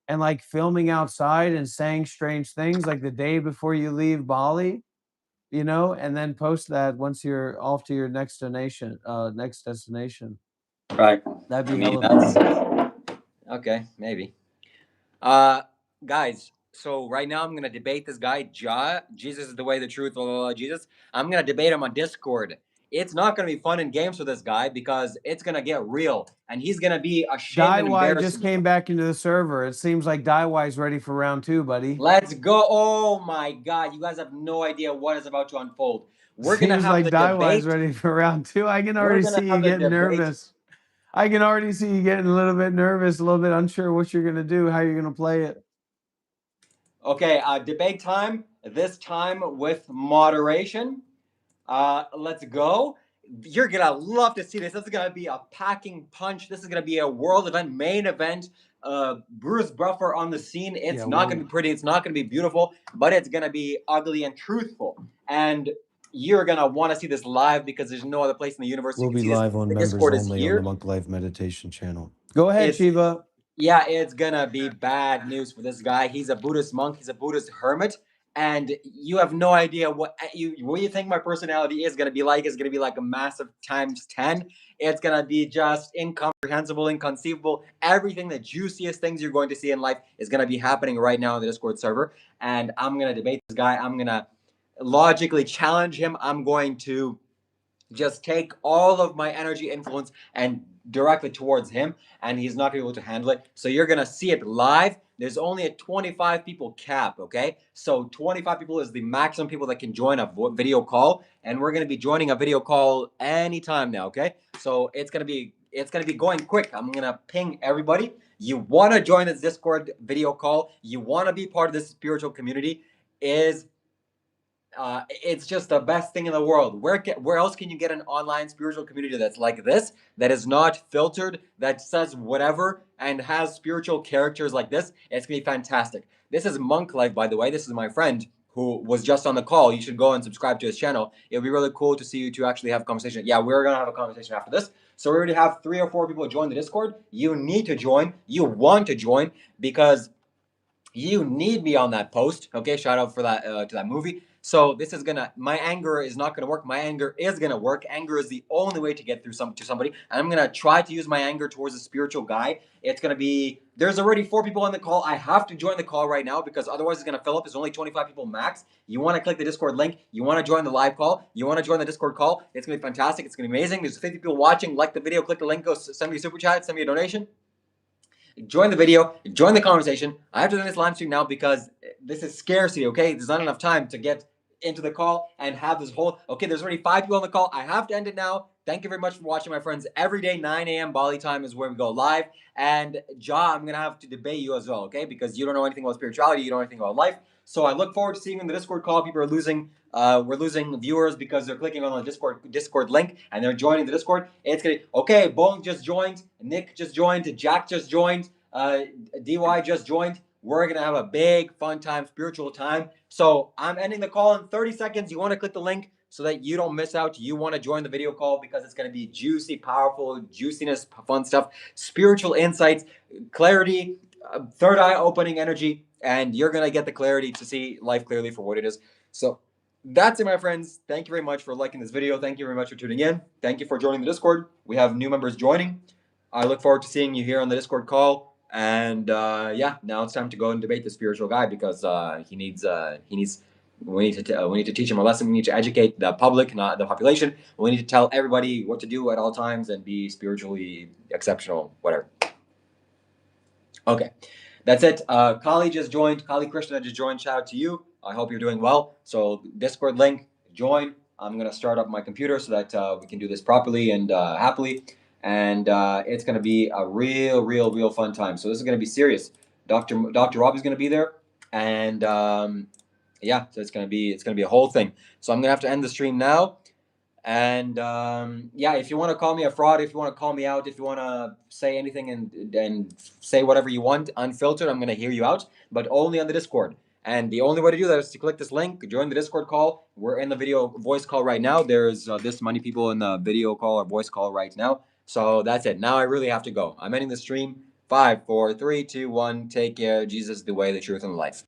and like filming outside and saying strange things like the day before you leave Bali, and then post that once you're off to your next destination. Right. That'd be Maybe hella that's funny. okay. Maybe. Guys. So right now I'm gonna debate this guy. Jesus is the way, the truth, blah, blah, blah, Jesus. I'm gonna debate him on Discord. It's not gonna be fun and games for this guy because it's gonna get real, and he's gonna be ashamed and Daiwai embarrassed. just came back into the server. It seems like Daiwai's ready for round 2, buddy. Let's go! Oh my God, you guys have no idea what is about to unfold. We're gonna Seems have like the Daiwai's debate. ready for round 2. I can already see you getting nervous. I can already see you getting a little bit nervous, a little bit unsure what you're gonna do, how you're gonna play it. Okay, debate time. This time with moderation. Let's go. You're gonna love to see this. This is gonna be a packing punch. This is gonna be a world event, main event. Bruce Buffer on the scene. It's not gonna be pretty. It's not gonna be beautiful, but it's gonna be ugly and truthful. And you're gonna want to see this live because there's no other place in the universe you We'll can be see this. live on The members Discord is only on here. the Monk Life Meditation channel. Go ahead, Shiva. Yeah, it's gonna be bad news for this guy. He's a Buddhist monk. He's a Buddhist hermit, and you have no idea what you think my personality is gonna be like. It's gonna be like a massive times 10. It's gonna be just incomprehensible, inconceivable. Everything, the juiciest things you're going to see in life is gonna be happening right now on the Discord server. And I'm gonna debate this guy. I'm gonna logically challenge him. I'm going to just take all of my energy, influence, and direct it towards him, and he's not gonna be able to handle it. So you're gonna see it live. There's only a 25 people cap, okay? So 25 people is the maximum people that can join a video call, and we're gonna be joining a video call anytime now, okay? So it's gonna be going quick. I'm gonna ping everybody. You wanna join this Discord video call? You wanna be part of this spiritual community? Is It's just the best thing in the world. Where else can you get an online spiritual community that's like this, that is not filtered, that says whatever, and has spiritual characters like this? It's gonna be fantastic. This is Monk Life, by the way. This is my friend who was just on the call. You should go and subscribe to his channel. It'll be really cool to see you two actually have a conversation. Yeah, we're gonna have a conversation after this. So we already have 3 or 4 people join the Discord. You need to join. You want to join because you need me on that post. Okay, shout out for that to that movie. So this is gonna, my anger is not gonna work. My anger is gonna work. Anger is the only way to get through to somebody, and I'm gonna try to use my anger towards a spiritual guy. It's gonna be, there's already 4 people on the call. I have to join the call right now because otherwise it's gonna fill up. There's only 25 people max. You want to click the Discord link. You want to join the live call. You want to join the Discord call. It's gonna be fantastic. It's gonna be amazing. There's 50 people watching. Like the video. Click the link. Go send me a super chat. Send me a donation. Join the video, join the conversation. I have to do this live stream now because this is scarcity, okay? There's not enough time to get into the call and have this whole, okay, there's already 5 people on the call. I have to end it now. Thank you very much for watching, my friends. Every day, 9 a.m. Bali time is where we go live. And Ja, I'm going to have to debate you as well, okay? Because you don't know anything about spirituality. You don't know anything about life. So I look forward to seeing you in the Discord call. People are losing, we're losing viewers because they're clicking on the Discord link and they're joining the Discord. It's going to, okay, Bong just joined. Nick just joined. Jack just joined. DY just joined. We're gonna have a big fun time, spiritual time. So I'm ending the call in 30 seconds. You want to click the link so that you don't miss out. You want to join the video call because it's going to be juicy, powerful, juiciness, fun stuff, spiritual insights, clarity, third eye opening energy, and you're going to get the clarity to see life clearly for what it is. So that's it, my friends. Thank you very much for liking this video. Thank you very much for tuning in. Thank you for joining the Discord. We have new members joining. I look forward to seeing you here on the Discord call. And yeah, now it's time to go and debate the spiritual guy because he needs we need to teach him a lesson. We need to educate the public, not the population. We need to tell everybody what to do at all times and be spiritually exceptional, whatever. Okay, that's it. Kali just joined. Kali Krishna just joined. Shout out to you. I hope you're doing well. So Discord link, join. I'm gonna start up my computer so that we can do this properly and happily. And it's gonna be a real fun time. So this is gonna be serious. Dr. Rob is gonna be there, and yeah, so it's gonna be a whole thing. So I'm gonna have to end the stream now. And yeah, if you want to call me a fraud, if you want to call me out, if you want to say anything and say whatever you want unfiltered, I'm gonna hear you out, but only on the Discord. And the only way to do that is to click this link, join the Discord call. We're in the video voice call right now. There's this many people in the video call or voice call right now. So that's it. Now I really have to go. I'm ending the stream. 5, 4, 3, 2, 1. Take care. Jesus, the way, the truth, and the life.